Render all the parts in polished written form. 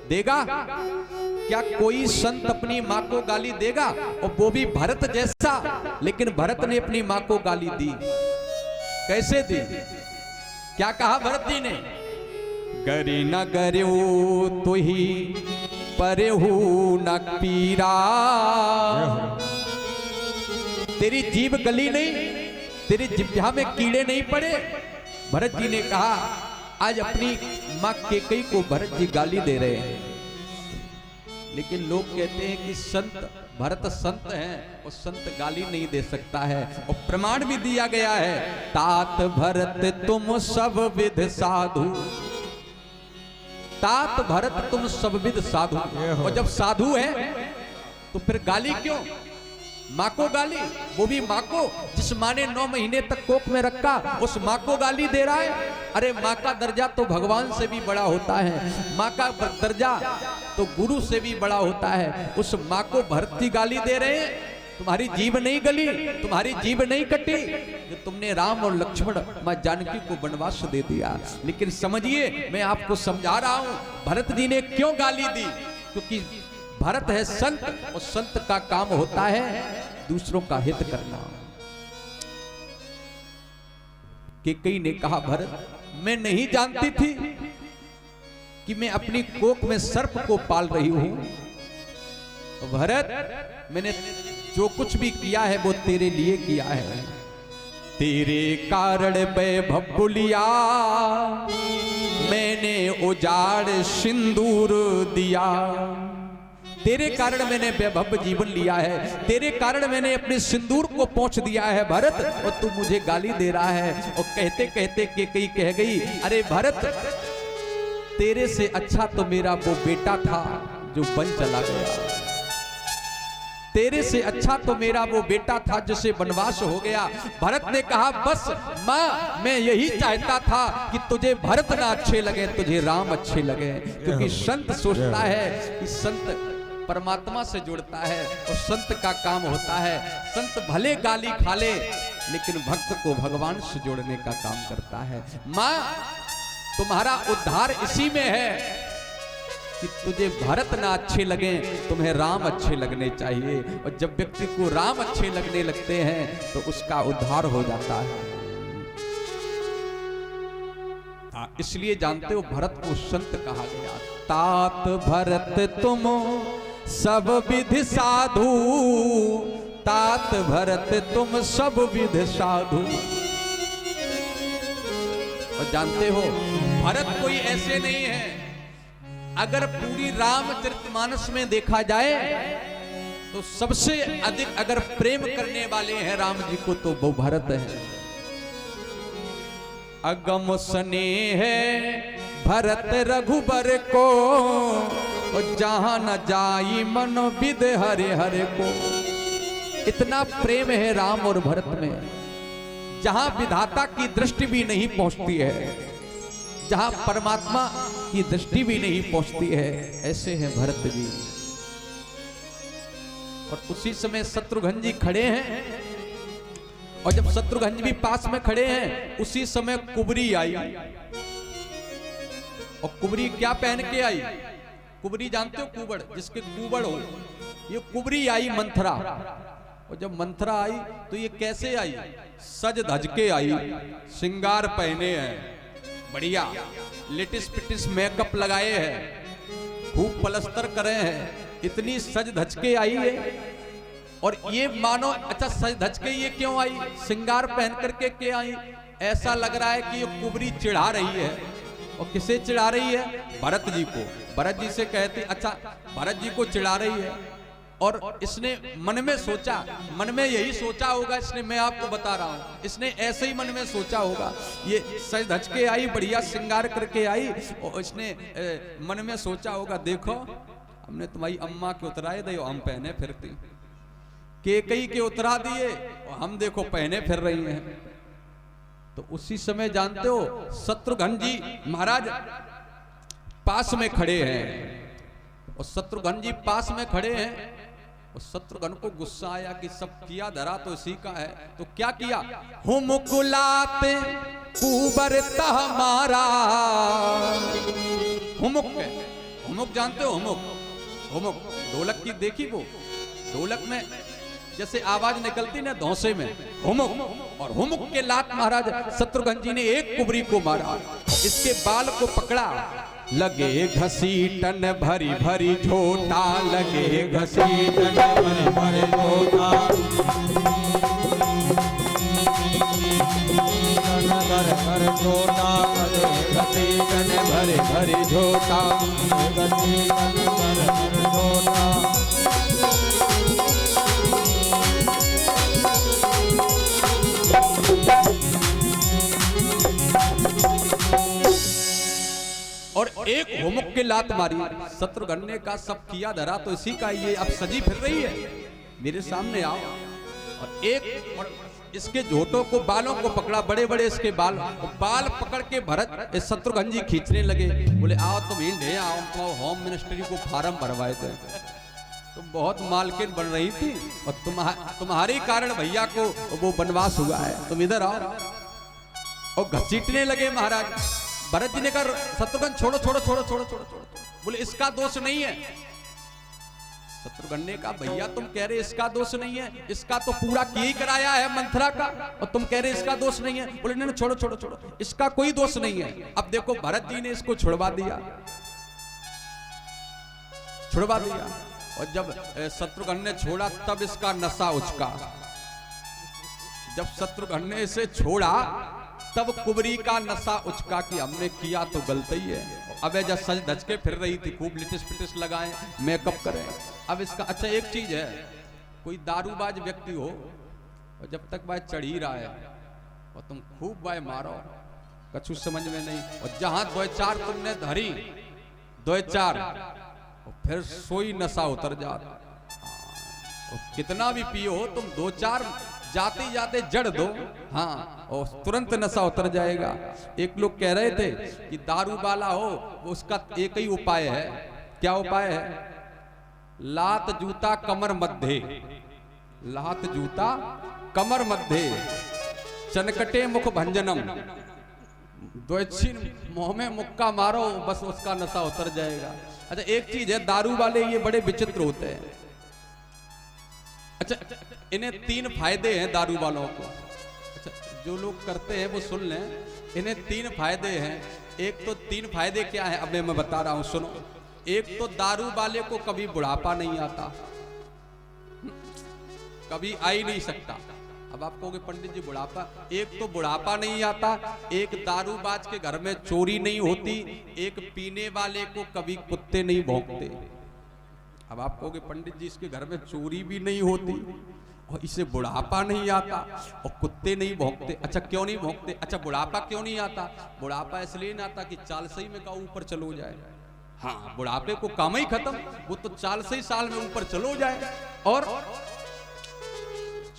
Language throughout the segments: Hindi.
देगा क्या? कोई संत अपनी माँ को गाली देगा? और वो भी भरत जैसा। लेकिन भरत ने अपनी माँ को गाली दी। कैसे दी? क्या कहा भरत जी ने? गरी न गर्यो तो ही परेहू न पीरा। तेरी जीभ गली नहीं, तेरी जिह्वा में कीड़े नहीं पड़े। भरत जी ने कहा, आज अपनी मां कैकेयी को भरत जी गाली दे रहे हैं। लेकिन लोग कहते हैं कि संत भरत संत हैं और संत गाली नहीं दे सकता है। और प्रमाण भी दिया गया है, तात भरत तुम सब विध साधु। तात भरत तुम सब विध साधु। और जब साधु है तो फिर गाली क्यों? माँ को गाली, वो भी माँ को जिस माँ ने 9 महीने तक कोख में रखा, उस माँ को गाली दे रहा है। अरे माँ का दर्जा तो भगवान से भी बड़ा होता है, माँ का दर्जा तो गुरु से भी बड़ा होता है। उस माँ को भरत जी गाली दे रहे हैं। तुम्हारी जीभ नहीं गली, तुम्हारी जीभ नहीं कटी जो तुमने राम और लक्ष्मण माँ जानकी को वनवास दे दिया। लेकिन समझिए, मैं आपको समझा रहा हूं भरत जी ने क्यों गाली दी। क्योंकि भरत है संत, और संत का काम होता है दूसरों का हित करना। कैकेयी ने कहा, भरत मैं नहीं जानती थी कि मैं अपनी कोख में सर्प को पाल रही हूं। भरत मैंने जो कुछ भी किया है वो तेरे लिए किया है। तेरे कारण वैभव लिया मैंने, उजाड़ सिंदूर दिया। तेरे कारण मैंने वैभव जीवन लिया है, तेरे कारण मैंने अपने सिंदूर को पोंछ दिया है भरत, और तू मुझे गाली दे रहा है। और कहते कहते कैकेयी कह गई, अरे भरत तेरे से अच्छा तो मेरा वो बेटा था जो वन चला गया। तेरे से अच्छा तो मेरा वो बेटा था जिसे वनवास हो गया। भरत ने कहा, बस माँ मैं यही चाहता था कि तुझे भरत ना अच्छे लगे, तुझे राम अच्छे लगे। क्योंकि संत सोचता है कि संत परमात्मा से जुड़ता है और संत का काम होता है, संत भले गाली खा ले लेकिन भक्त को भगवान से जोड़ने का काम करता है। माँ तुम्हारा उद्धार इसी में है कि तुझे भरत ना अच्छे लगे, तुम्हें राम अच्छे लगने चाहिए। और जब व्यक्ति को राम अच्छे लगने लगते हैं तो उसका उद्धार हो जाता है। इसलिए जानते हो भरत को संत कहा गया। तात भरत तुम सब विधि साधु, तात भरत तुम सब विधि साधु। और जानते हो भरत कोई ऐसे नहीं है, अगर पूरी रामचरितमानस में देखा जाए तो सबसे अधिक अगर प्रेम करने वाले हैं राम जी को तो वो भरत है। अगम स्नेह है भरत रघुबर को, और जहां न जाई मन विद हरे हरे को। इतना प्रेम है राम और भरत में, जहां विधाता की दृष्टि भी नहीं पहुंचती है, जहां परमात्मा की दृष्टि भी नहीं पहुंचती है, ऐसे हैं भरत जी। और उसी समय शत्रुघ्न जी खड़े हैं, और जब शत्रुघ्न जी भी पास में खड़े हैं उसी समय कुबरी आई। और कुबरी क्या पहन के आई? कुबरी जानते हो कुबड़, जिसके कुबड़ हो, ये कुबरी आई मंथरा। और जब मंथरा आई तो ये कैसे आई? सज धज के आई, श्रृंगार पहने हैं, बढ़िया लेटिस पिटिस मेकअप लगाए हैं, खूब पलस्तर करे हैं, इतनी सज धज के आई है। और ये मानो अच्छा सज धज के ये क्यों आई, श्रृंगार पहन करके क्यों आई? ऐसा लग रहा है कि ये कुबरी चिढ़ा रही है। और किसे चिढ़ा रही है? भरत जी को। भरत जी से कहती, अच्छा भरत जी को चिढ़ा रही है। और इसने मन में सोचा, मन में यही सोचा होगा इसने, मैं आपको बता रहा हूं, इसने ऐसे ही मन में सोचा होगा, ये सज धज के आई, बढ़िया श्रृंगार करके आई, और इसने मन में सोचा होगा, देखो हमने तुम्हारी अम्मा के उतराए दे, हम पहने फिरती, कैकेयी के उतरा दिए और हम देखो पहने फिर रही हैं। तो उसी समय जानते हो शत्रुघ्न जी महाराज पास में खड़े हैं, और शत्रुघ्न जी पास में खड़े हैं। और शत्रुघ्न को गुस्सा आया कि सब किया धरा तो इसी का है, तो क्या किया? हूं मुकुलात कुबर तह मारा, हुमुक हुमुक जानते हो? हुमुक, हुमुक ढोलक की देखी वो, ढोलक में जैसे आवाज निकलती ना धौसे में, हुमुक। और हुमुक के लात महाराज शत्रुघ्न जी ने एक कुबरी को मारा, इसके बाल को पकड़ा, लगे घसीटन भरी भरी झोटा, लगे घसीटन भरी भरी झोटा, घर घर झोटा, घसीटन भरी भरी झोटा, घसीटन भरी भरी झोटा। और एक हुमुक के लात मारी, शत्रुघ्न ने का सब किया धरा तो इसी का, ये अब सजी फिर रही है, मेरे सामने आओ। और एक और इसके झोटों को, बालों को पकड़ा, बड़े बड़े इसके बाल, बाल पकड़ के भरत शत्रुघ्न जी खींचने लगे। बोले आओ तुम ढे आओ, तो होम मिनिस्ट्री को फार्म भरवाए थे, तुम बहुत मालकिन बन रही थी और तुम्हारे कारण भैया को वो बनवास हुआ है, तुम इधर आओ। और घसीटने लगे महाराज। भरत जी ने कहा शत्रुघ्न छोड़ो छोड़ो छोड़ो छोड़ो छोड़ो छोड़ो। बोले इसका दोष नहीं है। शत्रुघ्न ने कहा भैया तुम कह रहे इसका दोष नहीं है, इसका तो पूरा किया ही कराया है मंथरा का, और तुम कह रहे इसका दोष नहीं है। बोले नहीं छोड़ो छोड़ो छोड़ो, इसका कोई दोष नहीं है। अब देखो भरत जी ने इसको छुड़वा दिया, छुड़वा दिया। और जब शत्रुघ्न ने छोड़ा तब इसका नशा उचका। जब शत्रुघ्न ने इसे छोड़ा तब कुबरी का नशा उचका कि हमने किया तो गलती है। अब जब सज धज के फिर रही थी, खूब लिटिस पिटिस लगाए, मेकअप करें। अब इसका अच्छा एक चीज है, कोई दारूबाज व्यक्ति हो और जब तक वह चढ़ ही रहा है और तुम खूब वाय मारो, कछु समझ में नहीं, और जहां दो चार तुमने धरी, दो चार फिर सोई नशा उतर जाता। कितना भी पियो तुम, दो चार जाते जाते जड़ दो, हाँ, और तुरंत नशा उतर जाएगा। एक लोग कह रहे थे कि दारू वाला हो उसका एक ही उपाय है। क्या उपाय है? लात जूता कमर मध्य, लात जूता कमर मध्य, चनकटे मुख भंजनम, दो मुंह में मुक्का मारो बस उसका नशा उतर जाएगा। अच्छा एक चीज है, दारू वाले ये बड़े विचित्र होते हैं। अच्छा इन्हें तीन फायदे हैं दारू वालों को। अच्छा जो लोग करते हैं वो सुन लें, इन्हें तीन फायदे हैं। एक तो तीन फायदे क्या है अब मैं बता रहा हूं, सुनो। एक तो दारू वाले को कभी बुढ़ापा नहीं आता, कभी आ ही नहीं सकता। अब आप कहोगे पंडित जी बुढ़ापा, एक तो बुढ़ापा नहीं आता, एक दारूबाज के घर में चोरी नहीं होती, एक पीने वाले को कभी कुत्ते नहीं भौंकते। अब आप कहोगे पंडित जी इसके घर में चोरी भी नहीं होती और इसे बुढ़ापा नहीं आता और कुत्ते नहीं भौंकते। अच्छा क्यों नहीं भौंकते? अच्छा बुढ़ापा क्यों नहीं आता? बुढ़ापा इसलिए नहीं आता कि चाल सही में का ऊपर चलो जाए। हाँ बुढ़ापे को काम ही खत्म, वो तो 40 साल में ऊपर चलो जाए। और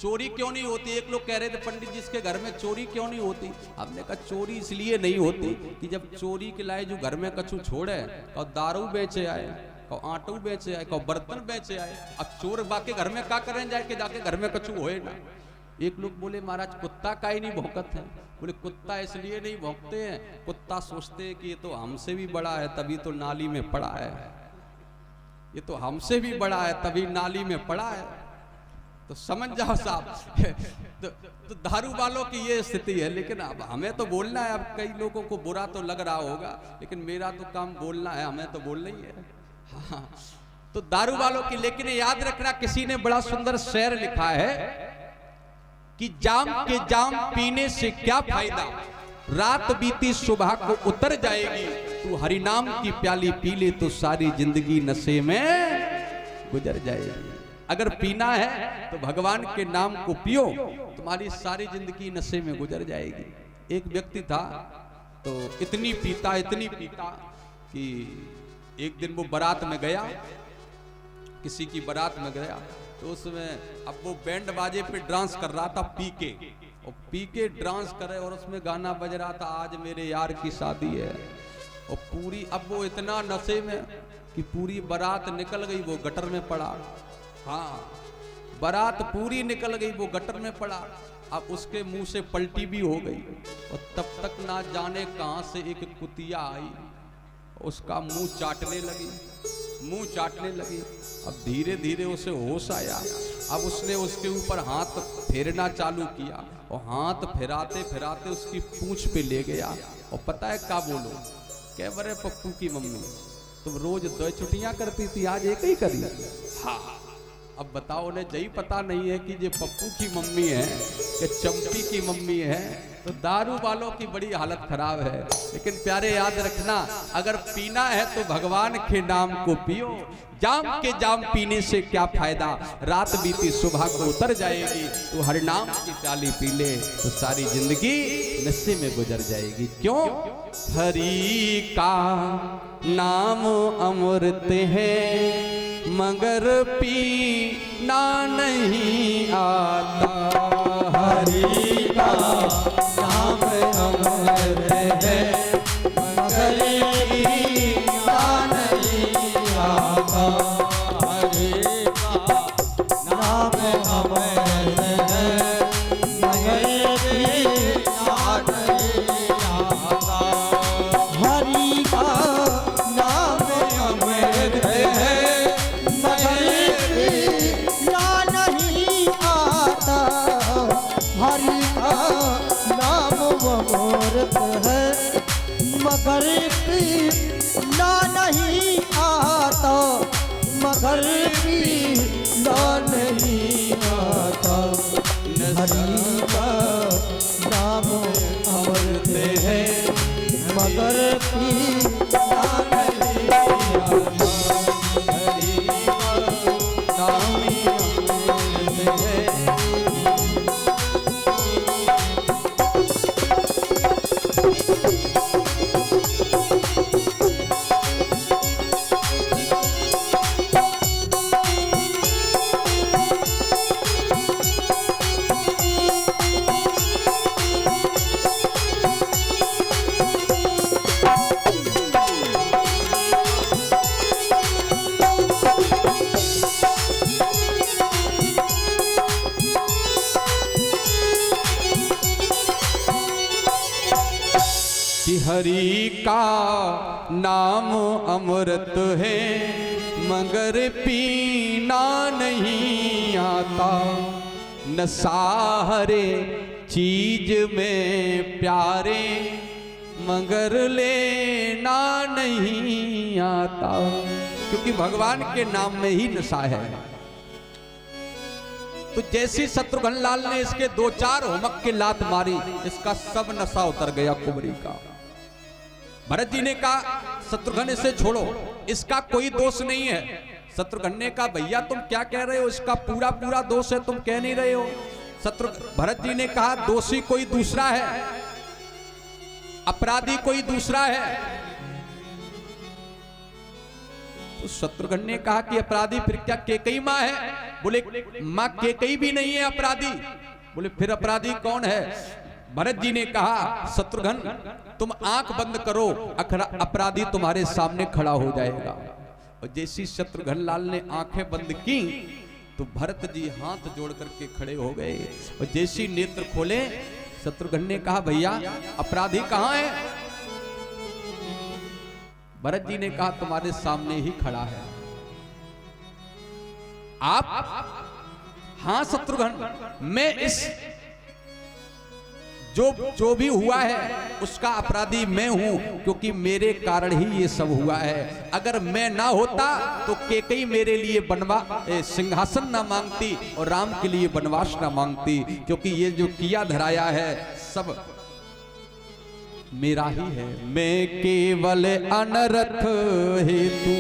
चोरी क्यों नहीं होती? एक लोग कह रहे थे पंडित जी इसके घर में चोरी क्यों नहीं होती? हमने कहा चोरी इसलिए नहीं होती कि जब चोरी के लाए जो घर में कछु छोड़े और दारू बेचे आए, आटू बेचे आए, बर्तन बेचे आए, अब चोर बाके घर में क्या करें जाके, जाके घर में कछु होए ना। एक लोग बोले महाराज कुत्ता का ही नहीं भौंकत है। बोले कुत्ता इसलिए नहीं भौंकते हैं, कुत्ता सोचते हैं कि ये तो हमसे भी बड़ा है तभी तो नाली में पड़ा है, ये तो हमसे भी बड़ा है तभी नाली में पड़ा है। तो समझ जाओ साहब तो दारू वालों की ये स्थिति है। लेकिन अब हमें तो बोलना है, अब कई लोगों को बुरा तो लग रहा होगा लेकिन मेरा तो काम बोलना है, हमें तो बोलना ही है। हाँ, तो दारू वालों की, लेकिन याद रखना किसी ने बड़ा सुंदर शेर लिखा है कि जाम के जाम पीने से क्या फायदा, रात बीती सुबह को उतर जाएगी, तू हरिनाम की प्याली पी ले तो सारी जिंदगी नशे में गुजर जाएगी। अगर पीना है तो भगवान के नाम को पियो, तुम्हारी सारी जिंदगी नशे में गुजर जाएगी। एक व्यक्ति था तो इतनी पीता कि एक दिन वो बारात में गया, किसी की बारात में गया, तो उसमें अब वो बैंड बाजे पे डांस कर रहा था पी के डांस करे और उसमें गाना बज रहा था आज मेरे यार की शादी है। और पूरी, अब वो इतना नशे में कि पूरी बारात निकल गई, वो गटर में पड़ा। हाँ बारात पूरी निकल गई, वो गटर में पड़ा। अब उसके मुंह से पलटी भी हो गई और तब तक ना जाने कहां से एक कुतिया आई उसका मुंह चाटने लगी, मुंह चाटने लगी। अब धीरे धीरे उसे होश आया। अब उसने उसके ऊपर हाथ फेरना चालू किया और हाथ फिराते फिराते उसकी पूंछ पे ले गया। और पता है क्या बोलो, कह बरे पप्पू की मम्मी तुम रोज 2 छुट्टियां करती थी, आज एक ही करी। हाँ, अब बताओ, उन्हें यही पता नहीं है कि ये पप्पू की मम्मी है कि चंपी की मम्मी है। तो दारू वालों की बड़ी हालत खराब है। लेकिन प्यारे याद रखना, अगर पीना है तो भगवान के नाम को पियो। जाम के जाम पीने से क्या फायदा, रात बीती सुबह को उतर जाएगी। तो हर नाम की प्याली पी ले तो सारी जिंदगी नशे में गुजर जाएगी। क्यों? हरि का नाम अमृत है मगर पीना नहीं आता। हरि का नाम अमृत है मगर पीना नहीं आता। हरि का नाम अमृत है मगर पीना नहीं आता। हरि का नाम अमृत है मगर पीना नहीं आता। मगर पीना नहीं आता। हरि का नाम अमृत है मगर पीना नहीं आता। हरि का नाम अमृत है। हरि का नाम अमृत है मगर पीना नहीं आता। नशा हरे चीज में प्यारे मगर लेना नहीं आता। क्योंकि भगवान के नाम में ही नशा है। तो जैसे शत्रुघ्न लाल ने इसके 2-4 होमक की लात मारी, इसका सब नशा उतर गया कुबरी का। भरत जी ने कहा शत्रुघ्न इसे छोड़ो, इसका कोई दोष नहीं है। शत्रुघ्न ने कहा भैया तुम क्या कह रहे हो, इसका पूरा पूरा दोष है, तुम कह नहीं रहे हो। भरत जी ने कहा दोषी कोई दूसरा है, अपराधी कोई दूसरा है। तो शत्रुघ्न ने कहा कि अपराधी फिर क्या केकई माँ है? बोले माँ केकई भी नहीं है अपराधी। बोले फिर अपराधी कौन है? भरत जी ने कहा शत्रुघ्न तुम आंख बंद करो, अपराधी तुम्हारे सामने खड़ा हो जाएगा। और जैसी शत्रुघ्न लाल ने आंखें बंद की तो भरत जी हाथ जोड़ करके खड़े हो गए। और जैसी नेत्र खोले शत्रुघ्न ने कहा भैया अपराधी कहां है? भरत जी ने कहा तुम्हारे सामने ही खड़ा है। आप? हां शत्रुघ्न, मैं इस जो भी हुआ है उसका अपराधी मैं हूं, क्योंकि मेरे कारण ही ये सब हुआ है। अगर मैं ना होता तो केकई मेरे लिए सिंहासन ना मांगती और राम के लिए वनवास ना मांगती, क्योंकि ये जो किया धराया है सब मेरा ही है। मैं केवल अनरथ हेतु,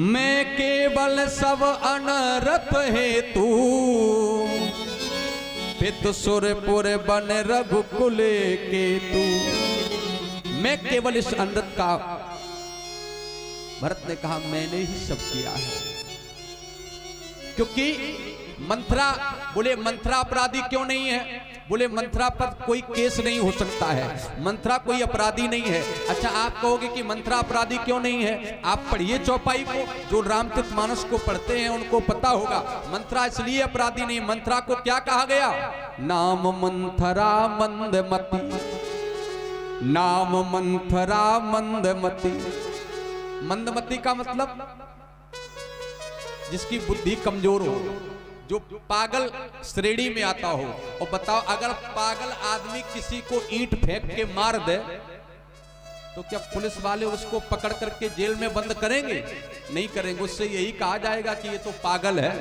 मैं केवल सब अनरथ हेतु, पित सुरपुर बन रघुकुल केतु। मैं केवल इस अनरथ का, भरत ने कहा मैंने ही सब किया है। क्योंकि मंथरा, बोले मंथरा अपराधी क्यों नहीं है? बोले मंथरा पर कोई केस नहीं हो सकता है, मंथरा कोई अपराधी नहीं है। अच्छा आप कहोगे कि मंथरा अपराधी क्यों नहीं है? आप पढ़िए चौपाई को, जो रामचरितमानस को पढ़ते हैं उनको पता होगा। मंथरा इसलिए अपराधी नहीं, मंथरा को क्या कहा गया? नाम मंथरा मंदमती, नाम मंथरा मंदमती। मंदमती का मतलब जिसकी बुद्धि कमजोर हो, जो पागल श्रेणी में आता हो। और बताओ, अगर पागल आदमी किसी को ईंट फेंक के मार दे तो क्या पुलिस वाले उसको पकड़ करके जेल में बंद करेंगे? नहीं करेंगे। उससे यही कहा जाएगा कि ये तो पागल है।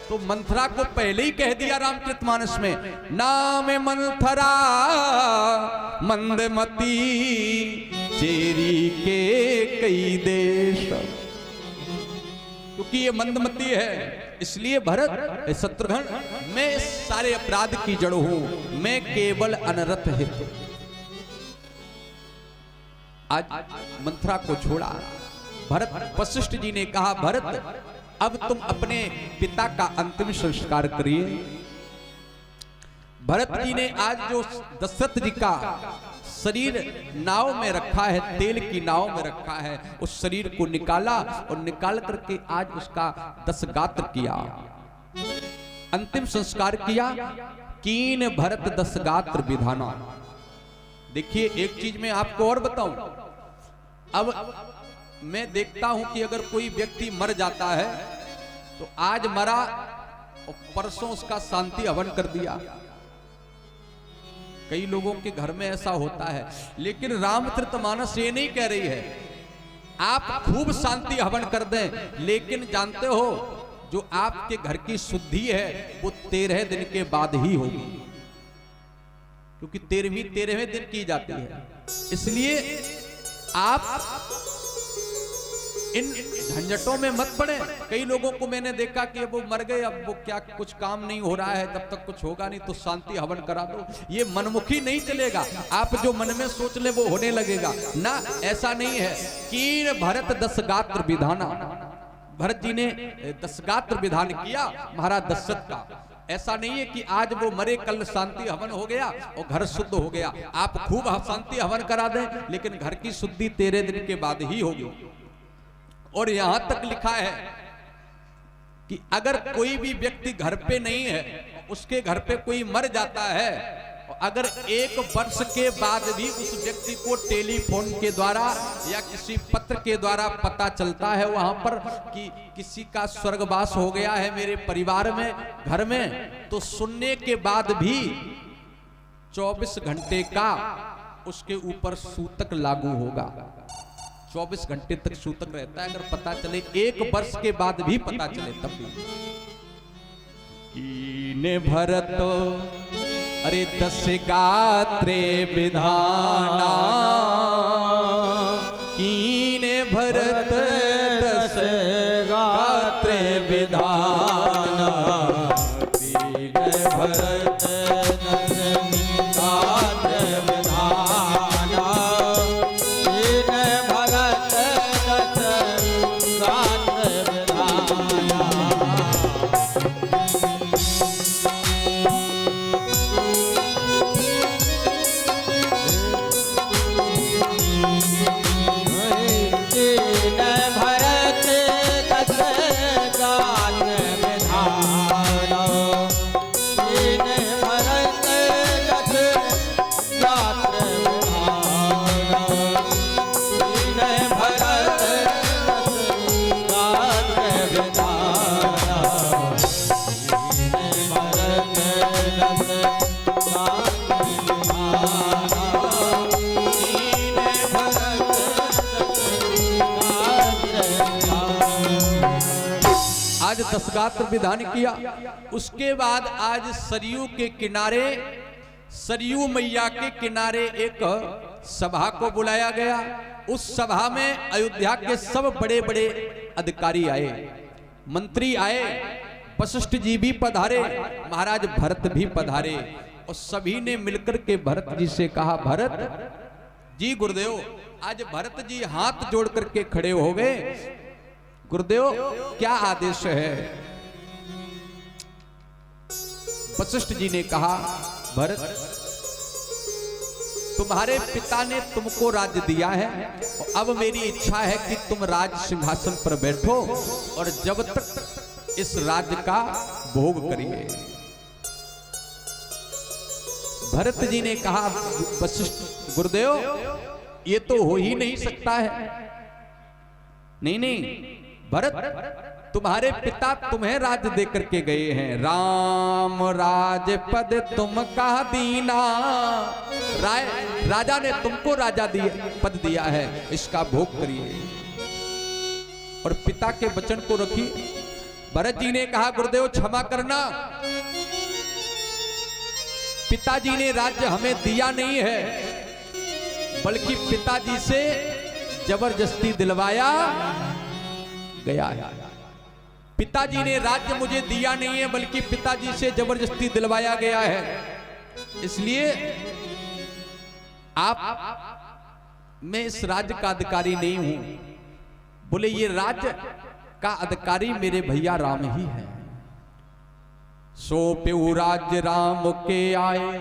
तो मंथरा को पहले ही कह दिया रामचरितमानस में, नाम मंथरा मंदमती चेरी के कई देश। क्योंकि ये मंदमती है, इसलिए भरत शत्रुघ्न मैं सारे अपराध की जड़ हूं, मैं केवल अनरथ हित। आज मंथरा को छोड़ा। भरत, वशिष्ठ जी ने कहा, भरत अब तुम अपने पिता का अंतिम संस्कार करिए। भरत जी ने आज जो दशरथ जी का शरीर नाव में रखा है, तेल की नाव में रखा है, उस शरीर को निकाला और निकाल करके आज उसका 10 गात्र किया, अंतिम संस्कार किया। कीन भरत 10 गात्र विधाना। देखिए, एक चीज मैं आपको और बताऊं। अब मैं देखता हूं कि अगर कोई व्यक्ति मर जाता है तो आज मरा और परसों उसका शांति हवन कर दिया। कई लोगों के घर में ऐसा होता है, लेकिन रामचरितमानस ये नहीं कह रही है आप खूब शांति हवन कर दें, लेकिन जानते हो जो आपके घर की शुद्धि है वो 13 दिन के बाद ही होगी, क्योंकि 13वें दिन की जाती है। इसलिए आप इन झंझटों में मत पड़े। कई लोगों को मैंने देखा कि वो मर गए, अब वो क्या कुछ काम नहीं हो रहा है, जब तक कुछ होगा नहीं तो शांति हवन करा दो। ये मनमुखी नहीं चलेगा। आप जो मन में सोच ले वो होने लगेगा ना, ऐसा नहीं है। कीन भरत 10 गात्र विधाना। भरत जी ने 10 गात्र विधान किया महाराज दशरथ का। ऐसा नहीं है कि आज वो मरे कल शांति हवन हो गया और घर शुद्ध हो गया। आप खूब शांति हवन करा दें, लेकिन घर की शुद्धि 13 दिन के बाद ही होगी। और यहां तक लिखा है कि अगर कोई भी व्यक्ति घर पे नहीं है, उसके घर पे कोई मर जाता है, अगर 1 वर्ष के बाद भी उस व्यक्ति को टेलीफोन के द्वारा या किसी पत्र के द्वारा पता चलता है वहां पर कि किसी का स्वर्गवास हो गया है मेरे परिवार में, घर में, तो सुनने के बाद भी 24 घंटे का उसके ऊपर सूतक लागू होगा। 24 घंटे तक सूतक रहता है। अगर पता चले 1 वर्ष के बाद भी पता चले तब भी। कीने भरत अरे 10 गात्रे विधाना। कीने भरत 10 गात्रे विधाना। कीने भरत 10 गात्रे विधाना। कीने भरत 10 गात्रे विधाना। आज 10 गात्र विधान किया। उसके बाद आज सरयू के किनारे, सरयू मैया के किनारे एक सभा को बुलाया गया। उस सभा में अयोध्या के सब बड़े बड़े अधिकारी आए, मंत्री आए, वशिष्ठ जी भी पधारे, महाराज भरत भी पधारे। और सभी ने मिलकर के भरत जी से कहा, भरत जी गुरुदेव। आज भरत जी हाथ जोड़ करके खड़े हो गए। गुरुदेव क्या आदेश है? वशिष्ठ जी ने कहा, भरत तुम्हारे पिता ने तुमको राज्य दिया है, अब मेरी इच्छा है कि तुम राज सिंहासन पर बैठो और जब तक इस राज्य का भोग करिए। भरत जी ने कहा वशिष्ठ गुरुदेव ये तो हो ही नहीं सकता है। नहीं नहीं भरत, तुम्हारे पिता तुम्हें राज दे करके गए हैं। राम राज पद तुम कहा दीना, राजा ने तुमको राजा पद दिया है, इसका भोग करिए और पिता के वचन को रखिए। भरत जी ने कहा गुरुदेव क्षमा करना, पिताजी ने राज्य हमें दिया नहीं है, बल्कि पिताजी से जबरदस्ती दिलवाया गया है। पिताजी ने राज्य मुझे दिया नहीं है, बल्कि पिताजी से जबरदस्ती दिलवाया गया है। इसलिए आप, मैं इस राज्य का अधिकारी नहीं हूं। बोले ये राज्य का अधिकारी मेरे भैया राम ही है। सो प्यू राज्य राम के आए।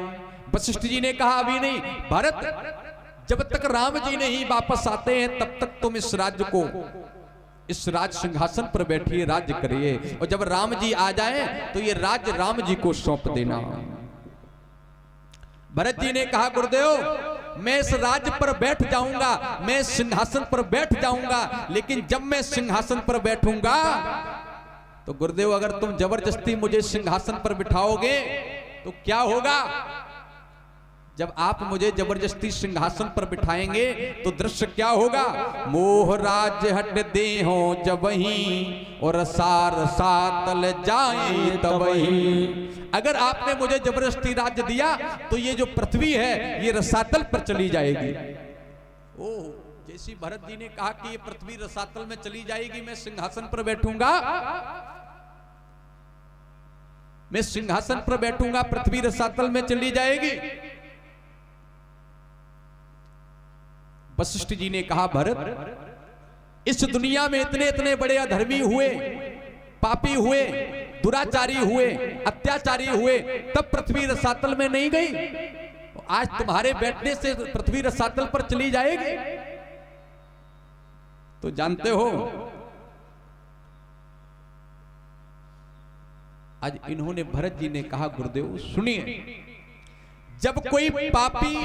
वशिष्ठ जी ने कहा अभी नहीं भरत, जब तक राम जी नहीं वापस आते हैं तब तक तुम इस राज्य को, इस राज सिंहासन पर बैठिए, राज्य करिए, और जब राम जी आ जाएं तो ये राज्य राम जी को सौंप देना। भरत जी ने कहा गुरुदेव मैं इस राज्य पर बैठ जाऊंगा, मैं इस सिंहासन पर बैठ जाऊंगा, लेकिन जब मैं सिंहासन पर बैठूंगा तो गुरुदेव अगर तुम जबरदस्ती मुझे सिंहासन पर बिठाओगे तो क्या होगा? जब आप मुझे जबरदस्ती सिंहासन पर बिठाएंगे तो दृश्य क्या होगा? मोह राज हट दे हो जब ही और सार सातल जाए तब ही। अगर आपने मुझे जबरदस्ती राज्य दिया तो ये जो पृथ्वी है ये रसातल पर चली जाएगी। ओह, जैसी भरत जी ने कहा कि ये पृथ्वी रसातल में चली जाएगी, मैं सिंहासन पर बैठूंगा, मैं सिंहासन पर बैठूंगा, पृथ्वी रसातल में चली जाएगी। वशिष्ठ जी ने कहा भरत इस दुनिया में इतने इतने बड़े अधर्मी हुए, पापी हुए, दुराचारी हुए, अत्याचारी हुए, तब पृथ्वी रसातल में नहीं गई। आज तुम्हारे बैठने से पृथ्वी रसातल पर चली जाएगी। तो जानते हो आज इन्होंने, भरत जी ने कहा गुरुदेव सुनिए, जब कोई पापी,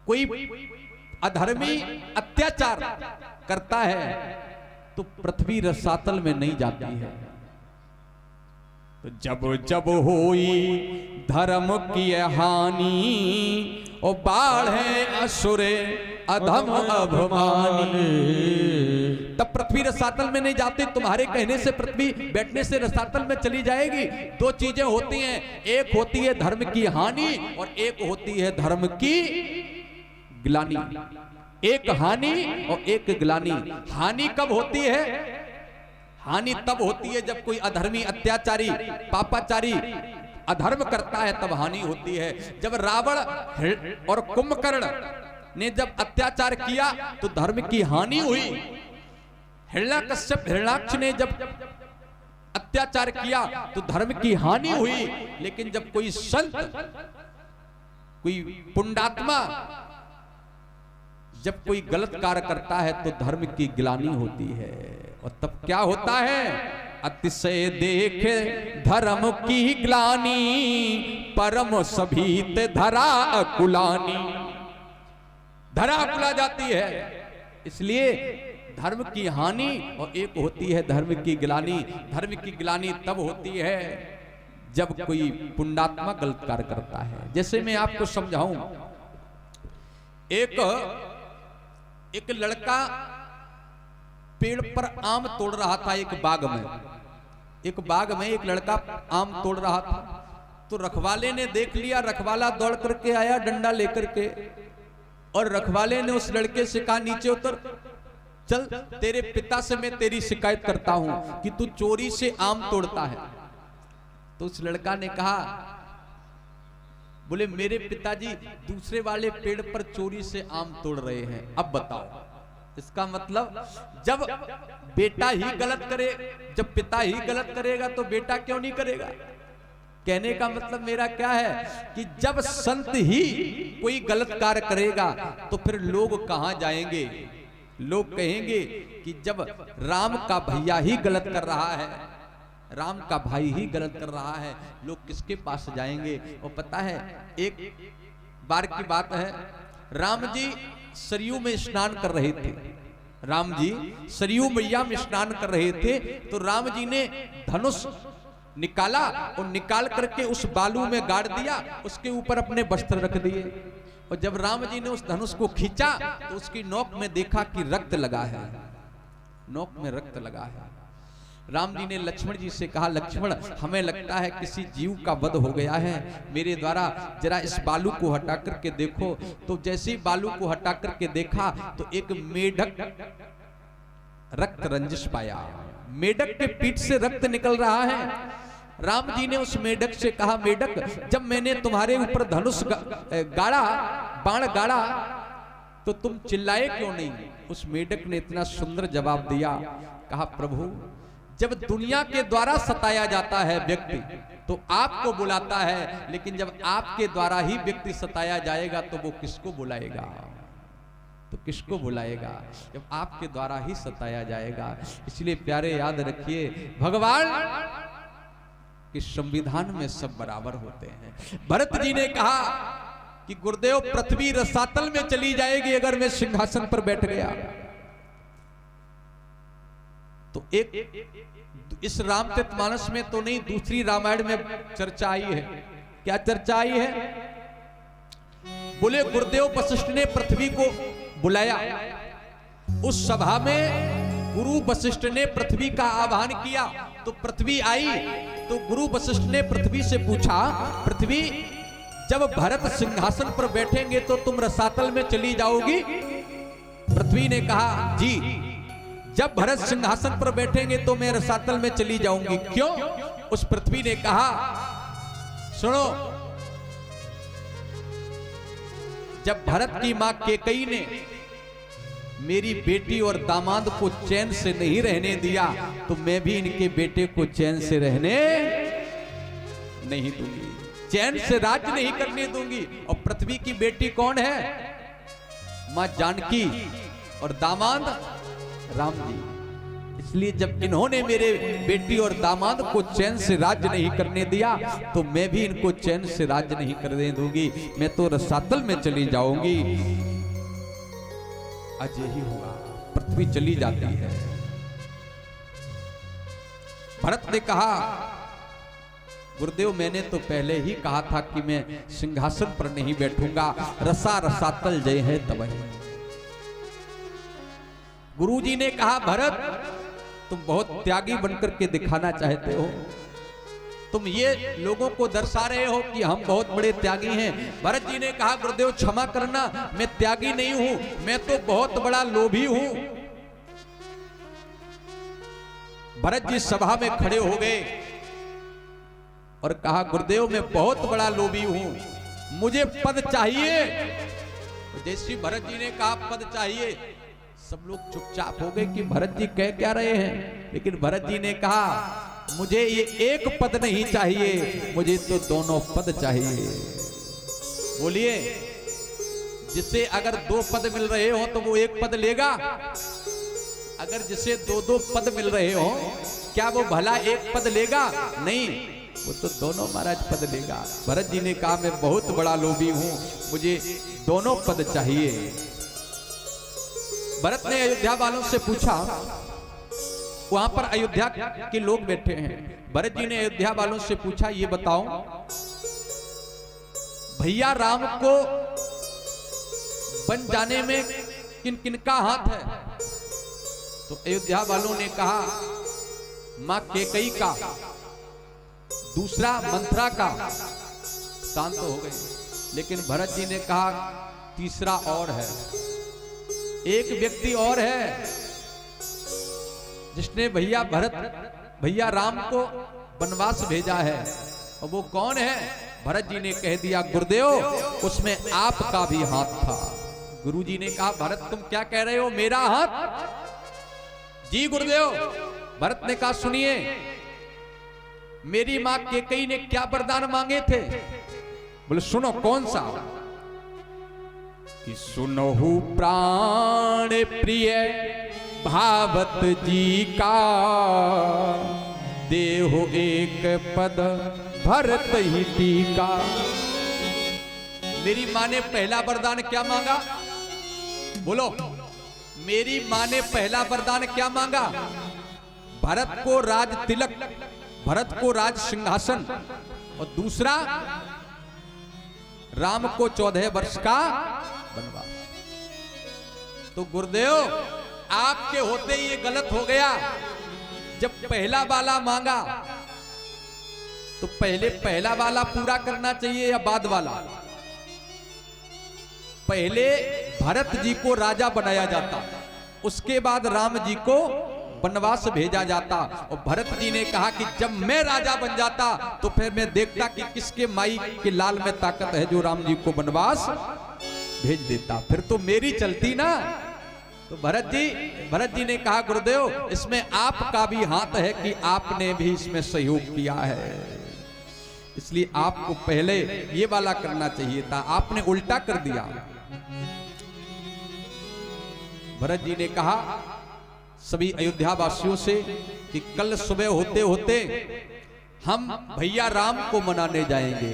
कोई अधर्मी अत्याचार करता है तो पृथ्वी रसातल में नहीं जाती है। तो जब जब होई धर्म की हानि और बाढ़ है असुर अधम अभिमानी, तब पृथ्वी रसातल में नहीं जाती। तुम्हारे कहने से पृथ्वी बैठने से रसातल में चली जाएगी। दो चीजें होती हैं, एक होती है धर्म की हानि और एक होती है धर्म की ग्लानि। एक हानि और एक ग्लानि। हानि कब होती है? हानि तब होती है जब कोई अधर्मी, अत्याचारी, पापाचारी अधर्म करता है, तब हानि होती है। जब रावण और कुंभकर्ण ने जब अत्याचार किया तो धर्म की हानि हुई। हिरण्याकश्यप, हिरण्याक्ष ने जब अत्याचार किया तो धर्म की हानि हुई। लेकिन जब कोई संत, कोई पुण्यात्मा जब कोई गलत कार्य करता है तो धर्म की ग्लानि होती है। और तब क्या होता है? अतिशय देख धर्म की ग्लानि, परम सभीत धरा अकुलानी। धरा अकुला जाती है। इसलिए धर्म की हानि और एक होती है धर्म की ग्लानि। धर्म की ग्लानि तब होती है जब कोई पुण्यात्मा गलत कार्य करता है। जैसे मैं आपको समझाऊं, एक लड़का पेड़ पर आम तोड़ रहा था। एक बाग में एक लड़का आम तोड़ रहा था। तो रखवाले ने देख लिया। रखवाला दौड़ करके आया डंडा लेकर के, और रखवाले ने उस लड़के से कहा नीचे उतर, चल तेरे पिता से मैं तेरी शिकायत करता हूं कि तू चोरी से आम तोड़ता है। तो उस लड़का ने कहा, बोले मेरे पिताजी दूसरे वाले पेड़ पर चोरी से आम तोड़ रहे हैं, अब बताओ। इसका मतलब जब बेटा ही गलत करे, जब पिता ही गलत करेगा तो बेटा क्यों नहीं करेगा? कहने का मतलब मेरा क्या है कि जब संत ही कोई गलत कार्य करेगा तो फिर लोग कहां जाएंगे? लोग कहेंगे कि जब राम का भैया ही गलत कर रहा है राम का भाई ही गलत कर रहा है, लोग किसके पास जाएंगे। और पता है एक बार की बात है, राम जी सरयू में स्नान कर रहे थे। राम जी सरयू मैया में स्नान कर रहे थे, तो राम जी ने धनुष निकाला और निकाल करके उस बालू में गाड़ दिया, उसके ऊपर अपने वस्त्र रख दिए। और जब राम जी ने उस धनुष को खींचा तो उसकी नोक में देखा कि रक्त लगा है, नोक में रक्त लगा है। राम जी ने लक्ष्मण जी से कहा, लक्ष्मण हमें लगता है किसी जीव का वध हो गया है, मेरे द्वारा जरा इस बालू को हटा करके देखो। तो जैसे ही बालू को हटा करके देखा तो एक मेढक रक्त रंजिश पाया, मेढक के पीठ से रक्त निकल रहा है। राम जी ने उस मेढक से कहा, मेढक जब मैंने तुम्हारे ऊपर धनुष गाड़ा, बाण गाड़ा, तो तुम चिल्लाए क्यों नहीं। उस मेढक ने इतना सुंदर जवाब दिया, कहा प्रभु जब दुनिया के द्वारा सताया जाता है व्यक्ति तो आपको बुलाता है, लेकिन जब आपके द्वारा ही व्यक्ति सताया जाएगा तो वो किसको बुलाएगा, तो किसको बुलाएगा, जब आपके द्वारा ही सताया जाएगा। इसलिए प्यारे याद रखिए, भगवान कि संविधान में सब बराबर होते हैं। भरत जी ने कहा कि गुरुदेव पृथ्वी रसातल में चली जाएगी अगर मैं सिंहासन पर बैठ गया। तो एक इस रामचरितमानस में तो नहीं, दूसरी रामायण में चर्चा आई है। क्या चर्चा आई है? बोले गुरुदेव वशिष्ठ ने पृथ्वी को बुलाया, उस सभा में गुरु वशिष्ठ ने पृथ्वी का आह्वान किया, तो पृथ्वी आई। तो गुरु वशिष्ठ ने पृथ्वी से पूछा, पृथ्वी जब भरत सिंहासन पर बैठेंगे तो तुम रसातल में चली जाओगी? पृथ्वी ने कहा जी, जब भरत सिंहासन पर बैठेंगे तो मैं रसातल में चली जाऊंगी। क्यों? उस पृथ्वी ने कहा, सुनो, जब भरत की मां केकई ने मेरी बेटी और दामाद को चैन से नहीं रहने दिया तो मैं भी इनके बेटे को चैन से रहने नहीं दूंगी, चैन से राज्य नहीं करने दूंगी। और पृथ्वी की बेटी कौन है? मां जानकी और दामाद राम जी। इसलिए जब इन्होंने मेरे बेटी और दामाद को चैन से राज्य नहीं करने दिया तो मैं भी इनको चैन से राज्य नहीं करने दूंगी, मैं तो रसातल में चली जाऊंगी। आज यही हुआ, पृथ्वी चली जाती है। भरत ने कहा, गुरुदेव मैंने तो पहले ही कहा था कि मैं सिंहासन पर नहीं बैठूंगा, रसा रसातल जय है तबही। गुरुजी ने कहा, भरत तुम बहुत त्यागी बनकर के दिखाना चाहते हो, तुम ये लोगों को दर्शा रहे हो कि हम बहुत बड़े त्यागी हैं। भरत जी ने कहा, गुरुदेव क्षमा करना, मैं त्यागी नहीं हूं, मैं तो बहुत बड़ा लोभी हूं। भरत जी सभा में खड़े हो गए और कहा, गुरुदेव मैं बहुत बड़ा लोभी हूं, मुझे पद चाहिए। जैसे भरत जी ने कहा पद चाहिए, सब लोग चुपचाप हो गए कि भरत जी कह क्या रहे हैं। लेकिन भरत जी ने कहा, मुझे ये एक पद नहीं चाहिए, मुझे तो दोनों पद चाहिए। बोलिए, जिसे अगर 2 पद मिल रहे हो तो वो 1 पद लेगा, अगर जिसे 2-2 पद मिल रहे हो क्या वो भला 1 पद लेगा? नहीं, वो तो दोनों महाराज पद लेगा। भरत जी ने कहा, मैं बहुत बड़ा लोभी हूं, मुझे दोनों पद चाहिए। भरत ने अयोध्या वालों से पूछा, वहां पर अयोध्या के लोग बैठे हैं। भरत जी ने अयोध्या वालों से पूछा, ये बताओ भैया राम को बन जाने में किन किन का हाथ है? तो अयोध्या वालों ने कहा, मां केकई का, दूसरा मंथरा का। शांत हो गए। लेकिन भरत जी ने कहा, तीसरा और है, एक व्यक्ति और है जिसने भैया राम को वनवास भेजा है, और वो कौन है? भरत जी ने कह दिया, गुरुदेव उसमें आपका भी हाथ था। गुरुजी ने कहा, भरत तुम क्या कह रहे हो, मेरा हाथ? जी गुरुदेव। भरत ने कहा, सुनिए, मेरी मां केकई ने क्या वरदान मांगे थे? बोले सुनो, कौन सा? कि सुनहु प्राण प्रिय भावत जी का, देहो एक पद भरत ही टीका। मेरी माँ ने पहला वरदान क्या मांगा? बोलो, मेरी माँ ने पहला वरदान क्या मांगा? भरत को राज तिलक, भरत को राज सिंहासन, और दूसरा राम को 14 वर्ष का वनवास। तो गुरुदेव आपके होते ये गलत हो गया। जब पहला वाला मांगा तो पहले पहला वाला पूरा करना चाहिए या बाद वाला? पहले भरत जी को राजा बनाया जाता, उसके बाद राम जी को वनवास भेजा जाता। और भरत जी ने कहा कि जब मैं राजा बन जाता तो फिर मैं देखता कि किसके माई के लाल में ताकत है जो राम जी को वनवास भेज देता, फिर तो मेरी चलती ना। तो भरत जी ने कहा गुरुदेव इसमें आपका भी हाथ है कि आपने भी इसमें सहयोग किया है, इसलिए आपको पहले ये वाला करना चाहिए था, आपने उल्टा कर दिया। भरत जी ने कहा सभी अयोध्या वासियों से कि कल सुबह होते होते हम भैया राम को मनाने जाएंगे।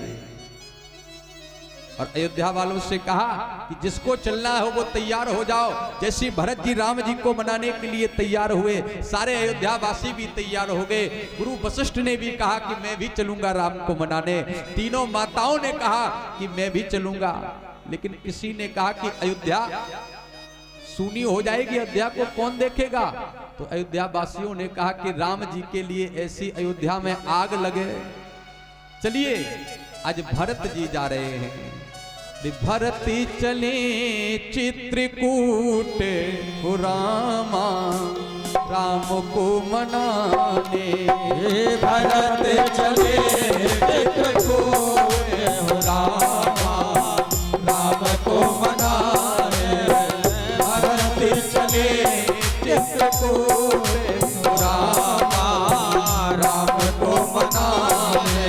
और अयोध्या वालों से कहा कि जिसको चलना हो वो तैयार हो जाओ। जैसे भरत जी राम जी को मनाने के लिए तैयार हुए, सारे अयोध्या वासी भी तैयार हो गए। गुरु वशिष्ठ ने भी कहा कि मैं भी चलूंगा राम को मनाने। तीनों माताओं ने कहा कि मैं भी चलूंगा, लेकिन किसी ने कहा कि अयोध्या सूनी हो जाएगी, अयोध्या को कौन देखेगा। तो अयोध्या वासियों ने कहा कि राम जी के लिए ऐसी अयोध्या में आग लगे। चलिए आज भरत जी जा रहे हैं। भरती चले चित्रकूट रामा राम को मनाने। भरत चले चित्रकूट रामा राम को मनाने। भरत चले चित्रकूट रामा राम को मनाने।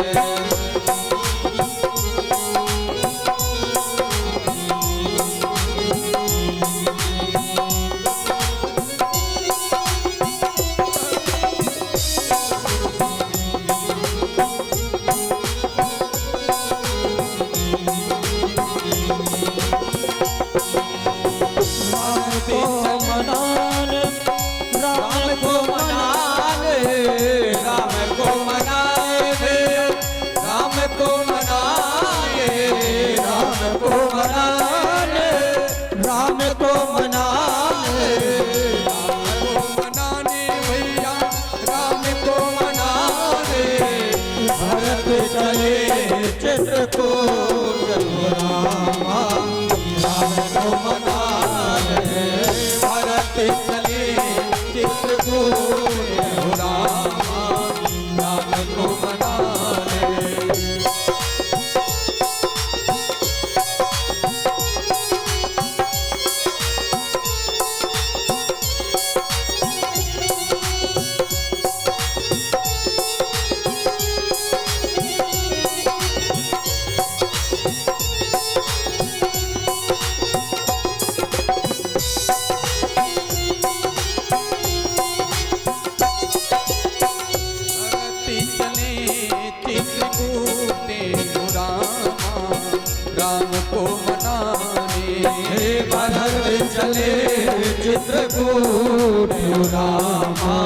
चित्रकूट रामा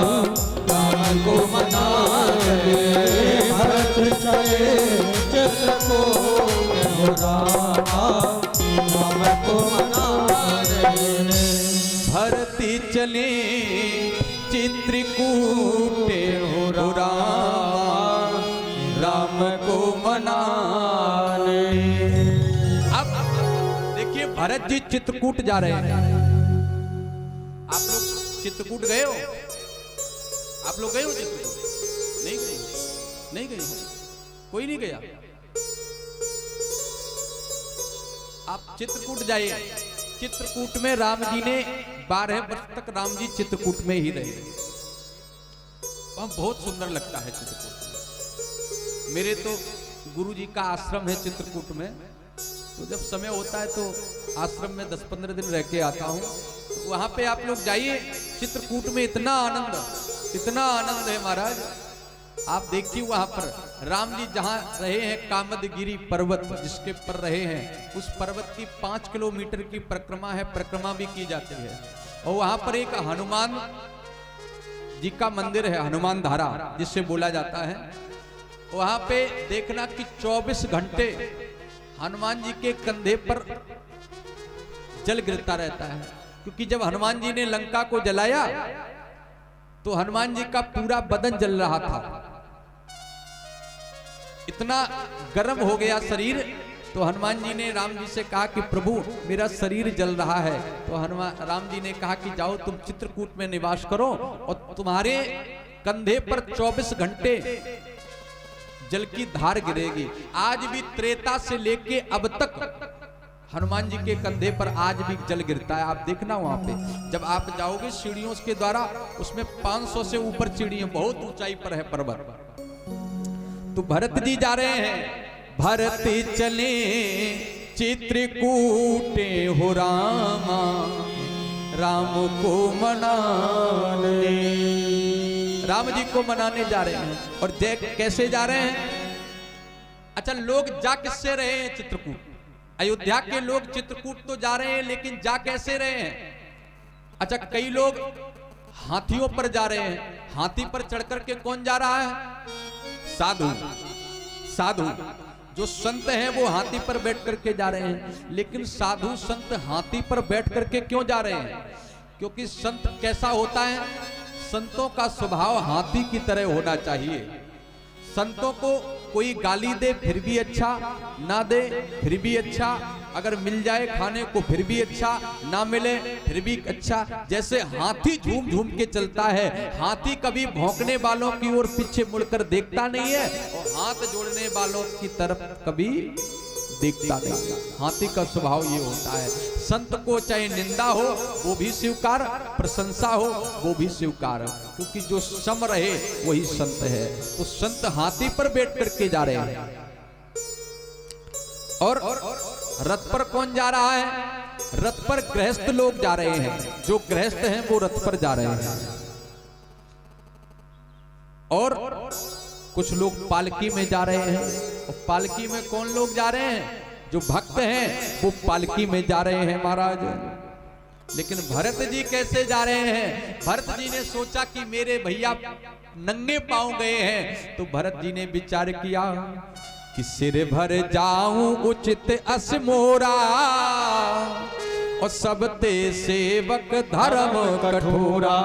राम को मनाने। भरत चले चित्रकूट रामा राम को मनाने। भरती चले चित्रकूट रामा राम को मनाने। अब देखिए भरत जी चित्रकूट जा रहे हैं। आप लोग चित्रकूट गए हो? आप लोग गए हो चित्रकूट? नहीं गए? नहीं गए? कोई नहीं गया? आप चित्रकूट जाइए। चित्रकूट में राम जी ने 12 वर्ष तक राम जी चित्रकूट में ही रहे। वहां बहुत सुंदर लगता है चित्रकूट। मेरे तो गुरु जी का आश्रम है चित्रकूट में, तो जब समय होता है तो आश्रम में 10-15 दिन रह के आता हूँ। तो वहां पे आप लोग जाइए, चित्रकूट में इतना आनंद है महाराज। आप देखिए वहां पर राम जी जहां रहे हैं कामदगिरी पर्वत जिसके पर रहे हैं, उस पर्वत की 5 किलोमीटर की परिक्रमा है, परिक्रमा भी की जाती है। और वहां पर एक हनुमान जी का मंदिर है, हनुमान धारा जिससे बोला जाता है। वहां पे देखना कि 24 घंटे हनुमान जी के कंधे पर जल गिरता रहता है, क्योंकि जब हनुमान जी ने लंका को जलाया तो हनुमान जी का पूरा बदन जल रहा था, इतना गर्म हो गया शरीर। तो हनुमान जी ने राम जी से कहा कि प्रभु मेरा शरीर जल रहा है। तो हनुमान राम जी ने कहा कि जाओ तुम चित्रकूट में निवास करो और तुम्हारे कंधे पर 24 घंटे जल की धार गिरेगी। आज भी त्रेता से लेके अब तक हनुमान जी के कंधे पर आज भी जल गिरता है। आप देखना वहां पे जब आप जाओगे सीढ़ियों के द्वारा, उसमें 500 से ऊपर सीढ़ियां, बहुत ऊंचाई पर है पर्वत। तो भरत जी जा रहे हैं, भरत चले चित्रकूटे हो रामा, राम को मनाने, राम जी को मनाने जा रहे हैं। और कैसे जा रहे हैं? अच्छा, लोग जा किससे रहे हैं? चित्रकूट, अयोध्या के लोग चित्रकूट तो जा रहे हैं, लेकिन जा कैसे रहे हैं? अच्छा, कई लोग हाथियों पर जा रहे हैं। हाथी पर चढ़ करके कौन जा रहा है? साधु। साधु जो संत हैं वो हाथी पर बैठ करके जा रहे हैं। लेकिन साधु संत हाथी पर बैठ करके क्यों जा रहे हैं? क्योंकि संत कैसा होता है? संतों का स्वभाव हाथी की तरह होना चाहिए। संतों को कोई गाली दे फिर भी अच्छा, ना दे फिर भी अच्छा, अगर मिल जाए खाने को फिर भी अच्छा, ना मिले फिर भी अच्छा। जैसे हाथी झूम झूम के चलता है, हाथी कभी भौंकने वालों की ओर पीछे मुड़कर देखता नहीं है और हाथ जोड़ने वालों की तरफ कभी देखता नहीं। हाथी का स्वभाव ये होता है। संत को चाहे निंदा हो वो भी स्वीकार, प्रशंसा हो वो भी स्वीकार, क्योंकि जो सम रहे वही संत है। तो संत हाथी पर बैठ करके जा रहे हैं। और रथ पर कौन जा रहा है? रथ पर गृहस्थ लोग जा रहे हैं। जो गृहस्थ हैं वो रथ पर जा रहे हैं। और कुछ लोग पालकी में जा रहे हैं। और पालकी में कौन लोग जा रहे हैं? जो भक्त हैं वो पालकी में जा रहे हैं महाराज। लेकिन भरत जी कैसे जा रहे हैं? भरत जी ने सोचा कि मेरे भैया नंगे पांव गए हैं, तो भरत जी ने विचार किया कि सिर भर जाऊं उचित अस मोरा, और सब ते सेवक धर्म कठोरा।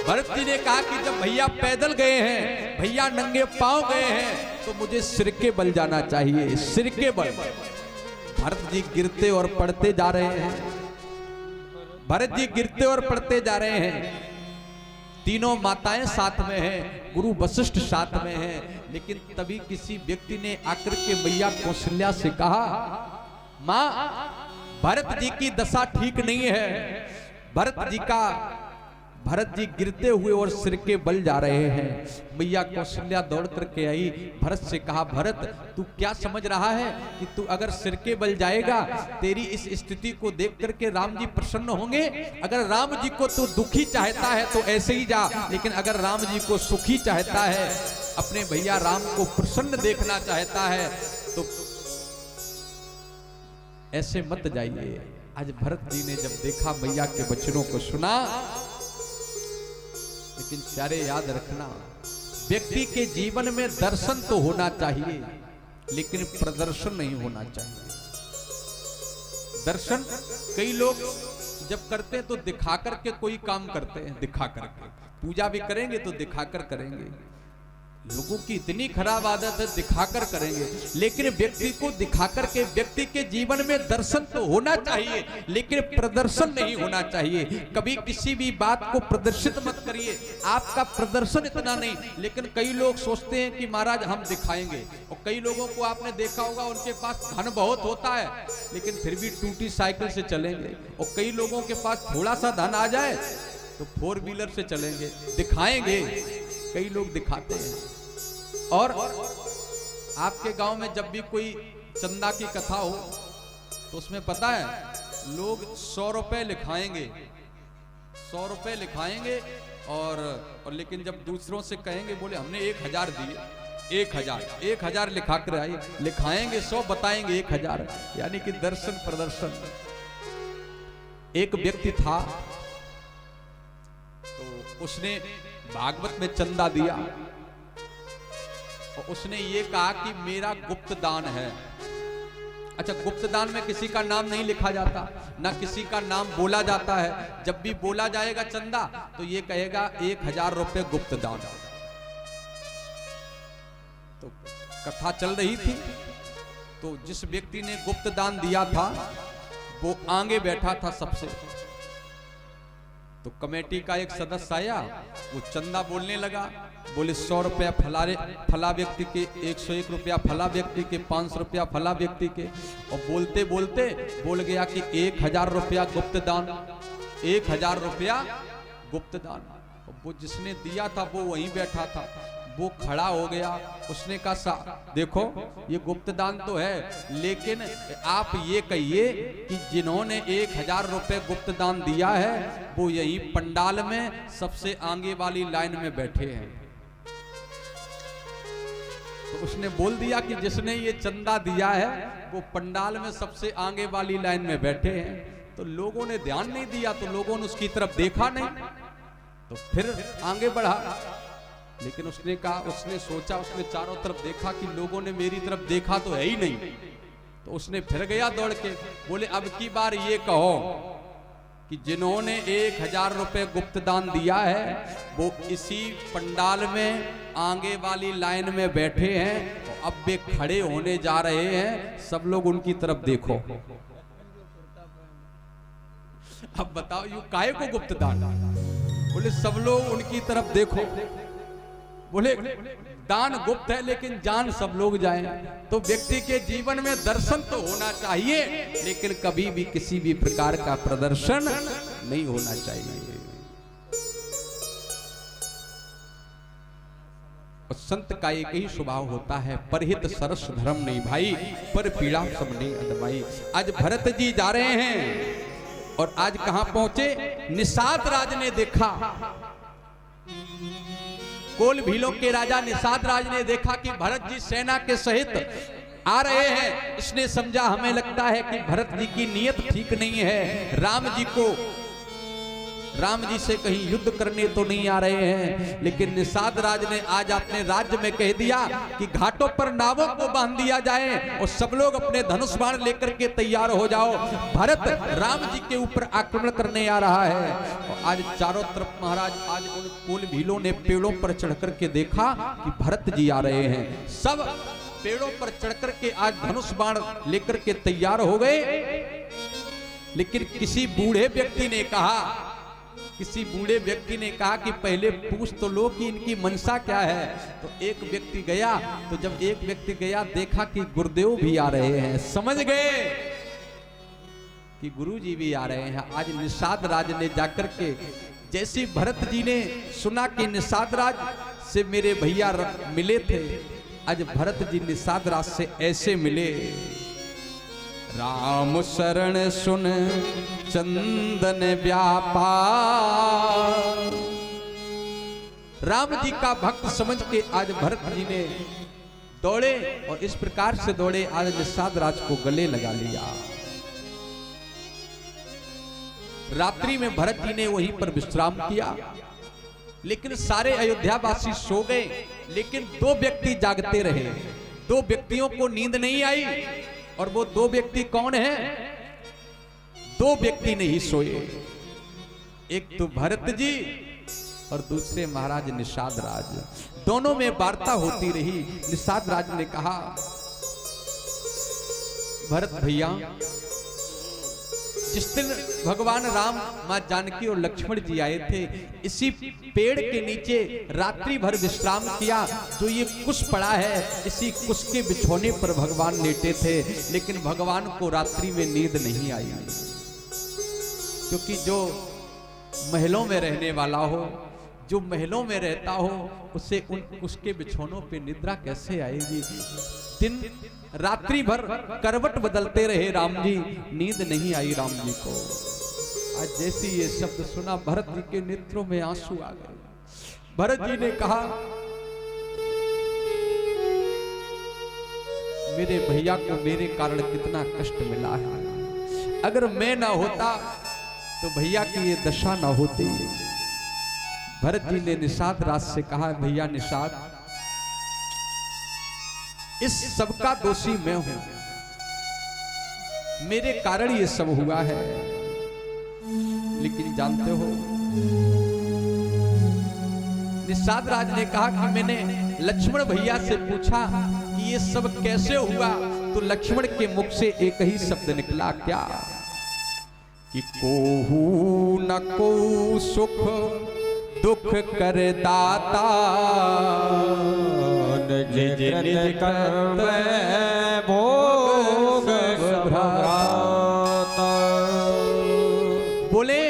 भरत जी ने कहा कि जब भैया पैदल गए हैं, भैया नंगे पांव गए हैं, तो मुझे सिर के बल जाना चाहिए, सिर के बल। भरत जी गिरते और पड़ते जा रहे हैं। भरत जी गिरते और पड़ते जा रहे हैं। तीनों माताएं साथ में हैं, गुरु वशिष्ठ साथ में हैं। लेकिन तभी किसी व्यक्ति ने आकर के मैया कौशल्या से कहा, मां भरत जी की दशा ठीक नहीं है। भरत जी गिरते हुए और सिर के बल जा रहे हैं। मैया कौशल्या दौड़ करके आई, भरत से कहा, भरत तू क्या समझ रहा है कि तू अगर सिर के बल जाएगा, तेरी इस स्थिति को देख करके राम जी प्रसन्न होंगे? अगर राम जी को तू दुखी चाहता है तो ऐसे ही जा, लेकिन अगर राम जी को सुखी चाहता है, अपने भैया राम को प्रसन्न देखना चाहता है, तो ऐसे मत जाइए। आज भरत जी ने जब देखा, मैया के वचनों को सुना, लेकिन प्यारे याद रखना, व्यक्ति के जीवन में दर्शन तो होना चाहिए, लेकिन प्रदर्शन नहीं होना चाहिए। दर्शन कई लोग जब करते हैं तो दिखा करके कोई काम करते हैं, दिखा करके पूजा भी करेंगे तो दिखाकर करेंगे। लोगों की इतनी खराब आदत है, दिखाकर करेंगे। लेकिन व्यक्ति को दिखाकर के, व्यक्ति के जीवन में दर्शन तो होना चाहिए, लेकिन प्रदर्शन नहीं होना चाहिए। कभी किसी भी बात को प्रदर्शित मत करिए, आपका प्रदर्शन इतना नहीं। लेकिन कई लोग सोचते हैं कि महाराज हम दिखाएंगे, और कई लोगों को आपने देखा होगा उनके पास धन बहुत होता है, लेकिन फिर भी टूटी साइकिल से चलेंगे। और कई लोगों के पास थोड़ा सा धन आ जाए तो 4 व्हीलर से चलेंगे, दिखाएंगे। कई लोग दिखाते हैं। और आपके गांव में जब भी कोई चंदा की कथा हो तो उसमें पता है लोग 100 रुपए लिखाएंगे, 100 रुपए लिखाएंगे और लेकिन जब दूसरों से कहेंगे, बोले हमने 1000 दिए, 1000 लिखा कर आए, लिखाएंगे 100, बताएंगे 1000, यानी कि दर्शन प्रदर्शन। एक व्यक्ति था तो उसने भागवत में चंदा दिया और उसने ये कहा कि मेरा गुप्त दान है। अच्छा, गुप्त दान में किसी का नाम नहीं लिखा जाता, ना किसी का नाम बोला जाता है। जब भी बोला जाएगा चंदा तो ये कहेगा 1000 रुपए गुप्त दान। तो कथा चल रही थी, तो जिस व्यक्ति ने गुप्त दान दिया था वो आगे बैठा था सबसे। तो कमेटी का एक सदस्य आया, वो चंदा बोलने लगा, बोले 100 रुपया फला व्यक्ति के, 101 रुपया फला व्यक्ति के, 500 रुपया फला व्यक्ति के। और बोलते बोलते बोल गया कि 1000 रुपया गुप्त दान, 1000 रुपया गुप्त दान। वो जिसने दिया था वो वहीं बैठा था, वो खड़ा हो गया। उसने कहा देखो ये गुप्त दान तो है, लेकिन आप ये कहिए कि जिन्होंने 1000 रुपए गुप्त दान दिया है वो यही पंडाल में सबसे आगे वाली लाइन में बैठे हैं। तो उसने बोल दिया कि जिसने ये चंदा दिया है वो पंडाल में सबसे आगे वाली लाइन में बैठे हैं। तो लोगों ने ध्यान नहीं दिया, तो लोगों ने उसकी तरफ देखा नहीं, तो फिर आगे बढ़ा। लेकिन उसने कहा, उसने सोचा, उसने चारों तरफ देखा कि लोगों ने मेरी तरफ देखा तो है ही नहीं। तो उसने फिर गया दौड़ के, बोले अब की बार ये कहो कि जिन्होंने 1000 रुपए गुप्त दान दिया है वो इसी पंडाल में आगे वाली लाइन में बैठे हैं, तो अब वे खड़े होने जा रहे हैं, सब लोग उनकी तरफ देखो। अब बताओ यू काहे को गुप्त दान? बोले सब लोग उनकी तरफ देखो। बोले दान गुप्त है लेकिन जान सब लोग जाएं। तो व्यक्ति के जीवन में दर्शन तो होना चाहिए, लेकिन कभी भी किसी भी प्रकार का प्रदर्शन नहीं होना चाहिए। और संत का एक ही स्वभाव होता है, परहित सरस धर्म नहीं भाई, पर पीड़ा सब नहीं अदमाई। आज भरत जी जा रहे हैं और आज कहां पहुंचे? निषाद राज ने देखा, कोल भीलों के राजा निषाद राज ने देखा कि भरत जी सेना के सहित आ रहे हैं। इसने समझा, हमें लगता है कि भरत जी की नीयत ठीक नहीं है, राम जी से कहीं युद्ध करने तो नहीं आ रहे हैं। लेकिन निषाद राज ने आज अपने राज्य में कह दिया कि घाटों पर नावों को बांध दिया जाए और सब लोग अपने धनुष बाण लेकर के तैयार हो जाओ, भरत राम जी के ऊपर आक्रमण करने आ रहा है। और आज चारों तरफ महाराज, आज उन कोल भीलों ने पेड़ों पर चढ़ करके देखा कि भरत जी आ रहे हैं। सब पेड़ों पर चढ़ करके आज धनुष बाण लेकर के तैयार हो गए। लेकिन किसी बूढ़े व्यक्ति ने कहा कि पहले पूछ तो लो कि इनकी मनसा क्या है। तो एक व्यक्ति गया, तो जब एक व्यक्ति गया देखा कि गुरुदेव भी आ रहे हैं, समझ गए कि गुरु जी भी आ रहे हैं। आज निषाद राज ने जाकर के, जैसे भरत जी ने सुना कि निषाद राज से मेरे भैया मिले थे, आज भरत जी निषाद राज से ऐसे मिले। राम शरण सुन चंदन व्यापार। राम जी का भक्त समझ के आज भरत जी ने दौड़े और इस प्रकार से दौड़े, आज निषाद राज को गले लगा लिया। रात्रि में भरत जी ने वहीं पर विश्राम किया, लेकिन सारे अयोध्यावासी सो गए, लेकिन 2 व्यक्ति जागते रहे। 2 व्यक्तियों को नींद नहीं आई, और वो 2 व्यक्ति कौन हैं? 2 व्यक्ति नहीं सोए, एक तो भरत जी और दूसरे महाराज निषाद राज। दोनों में वार्ता होती रही। निषाद राज ने कहा, भरत भैया, जिस दिन भगवान राम, मां जानकी और लक्ष्मण जी आए थे, इसी पेड़ के नीचे रात्रि भर विश्राम किया। जो ये कुश पड़ा है, इसी कुश के बिछोने पर भगवान लेटे थे, लेकिन भगवान को रात्रि में नींद नहीं आई। क्योंकि जो महलों में रहने वाला हो, जो महलों में रहता हो, उसे उसके बिछोनों पे निद्रा कैसे आएगी? दिन रात्रि भर करवट बदलते रहे राम जी, नींद नहीं आई राम जी को। आज जैसे ये शब्द सुना भरत जी के नेत्रों में आंसू आ गए। भरत जी ने कहा मेरे भैया को मेरे कारण कितना कष्ट मिला है, अगर मैं ना होता तो भैया की ये दशा ना होती। भरत जी ने निषाद राज से कहा भैया निषाद, इस सब का दोषी मैं हूं, मेरे कारण ये सब हुआ है। लेकिन जानते हो निषाद राज ने कहा कि मैंने लक्ष्मण भैया से पूछा कि ये सब कैसे हुआ, तो लक्ष्मण के मुख से एक ही शब्द निकला, क्या कि कोहू न को सुख दुख कर दाता, निज कर्म भोग भ्राता। बोले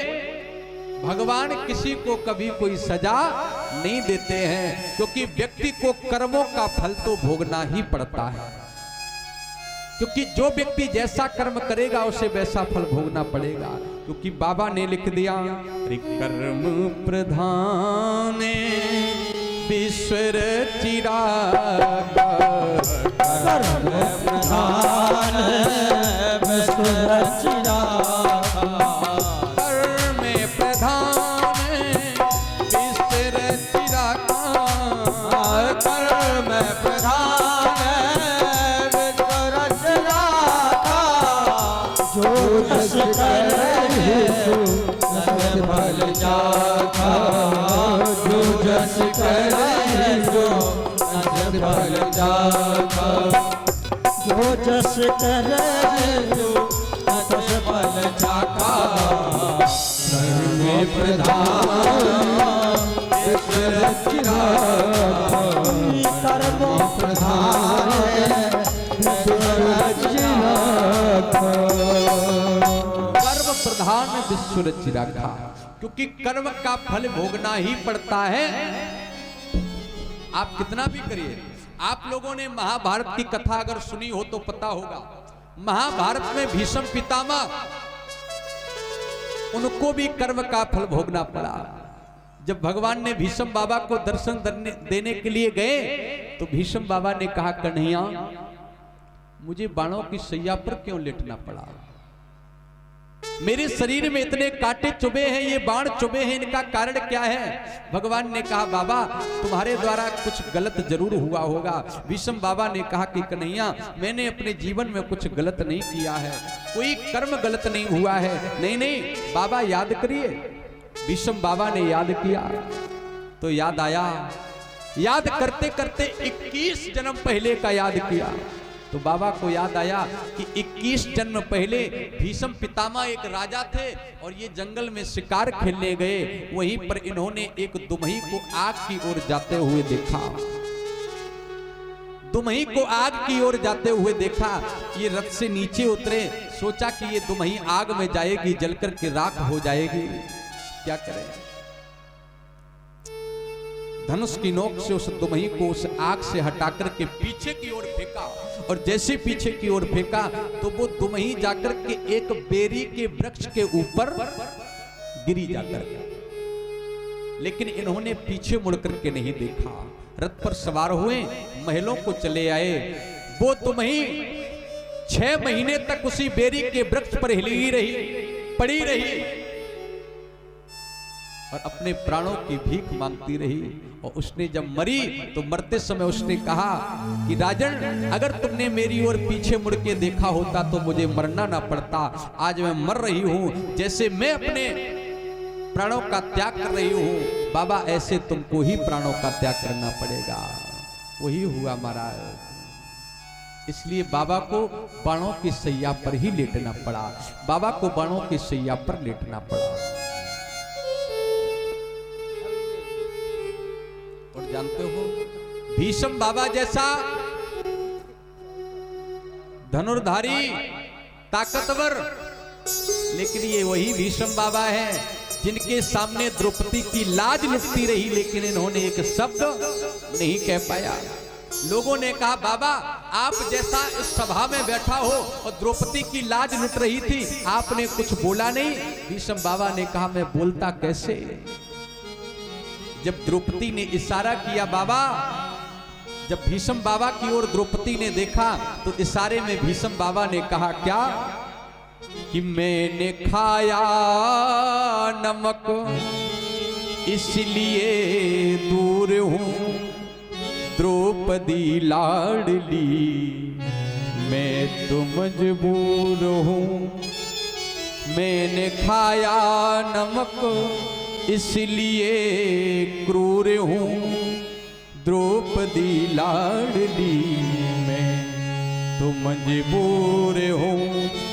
भगवान किसी को कभी कोई सजा नहीं देते हैं, क्योंकि व्यक्ति को कर्मों का फल तो भोगना ही पड़ता है। क्योंकि जो व्यक्ति जैसा कर्म करेगा उसे वैसा फल भोगना पड़ेगा। क्योंकि बाबा ने लिख दिया कर्म प्रधान विश्वर चिराग, कर्म प्रधान विश्वर चिराग, कर्म प्रधान विश्वर चिराग, कर्म प्रधान विश्वर चिराग। जो जस करे सो फल जागा, जो जस करे सो फल जागा, जो जस करे सो फल जागा। कर्म प्रधान विश्वर चिराग, कर्म प्रधान विश्वर चिराग। कर्म प्रधान विश्वर चिरागा, क्योंकि कर्म का फल भोगना ही पड़ता है। आप कितना भी करिए। आप लोगों ने महाभारत की कथा अगर सुनी हो तो पता होगा, महाभारत में भीष्म पितामह उनको भी कर्म का फल भोगना पड़ा। जब भगवान ने भीष्म बाबा को दर्शन देने के लिए गए तो भीष्म बाबा ने कहा कन्हैया मुझे बाणों की सैया पर क्यों लेटना पड़ा, मेरे शरीर में इतने कांटे चुभे हैं, ये बाण चुभे हैं, इनका कारण क्या है। भगवान ने कहा बाबा तुम्हारे द्वारा कुछ गलत जरूर हुआ होगा। भीष्म बाबा ने कहा कि कन्हैया मैंने अपने जीवन में कुछ गलत नहीं किया है, कोई कर्म गलत नहीं हुआ है। नहीं नहीं बाबा याद करिए। भीष्म बाबा ने याद किया तो याद आया, याद करते करते 21 जन्म पहले का याद किया तो बाबा को याद आया कि 21 जन्म पहले भीष्म पितामह एक राजा थे और ये जंगल में शिकार खेलने गए। वहीं पर इन्होंने एक दुमही को आग की ओर जाते हुए देखा, दुमही को आग की ओर जाते हुए देखा। ये रथ से नीचे उतरे, सोचा कि ये दुमही आग में जाएगी, जलकर के राख हो जाएगी, क्या करें। धनुष की नोक से उस दुमही को उस आग से हटाकर के पीछे की ओर फेंका और जैसे पीछे की ओर फेंका तो वो दुमही जाकर के एक बेरी के वृक्ष के ऊपर गिरी जाकर के। लेकिन इन्होंने पीछे मुड़कर के नहीं देखा, रथ पर सवार हुए, महलों को चले आए। वो दुमही 6 महीने तक उसी बेरी के वृक्ष पर हिली रही, पड़ी रही और अपने प्राणों की भीख मांगती रही। और उसने जब मरी तो मरते समय उसने कहा कि राजन अगर तुमने मेरी ओर पीछे मुड़ के देखा होता तो मुझे मरना ना पड़ता। आज मैं मर रही हूं, जैसे मैं अपने प्राणों का त्याग कर रही हूं, बाबा ऐसे तुमको ही प्राणों का त्याग करना पड़ेगा। वही हुआ महाराज। इसलिए बाबा को बाणों की सैया पर ही लेटना पड़ा, बाबा को बाणों की सैया पर लेटना पड़ा। और जानते हो भीष्म बाबा जैसा धनुर्धारी ताकतवर, लेकिन ये वही भीष्म बाबा है जिनके सामने द्रौपदी की लाज लुटती रही, लेकिन इन्होंने एक शब्द नहीं कह पाया। लोगों ने कहा बाबा आप जैसा इस सभा में बैठा हो और द्रौपदी की लाज लुट रही थी, आपने कुछ बोला नहीं। भीष्म बाबा ने कहा मैं बोलता कैसे। जब द्रौपदी ने इशारा किया बाबा, जब भीष्म बाबा की ओर द्रौपदी ने देखा तो इशारे में भीष्म बाबा ने कहा क्या कि मैंने खाया नमक इसलिए दूर हूं, द्रौपदी लाडली मैं तो मजबूर हूं। मैंने खाया नमक इसलिए क्रूर हूं, द्रौपदी लाडली मैं तो मजबूर हूं।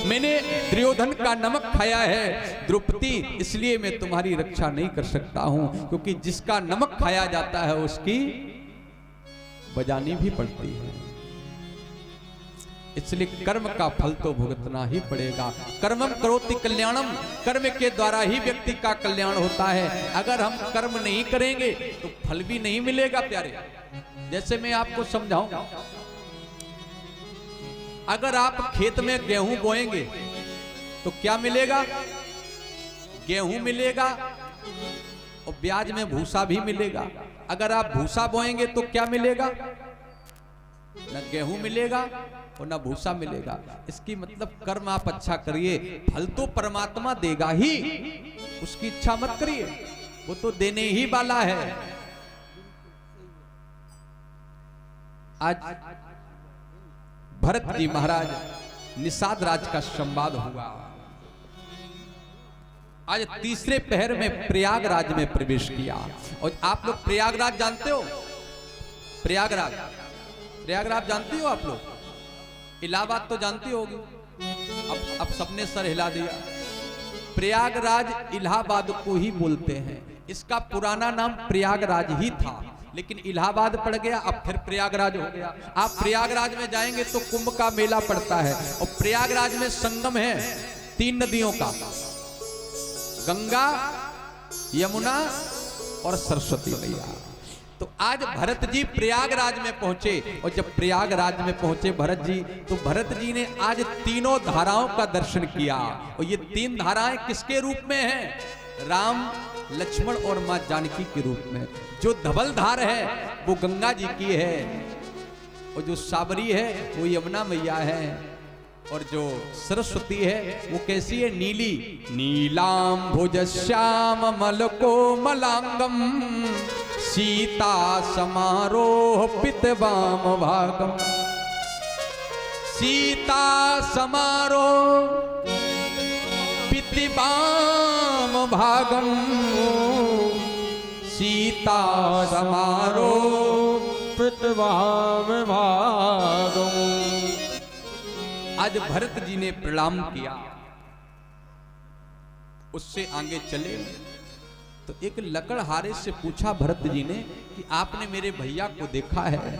मैंने दुर्योधन का नमक खाया है द्रौपदी, इसलिए मैं तुम्हारी रक्षा नहीं कर सकता हूं, क्योंकि जिसका नमक खाया जाता है उसकी बजानी भी पड़ती है। इसलिए कर्म का फल तो भुगतना ही पड़ेगा। कर्मम करोति कल्याणम, कर्म के द्वारा ही व्यक्ति का कल्याण होता है। अगर हम कर्म नहीं करेंगे तो फल भी नहीं मिलेगा प्यारे। जैसे मैं आपको समझाऊं, अगर आप खेत में गेहूं बोएंगे तो क्या मिलेगा? गेहूं मिलेगा और ब्याज में भूसा भी मिलेगा। अगर आप भूसा बोएंगे तो क्या मिलेगा? न गेहूं मिलेगा और न भूसा मिलेगा। इसकी मतलब कर्म आप अच्छा करिए, फल तो परमात्मा देगा ही, उसकी इच्छा मत करिए, वो तो देने ही वाला है। आज भरत जी महाराज निषाद राज का संवाद हुआ। आज तीसरे पहर में प्रयागराज में प्रवेश किया। और आप लोग प्रयागराज जानते हो? प्रयागराज, प्रयागराज जानते हो आप लोग? इलाहाबाद तो जानती होगी। अब सबने सर हिला दिया। प्रयागराज इलाहाबाद को ही बोलते हैं। इसका पुराना नाम प्रयागराज ही था, लेकिन इलाहाबाद पड़ गया, अब फिर प्रयागराज हो गया। आप प्रयागराज में जाएंगे तो कुंभ का मेला पड़ता है और प्रयागराज में संगम है 3 नदियों का, गंगा, यमुना और सरस्वती मैया। तो आज भरत जी प्रयागराज में पहुंचे और जब प्रयागराज में पहुंचे भरत जी, तो भरत जी ने आज तीनों धाराओं का दर्शन किया। और ये 3 धाराएं किसके रूप में हैं? राम, लक्ष्मण और मां जानकी के रूप में। जो धवल धार है वो गंगा जी की है, और जो साबरी है वो यमुना मैया है, और जो सरस्वती है वो कैसी है? नीली। नीलाम भुज श्याम मलको मलांगम, सीता समारोह पितवाम भागम। सीता समारोह पितवाम भागम, सीता समारोह पितवाम भागम। आज भरत जी ने प्रणाम किया, उससे आगे चले तो एक लकड़हारे से पूछा भरत जी ने कि आपने मेरे भैया को देखा है?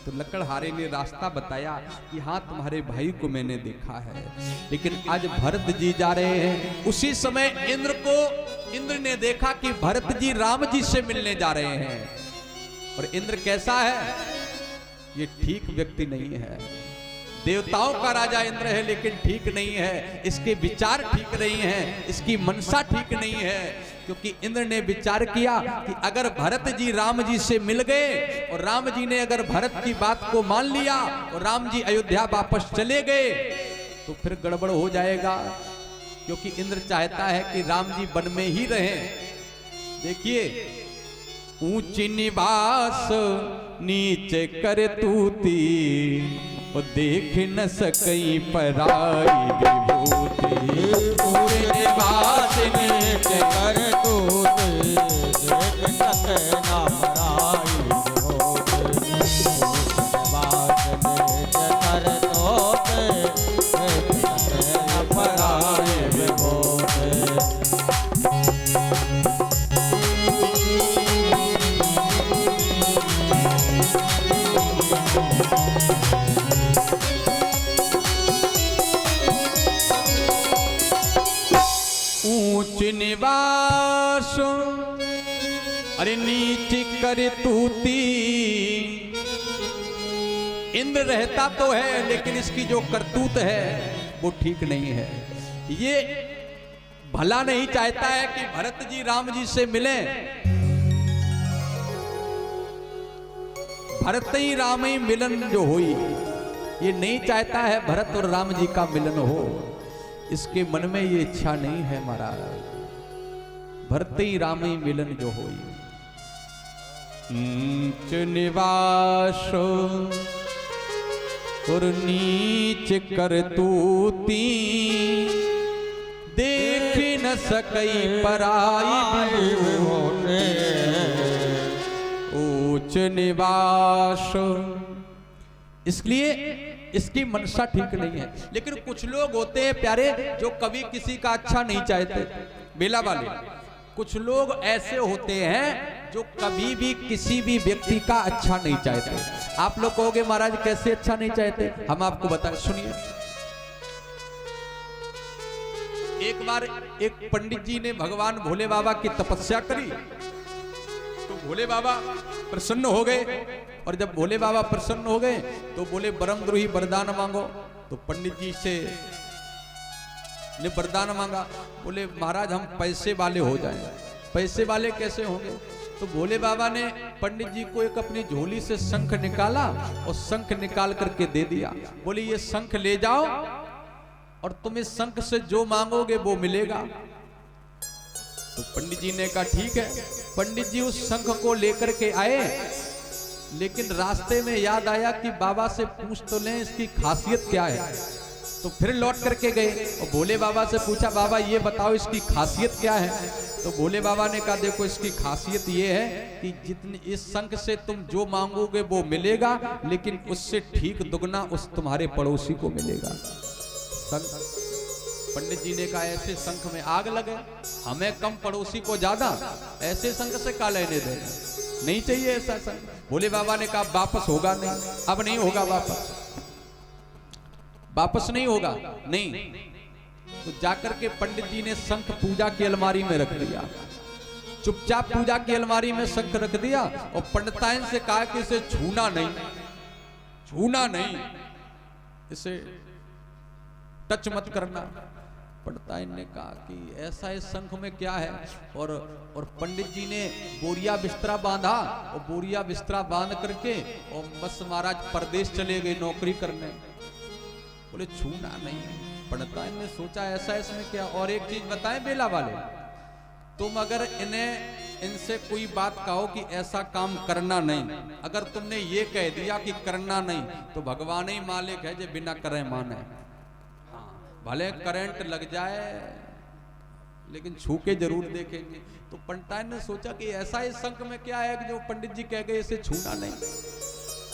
तो लकड़हारे ने रास्ता बताया कि हाँ, तुम्हारे भाई को मैंने देखा है। लेकिन आज भरत जी जा रहे हैं। उसी समय इंद्र ने देखा कि भरत जी राम जी से मिलने जा रहे हैं। और इंद्र कैसा है? ये ठीक व्यक्ति नहीं है। देवताओं का राजा इंद्र है लेकिन ठीक नहीं है। इसके विचार ठीक नहीं है, इसकी मनसा ठीक नहीं है। क्योंकि इंद्र ने विचार किया कि अगर भरत जी राम जी से मिल गए और राम जी ने अगर भरत की बात को मान लिया और राम जी अयोध्या वापस चले गए तो फिर गड़बड़ हो जाएगा। क्योंकि इंद्र चाहता है कि राम जी वन में ही रहें। देखिए, ऊंच निवास नीचे कर तूती, और देख न सकई पराई विभूति। ऊंच निवास नीचे कर तूती, देख न सकना पराई विभूति। ऊंच निवास नीचे कर तूती, देख न सकना पराई विभूति। ऊंच निवास अरे नीच कर तूती, इंद्र रहता तो है, लेकिन इसकी जो करतूत है वो ठीक नहीं है। ये भला नहीं चाहता है कि भरत जी राम जी से मिले, भरत ही राम ही मिलन जो हुई, ये नहीं चाहता है भरत और राम जी का मिलन हो। इसके मन में ये इच्छा नहीं है महाराज, भरत ही राम ही मिलन जो हुई। नीच निवास और नीच करतूती, देख न सकई पराई होते, ऊंच निवास। इसलिए इसकी मनसा ठीक नहीं है। लेकिन कुछ लोग होते हैं प्यारे जो कभी किसी का अच्छा नहीं चाहते, बेला वाले कुछ लोग ऐसे होते हैं जो कभी भी किसी भी व्यक्ति का अच्छा नहीं चाहते। आप लोग कहोगे महाराज कैसे अच्छा नहीं चाहते, हम आपको बताएं, सुनिए। एक बार एक पंडित जी ने भगवान भोले बाबा की तपस्या करी, तो भोले बाबा प्रसन्न हो गए। और जब भोले बाबा प्रसन्न हो गए तो बोले बरमद्रोही वरदान मांगो। तो पंडित जी से ने वरदान मांगा, बोले महाराज हम पैसे वाले हो जाएं। पैसे वाले कैसे होंगे? तो भोले बाबा ने पंडित जी को एक अपनी झोली से शंख निकाला और शंख निकाल करके दे दिया। बोले ये शंख ले जाओ और तुम इस शंख से जो मांगोगे वो मिलेगा। तो पंडित जी ने कहा ठीक है। पंडित जी उस शंख को लेकर के आए, लेकिन रास्ते में याद आया कि बाबा से पूछ तो लें इसकी खासियत क्या है। तो फिर लौट करके गए और भोले बाबा से पूछा, बाबा ये बताओ इसकी खासियत क्या है। तो भोले बाबा ने कहा देखो इसकी खासियत ये है कि जितनी इस शंख से तुम जो मांगोगे वो मिलेगा, लेकिन उससे ठीक दुगना उस तुम्हारे पड़ोसी को मिलेगा। पंडित जी ने कहा ऐसे शंख में आग लगे, हमें कम पड़ोसी को ज्यादा, ऐसे शंख से का लेने देना, नहीं चाहिए ऐसा शंख। भोले बाबा ने कहा वापस होगा नहीं, अब नहीं होगा, वापस नहीं होगा नहीं। तो जाकर के पंडित जी ने शंख पूजा की अलमारी में रख दिया, चुपचाप पूजा की अलमारी में शंख रख दिया और पंडिताइन से कहा कि इसे छूना नहीं, छूना नहीं, इसे टच मत करना। पंडिताइन ने कहा कि ऐसा इस शंख में क्या है। और पंडित जी ने बोरिया बिस्तरा बांधा और बोरिया बिस्तरा बांध करके और बस महाराज परदेश चले गए नौकरी करने। बोले छूना नहीं। पंडिताइन ने सोचा ऐसा इसमें क्या। और एक चीज बताएं बेला वाले, तुम अगर इनसे कोई बात कहो कि ऐसा काम करना नहीं, अगर तुमने ये कह दिया कि करना नहीं, तो भगवान ही मालिक है जो बिना करे माने। भले करंट लग जाए लेकिन छू के जरूर देखेंगे। तो पंडिताइन ने सोचा कि ऐसा इस शंख में क्या है कि जो पंडित जी कह गए इसे छूना नहीं।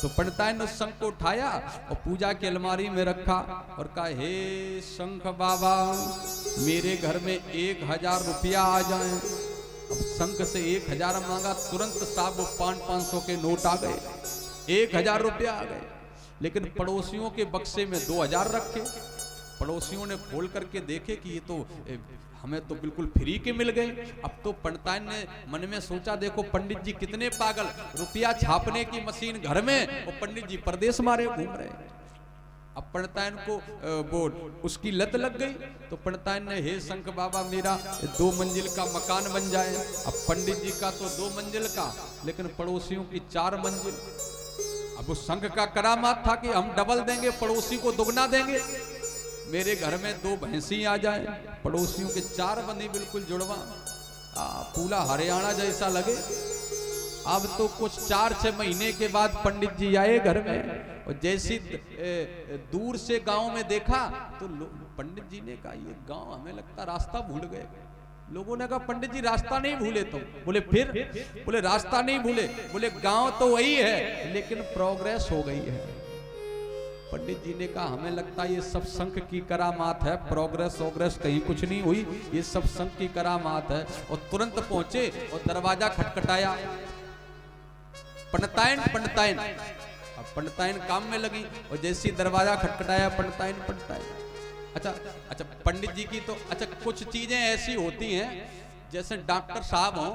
तो पंडिताइन ने उस शंख को उठाया और पूजा की अलमारी में रखा और कहा हे शंख बाबा मेरे घर में 1000 रुपया आ जाए। अब शंख से 1000 मांगा, तुरंत साहब वो 500 के नोट आ गए, 1000 रुपया आ गए। लेकिन पड़ोसियों के बक्से में 2000 रखे। पड़ोसियों ने खोल करके देखे कि ये तो हमें तो बिल्कुल फ्री के मिल गए। अब तो पंडिताइन ने मन में सोचा देखो पंडित जी कितने पागल, रुपया छापने की मशीन घर में और पंडित जी परदेश मारे घूम रहे। अब पंडिताइन को वो उसकी लत लग गई। तो पंडिताइन ने हे शंख बाबा मेरा 2 मंजिल का मकान बन जाए। अब पंडित जी का तो 2 मंजिल का, लेकिन पड़ोसियों की 4 मंजिल। अब उस शंख का करामात था कि हम डबल देंगे, पड़ोसी को दुगना देंगे। मेरे घर में 2 भैंसी आ जाए, पड़ोसियों के 4 बंदी बिल्कुल जुड़वा, पूरा हरियाणा जैसा लगे। अब तो कुछ 4-6 महीने के बाद पंडित जी आए घर में और जैसी दूर से गांव में देखा तो पंडित जी ने कहा ये गांव हमें लगता रास्ता भूल गए। लोगों ने कहा पंडित जी रास्ता नहीं भूले तुम। बोले फिर? बोले रास्ता नहीं भूले, बोले गांव तो वही है लेकिन प्रोग्रेस हो गई है। पंडित जी ने कहा हमें लगता है ये सब शंख की करामात है, प्रोग्रेस कहीं कुछ नहीं हुई, ये सब शंख की करामात है। और तुरंत पहुंचे और दरवाजा खटखटाया। पंडिताइन अब पंडिताइन काम में लगी और जैसे दरवाजा खटखटाया पंडिताइन अच्छा पंडित जी की तो अच्छा कुछ चीजें ऐसी होती हैं जैसे डॉक्टर साहब हों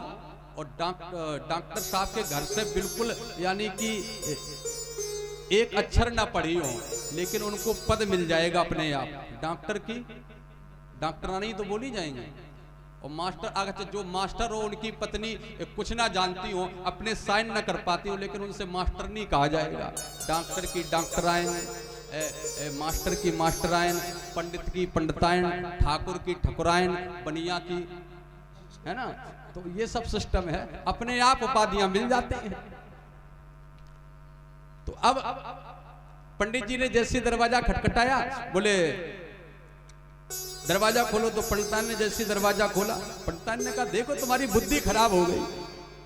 और डॉक्टर साहब के घर से बिल्कुल यानी कि एक अक्षर ना पढ़ी हो, लेकिन उनको पद मिल जाएगा अपने आप। डॉक्टर की डॉक्टरानी तो बोली जाएंगे, और मास्टर अगर जो मास्टर हो उनकी पत्नी कुछ ना जानती हो, अपने साइन ना कर पाती हो, लेकिन उनसे मास्टर नहीं कहा जाएगा। डॉक्टर की डॉक्टरायन, मास्टर की मास्टरायन, पंडित की पंडितायन, ठाकुर की ठकुरायन, बनिया की, है ना। तो ये सब सिस्टम है, अपने आप उपाधियां मिल जाती हैं। तो अब पंडित जी ने जैसे दरवाजा खटखटाया, बोले दरवाजा खोलो, तो पंडितान ने जैसे दरवाजा खोला, पंडितान ने कहा देखो तुम्हारी बुद्धि खराब हो गई,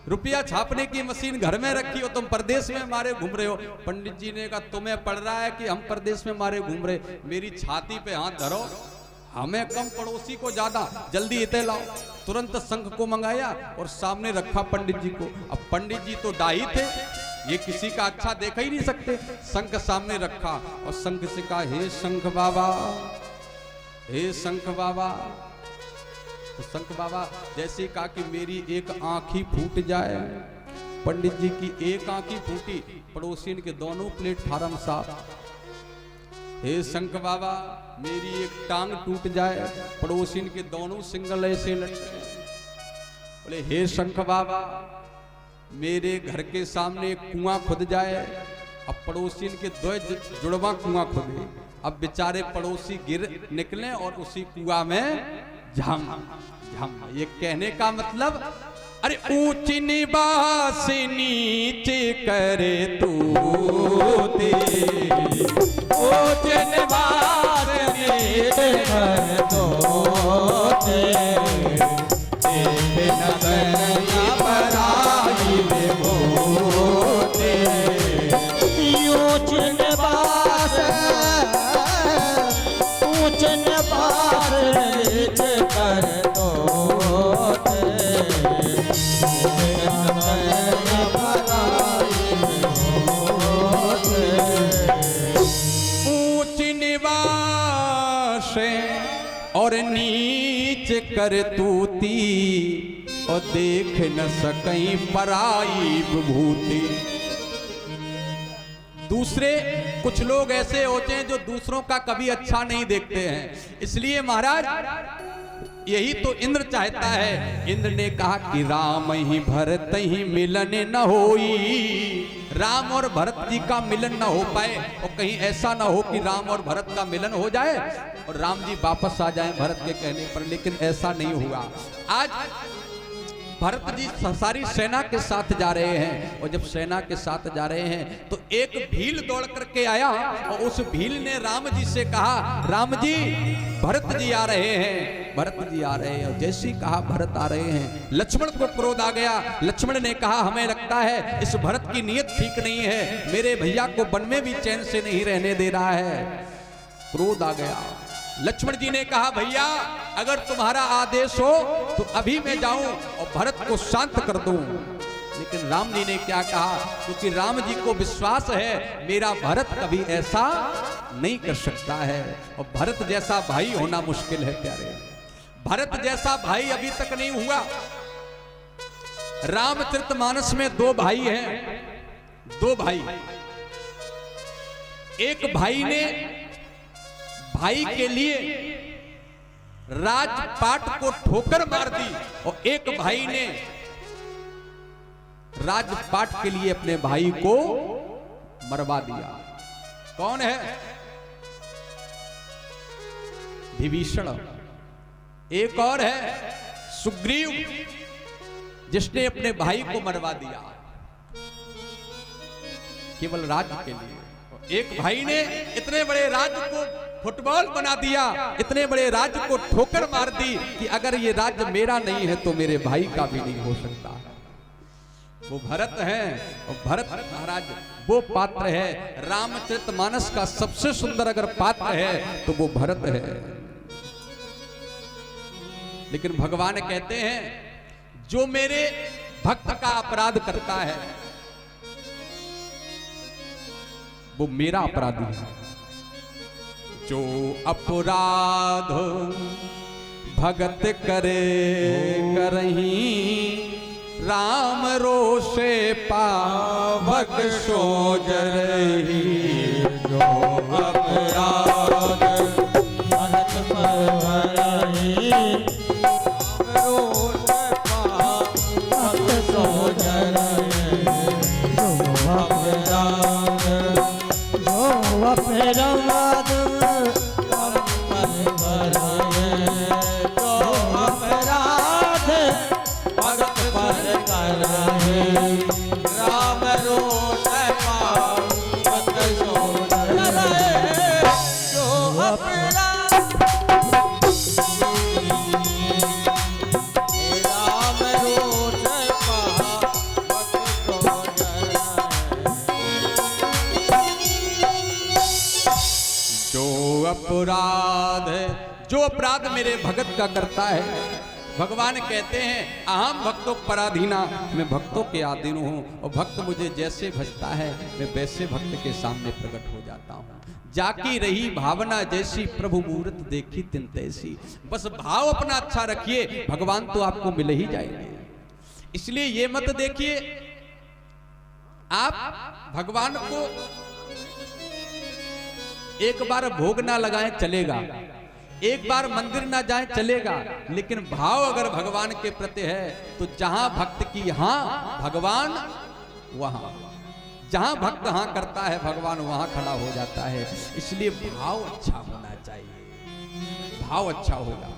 रुपया छापने की मशीन घर में रखी हो, तुम परदेश में मारे घूम रहे हो। पंडित जी ने कहा तुम्हें पड़ रहा है कि हम परदेश में मारे घूम रहे, मेरी छाती पे हाथ धरो, हमें कम पड़ोसी को ज्यादा, जल्दी इते लाओ। तुरंत शंख को मंगाया और सामने रखा पंडित जी को। अब पंडित जी तो डाही थे, ये किसी का अच्छा देखा ही नहीं सकते, शंख सामने रखा और शंख से कहा हे शंख बाबा, हे शंख बाबा। तो शंख बाबा जैसे कहा कि मेरी एक आंख ही फूट जाए। पंडित जी की एक आंख ही फूटी, पड़ोसिन के दोनों प्लेटफार्म साफ। हे शंख बाबा मेरी एक टांग टूट जाए, पड़ोसिन के दोनों सिंगल ऐसे लटके। बोले हे शंख बाबा मेरे घर के सामने एक कुआं खुद जाए, अब पड़ोसिन के दो जुड़वा कुआं खुदे, अब बेचारे पड़ोसी गिर निकले और उसी कुआं में झम झम। ये कहने का मतलब, अरे ऊंच निवास नीचे करे तू, ऊंच निवास नीचे कर दो, और नीच कर तूती, और देख न सकई पराई विभूति। दूसरे कुछ लोग ऐसे होते हैं जो दूसरों का कभी अच्छा नहीं देखते हैं, इसलिए महाराज यही तो इंद्र चाहता है। इंद्र ने कहा कि राम ही भरत ही मिलन न होई, राम और भरत जी का मिलन न हो पाए, और कहीं ऐसा ना हो कि राम और भरत का मिलन हो जाए और राम जी वापस आ जाएं भरत के कहने पर, लेकिन ऐसा नहीं हुआ। आज भरत जी सारी सेना के साथ जा रहे हैं, और जब सेना के साथ जा रहे हैं तो एक भील दौड़ करके आया, और उस भील ने राम जी से कहा राम जी भरत जी आ रहे हैं, भरत जी आ रहे हैं। और जैसे ही कहा भरत आ रहे हैं, लक्ष्मण को क्रोध आ गया। लक्ष्मण ने कहा हमें लगता है इस भरत की नीयत ठीक नहीं है, मेरे भैया को वन में भी चैन से नहीं रहने दे रहा है। क्रोध आ गया। लक्ष्मण जी ने कहा भैया अगर तुम्हारा आदेश हो तो अभी मैं जाऊं और भरत को शांत कर दूं। लेकिन राम जी ने क्या कहा, क्योंकि राम जी को विश्वास है मेरा भरत कभी ऐसा नहीं कर सकता है, और भरत जैसा भाई होना मुश्किल है प्यारे। भरत जैसा भाई अभी तक नहीं हुआ। रामचरितमानस में दो भाई हैं, दो भाई। एक भाई ने भाई के लिए राजपाट को ठोकर मार दी, और एक भाई ने राजपाट के लिए अपने भाई को मरवा दिया। कौन है? विभीषण। एक और है सुग्रीव, जिसने अपने भाई को मरवा दिया केवल राज्य के लिए। एक भाई ने इतने बड़े राज्य को फुटबॉल बना दिया, इतने बड़े राज्य को ठोकर मार दी कि अगर ये राज्य मेरा नहीं है तो मेरे भाई का भी नहीं हो सकता। वो भरत है, और भरत महाराज वो पात्र है। रामचरितमानस का सबसे सुंदर अगर पात्र है तो वो भरत है। लेकिन भगवान कहते हैं जो मेरे भक्त का अपराध करता है वो मेरा अपराधी है। जो अपराध भगत करे करही, राम रोषे पावक बख्शो जरही जो अपराध भरत पर भरही रोष पाप बख्शो जरही जो अपराध भरत पर भरही जो अपराध भगत पर करही राम रोष पाप बख्शो जरही जो अपराध राम रोष पाप बख्शो जरही जो अपराध जो अपराध मेरे भगत का करता है, भगवान कहते हैं अहम भक्तों पराधीना, मैं भक्तों के अधीन हूँ और भक्त मुझे जैसे भजता है मैं वैसे भक्त के सामने प्रकट हो जाता हूँ। जाकी रही भावना जैसी प्रभु मूर्त देखी तिन तैसी। बस भाव अपना अच्छा रखिए, भगवान तो आपको मिल ही जाएंगे। इसलिए ये मत देखिए आप भगवान को एक बार भोग ना लगाएं चलेगा, एक बार मंदिर ना जाए चलेगा, लेकिन भाव अगर भगवान के प्रति है तो जहां भक्त की हां भगवान वहां, जहां भक्त हां करता है भगवान वहां खड़ा हो जाता है। इसलिए भाव अच्छा होना चाहिए, भाव अच्छा होगा।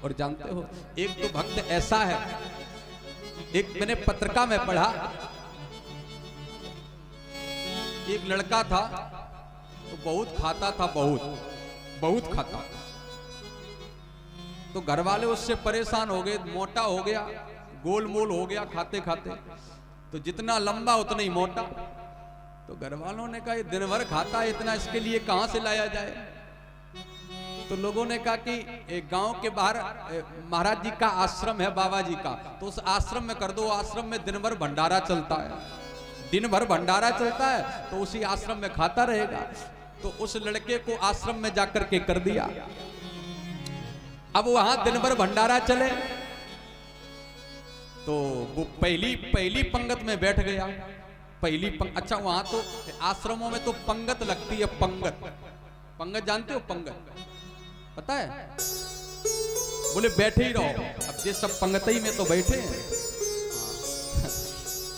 और जानते हो एक तो भक्त ऐसा है, एक मैंने पत्रिका में पढ़ा, एक लड़का था तो बहुत खाता था, बहुत खाता। तो घर वाले उससे परेशान हो गए, मोटा हो गया, गोलमोल हो गया खाते खाते, तो जितना लंबा उतना ही मोटा। तो घर वालों ने कहा ये दिन भर खाता है इतना, इसके लिए कहां से लाया जाए। तो लोगों ने कहा कि एक गांव के बाहर महाराज जी का आश्रम है, बाबा जी का, तो उस आश्रम में कर दो। आश्रम में दिन भर भंडारा चलता है, दिन भर भंडारा चलता है, तो उसी आश्रम में खाता रहेगा। तो उस लड़के को आश्रम में जाकर के कर दिया। अब वहां दिन भर भंडारा चले तो वो पहली पंगत में बैठ गया। अच्छा वहां तो आश्रमों में तो पंगत लगती है, पंगत जानते हो, पंगत पता है, बोले बैठे ही रहो। अब ये सब पंगत ही में तो बैठे हैं,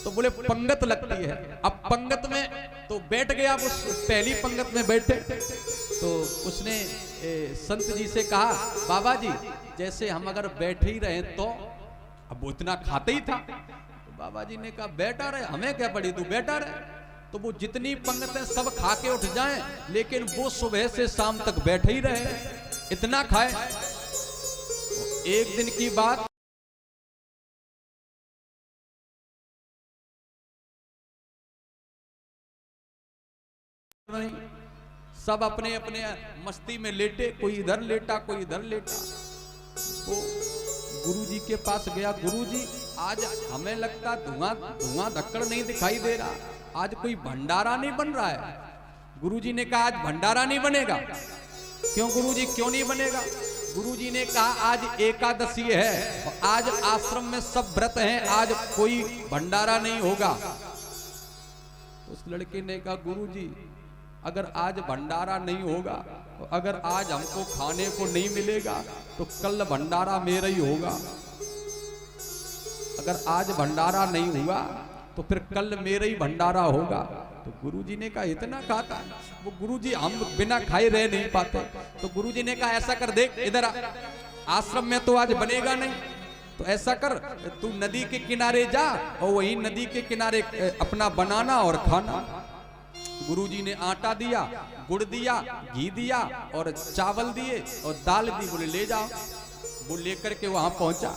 तो बोले पंगत लगती है। अब पंगत में तो बैठ गया, उस पहली पंगत में बैठे तो उसने संत जी से कहा बाबा जी जैसे हम अगर बैठे ही रहे तो, अब वो इतना खाते ही था। तो बाबा जी ने कहा बैठा रहे, हमें क्या पड़ी, तू बैठा रहे। तो वो जितनी पंगतें सब खा के उठ जाएं, लेकिन वो सुबह से शाम तक बैठे ही रहे, इतना खाए। तो एक दिन की बात, सब अपने अपने मस्ती में लेटे, कोई इधर लेटा कोई इधर लेटा। वो गुरुजी के पास गया, गुरुजी आज हमें लगता धुआं धक्कड़ नहीं दिखाई दे रहा, आज कोई भंडारा नहीं बन रहा है। गुरुजी ने कहा आज भंडारा नहीं बनेगा। क्यों गुरुजी, क्यों नहीं बनेगा? गुरुजी ने कहा आज एकादशी है और आज आश्रम में सब व्रत हैं, आज कोई भंडारा नहीं होगा। तो उस लड़के ने कहा गुरुजी अगर आज भंडारा नहीं होगा, तो अगर आज हमको खाने को नहीं मिलेगा तो कल भंडारा मेरा ही होगा। अगर आज भंडारा नहीं हुआ तो फिर कल मेरा ही भंडारा होगा। तो गुरुजी ने कहा इतना खाता है? वो गुरुजी हम बिना खाए रह नहीं पाते। तो गुरुजी ने कहा ऐसा कर, देख इधर आश्रम में तो आज बनेगा नहीं, तो ऐसा कर तू नदी के किनारे जा और वही नदी के किनारे अपना बनाना और खाना। गुरुजी ने आटा दिया, गुड़ दिया, घी दिया और चावल दिए और दाल दी, बोले ले जाओ। वो लेकर के वहां पहुंचा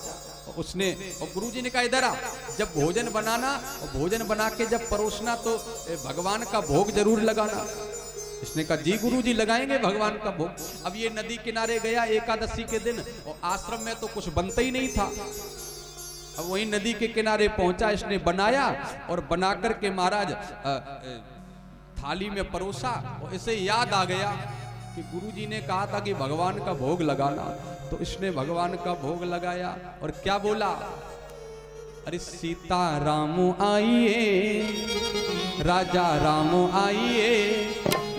उसने, और गुरुजी ने कहा इधर आ, जब भोजन बनाना और भोजन बना के जब परोसना तो भगवान का भोग जरूर लगाना। इसने कहा जी गुरुजी लगाएंगे भगवान का भोग। अब ये नदी किनारे गया एकादशी के दिन और आश्रम में तो कुछ बनता ही नहीं था। अब वही नदी के किनारे पहुंचा, इसने बनाया और बना करके महाराज थाली में परोसा। और इसे याद आ गया कि गुरुजी ने कहा था कि भगवान का भोग लगाना, तो इसने भगवान का भोग लगाया और क्या बोला, अरे सीता राम आइए, राजा राम आइए,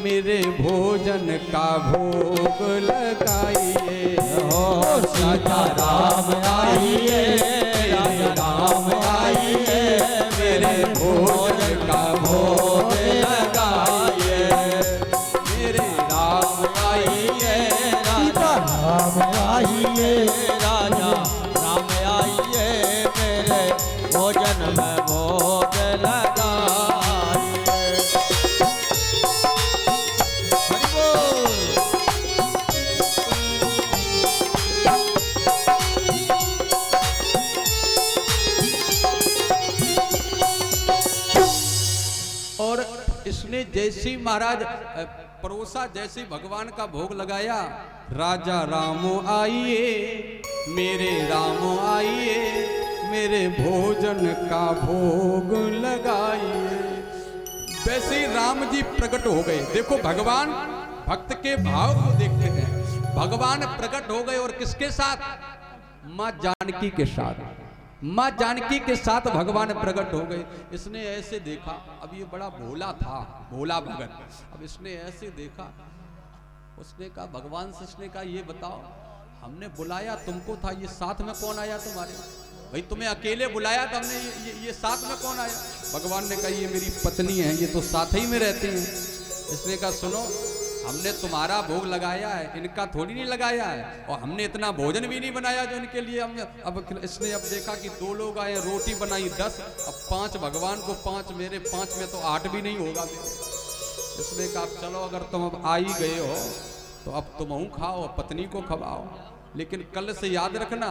मेरे भोजन का भोग लगाइए। हो सीता राम आइए, राजा राम आइए, मेरे भोजन का भोग लगाइए। मेरे राम आइए, सीता राम आइए, राजा राम आइए, मेरे भोजन में भोग लगाइए। हरि बोल। और इसने जैसी महाराज परोसा, जैसे भगवान का भोग लगाया, राजा राम आइए, मेरे राम आइए, मेरे भोजन का भोग लगाइए। वैसे ही राम जी प्रकट हो गए। देखो भगवान भक्त के भाव को देखते हैं। भगवान प्रकट हो गए और किसके साथ? मां जानकी के साथ। मां जानकी के साथ भगवान प्रकट हो गए। इसने ऐसे देखा, अब ये बड़ा भोला था, भोला भगत। अब इसने ऐसे देखा, उसने कहा भगवान से, इसने कहा ये बताओ, हमने बुलाया तुमको था, ये साथ में कौन आया तुम्हारे? भाई तुम्हें अकेले बुलाया था हमने, ये साथ में कौन आया? भगवान ने कहा ये मेरी पत्नी है, ये तो साथ ही में रहती हैं। इसने कहा सुनो, हमने तुम्हारा भोग लगाया है, इनका थोड़ी नहीं लगाया है, और हमने इतना भोजन भी नहीं बनाया जो इनके लिए हमने। अब इसने अब देखा कि 2 लोग आए, रोटी बनाई 10, अब 5 भगवान को, 5 मेरे, 5 में तो 8 भी नहीं होगा मेरे। इसने कहा चलो अगर तुम अब आ ही गए हो तो अब तुम खाओ, पत्नी को खवाओ, लेकिन कल से याद रखना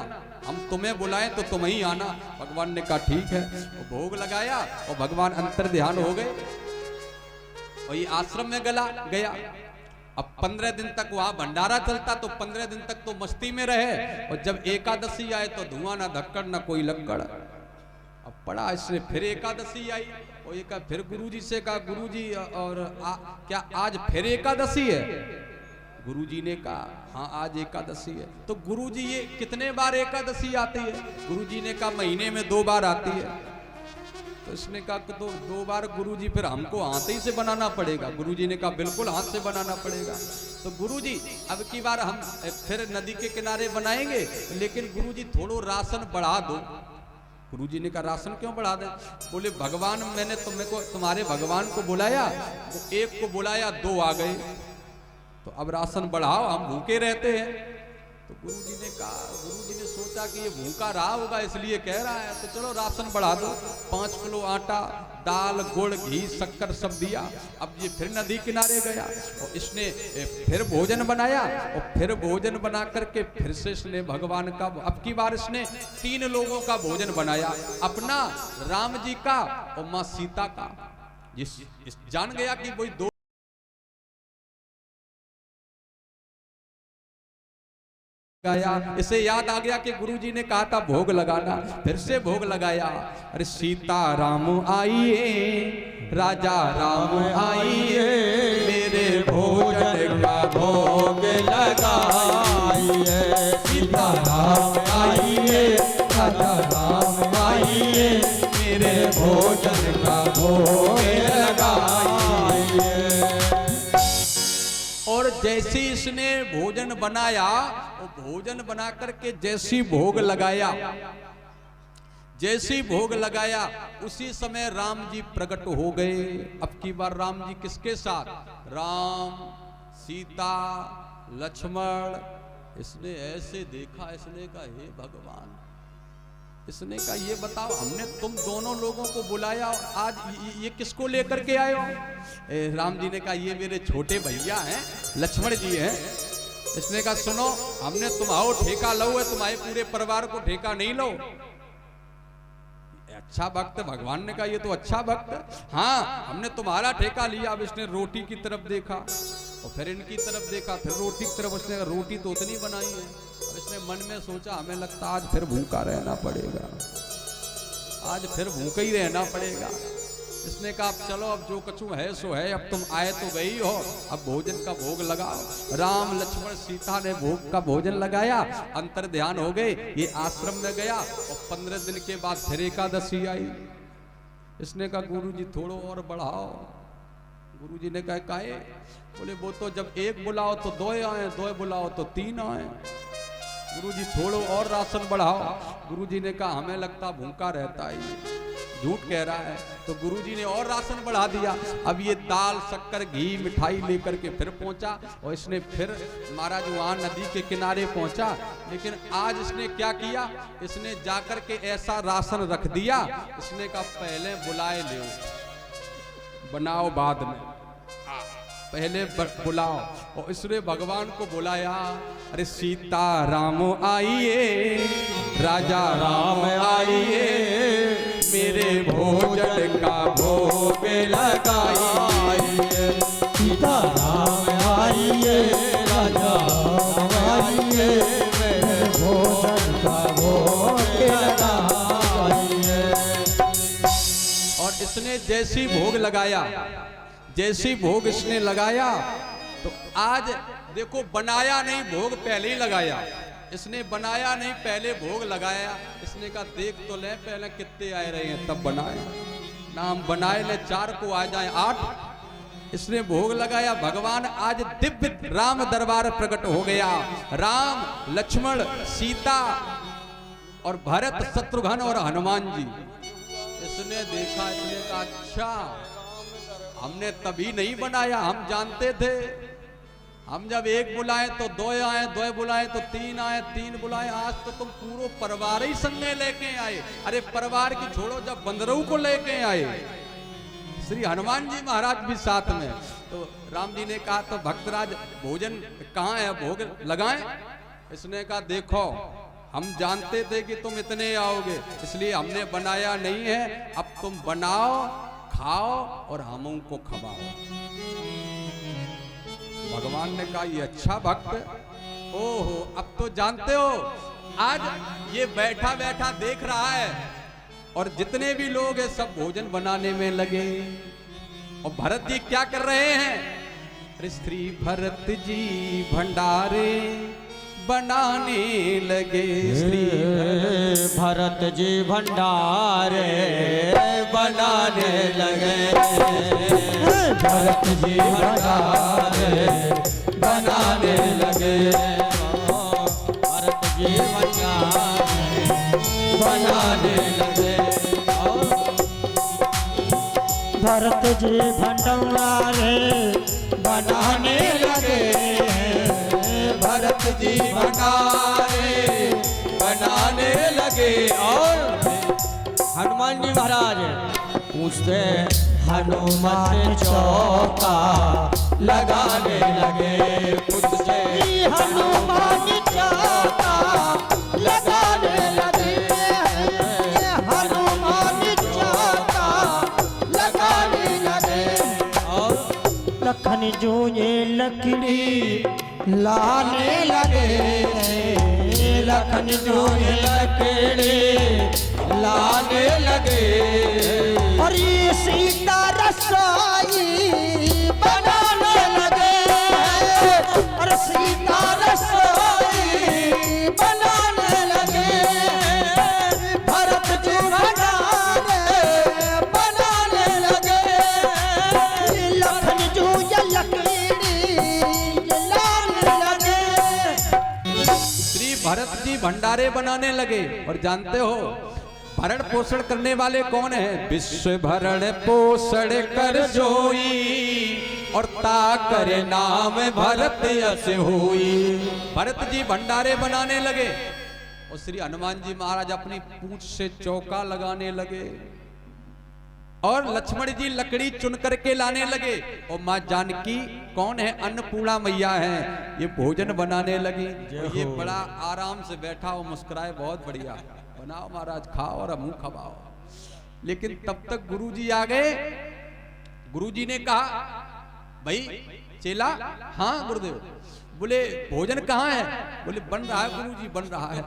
हम तुम्हें बुलाएं तो तुम ही आना। भगवान ने कहा ठीक है। वो भोग लगाया और भगवान अंतर ध्यान हो गए और ये आश्रम में गया। अब 15 दिन तक वहां भंडारा चलता, तो 15 दिन तक तो मस्ती में रहे, और जब एकादशी आए तो धुआं ना धक्कड़ ना कोई लक्कड़। अब पड़ा इसने, फिर एकादशी आई और ये कहा, फिर गुरुजी से कहा गुरुजी और क्या आज फिर एकादशी है? गुरुजी ने कहा हाँ आज एकादशी है। तो गुरुजी ये कितने बार एकादशी आती है? गुरुजी ने कहा महीने में 2 बार आती है। तो इसने कहा कि तो 2 बार गुरुजी, फिर हमको हाथ ही से बनाना पड़ेगा। गुरुजी ने कहा बिल्कुल हाथ से बनाना पड़ेगा। तो गुरुजी अब की बार हम फिर नदी के किनारे बनाएंगे, लेकिन गुरुजी थोड़ो राशन बढ़ा दो। गुरुजी ने कहा राशन क्यों बढ़ा दें? बोले भगवान, मैंने तुम्हारे भगवान को बुलाया, वो एक को बुलाया 2 आ गए, तो अब राशन बढ़ाओ, हम भूखे रहते हैं। तो गुरुजी ने कहा, गुरुजी ने सोचा कि ये भूखा रहा होगा इसलिए कह रहा है, तो चलो राशन बढ़ा दो। 5 किलो आटा, दाल, गुड़, घी, शक्कर सब दिया। अब ये फिर नदी किनारे गया और इसने फिर भोजन बनाया, और फिर भोजन बना करके फिर से इसने भगवान का, अब की बार इसने 3 लोगों का भोजन बनाया, अपना, राम जी का और माँ सीता का। जान गया कि वही 2 गाया। इसे याद आ गया कि गुरुजी ने कहा था भोग लगाना, फिर से भोग लगाया। अरे सीता राम आइए, राजा राम आइए, मेरे भोजन का भोग लगाइए। सीता राम आइए, राजा राम आइए, मेरे भोजन का भोग लगाइए। और जैसे इसने भोजन बनाया, वो भोजन बना करके जैसी भोग लगाया, जैसी भोग लगाया, उसी समय राम जी प्रकट हो गए। अब की बार राम जी किसके साथ? राम, सीता, लक्ष्मण। इसने ऐसे देखा, इसने कहा हे भगवान, इसने कहा ये बताओ, हमने तुम दोनों लोगों को बुलाया, आज ये किसको लेकर के आए हो? राम जी ने कहा ये मेरे छोटे भैया हैं, लक्ष्मण जी हैं। इसने कहा सुनो, हमने तुम्हारो ठेका लो है, तुम्हारे पूरे परिवार को ठेका नहीं लो। अच्छा भक्त, भगवान ने कहा ये तो अच्छा भक्त, हाँ हमने तुम्हारा ठेका लिया। अब इसने रोटी की तरफ देखा और फिर इनकी तरफ देखा, फिर रोटी की तरफ। उसने कहा रोटी तो उतनी बनाई है। अब इसने मन में सोचा हमें लगता आज फिर भूखा रहना पड़ेगा, आज फिर भूखा ही रहना पड़ेगा। इसने कहा अब चलो, अब जो कछु है सो है, अब तुम आए तो गई हो, अब भोजन का भोग लगाओ। राम लक्ष्मण सीता ने भोग का भोजन लगाया, अंतर ध्यान हो गए, ये आश्रम में गया और 15 दिन के बाद फिर एकादशी आई। इसने कहा गुरुजी थोड़ो और बढ़ाओ। गुरुजी ने कहा काहे? बोले वो तो जब एक बुलाओ तो 2 आए, 2 बुलाओ तो 3 आए। गुरुजी थोड़ो और राशन बढ़ाओ। गुरुजी ने कहा हमें लगता भूखा रहता है, ये झूठ कह रहा है। तो गुरुजी ने और राशन बढ़ा दिया। अब ये दाल शक्कर घी मिठाई लेकर के फिर पहुंचा और इसने फिर महाराज वहां नदी के किनारे पहुंचा। लेकिन आज इसने क्या किया, इसने जाकर के ऐसा राशन रख दिया, इसने कहा पहले बुलाए ले, बनाओ बाद में, पहले बुलाओ। और इसने भगवान को बुलाया, अरे सीता राम आइए, राजा राम आइए, मेरे भोजन का भोग लगाइए। सीता राम आइए, राजा राम आइए, मेरे भोजन का भोग लगाइए। और इसने जैसी भोग लगाया, जैसी भोग इसने लगाया, तो आज देखो बनाया नहीं, भोग पहले ही लगाया। इसने बनाया नहीं, पहले भोग लगाया। इसने कहा देख तो ले पहले कितने आए रहे हैं तब बनाए ना, हम बनाए ले 4 को आ जाए 8। इसने भोग लगाया। भगवान आज दिव्य राम दरबार प्रकट हो गया। राम लक्ष्मण सीता और भरत शत्रुघ्न और हनुमान जी। इसने देखा, इसने कहा अच्छा हमने तभी नहीं बनाया, हम जानते थे, हम जब 1 बुलाए तो 2 आए, 2 बुलाए तो 3 आए, 3 बुलाए, आज तो तुम पूरा परिवार ही संग में लेके आए। अरे परिवार की छोड़ो, जब बंदरों को लेके आए, श्री हनुमान जी महाराज भी साथ में। तो राम जी ने कहा तो भक्तराज भोजन कहाँ है, भोग लगाएं? इसने कहा देखो हम जानते थे कि तुम इतने आओगे, इसलिए हमने बनाया नहीं है, अब तुम बनाओ, खाओ और हम उनको खवाओ। भगवान ने कहा ये अच्छा भक्त, ओहो अब तो जानते हो, आज ये बैठा बैठा देख रहा है और जितने भी लोग हैं सब भोजन बनाने में लगे। और भरत जी क्या कर रहे हैं? अरे श्री भरत जी भंडारे बनाने लगे। श्री भरत जी भंडारे बनाने लगे। भरत जी भंडारे बनाने लगे। भरत जी भंडारे बनाने लगे। भरत जी भंडारे बनाने लगे। भरत जी भंडारे बनाने लगे। और हनुमान जी महाराज पूछते हनुमान चौका लगाने लगे। पूछते हनुमान चौका लगाने लगे। हनुमान चौका लगाने लगे। और लखन जो ये लकड़ी लाने लगे। लखन जो ये लकड़ी लाने लगे। और ये सीता रसोई बनाने लगे। और सीता रसोई बनाने लगे। भरत जी भंडारे बनाने लगे। लखन जो ये लकड़ी भरत जी भंडारे बनाने लगे। और जानते हो भरण पोषण करने वाले कौन है? विश्व भरण पोषण कर जोई और ताकर नाम भरत यश होई। भरत जी भंडारे बनाने लगे और श्री हनुमान जी महाराज अपनी पूंछ से चौका लगाने लगे और लक्ष्मण जी लकड़ी चुन करके लाने लगे। और माँ जानकी कौन है? अन्नपूर्णा मैया है, ये भोजन बनाने लगी। और ये बड़ा आराम से बैठा और मुस्कुराए, बहुत बढ़िया बनाओ महाराज, खाओ और मुंह खवाओ। लेकिन तब तक गुरुजी आ गए। गुरुजी ने कहा भाई चेला, हाँ गुरुदेव। बोले भोजन कहाँ है? बोले बन रहा है गुरुजी, बन रहा है।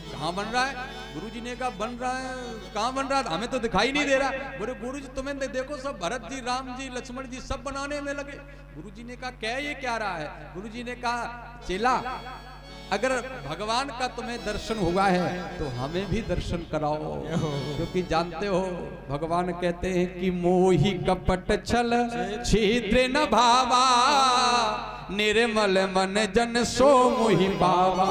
कहाँ बन रहा है? गुरुजी ने कहा बन रहा है, कहाँ बन रहा है, हमें तो दिखाई नहीं दे रहा। बोले गुरुजी तुम्हें देखो सब भरत जी, राम जी, लक्ष्मण जी सब बनाने में लगे। गुरुजी ने कहा क्या ये क्या रहा है? गुरुजी ने कहा चेला अगर भगवान का तुम्हें दर्शन हुआ है तो हमें भी दर्शन कराओ, क्योंकि जानते हो भगवान कहते हैं कि मोही कपट छल छिद्र न भावा, निर्मल मन जन सो मोहि पावा।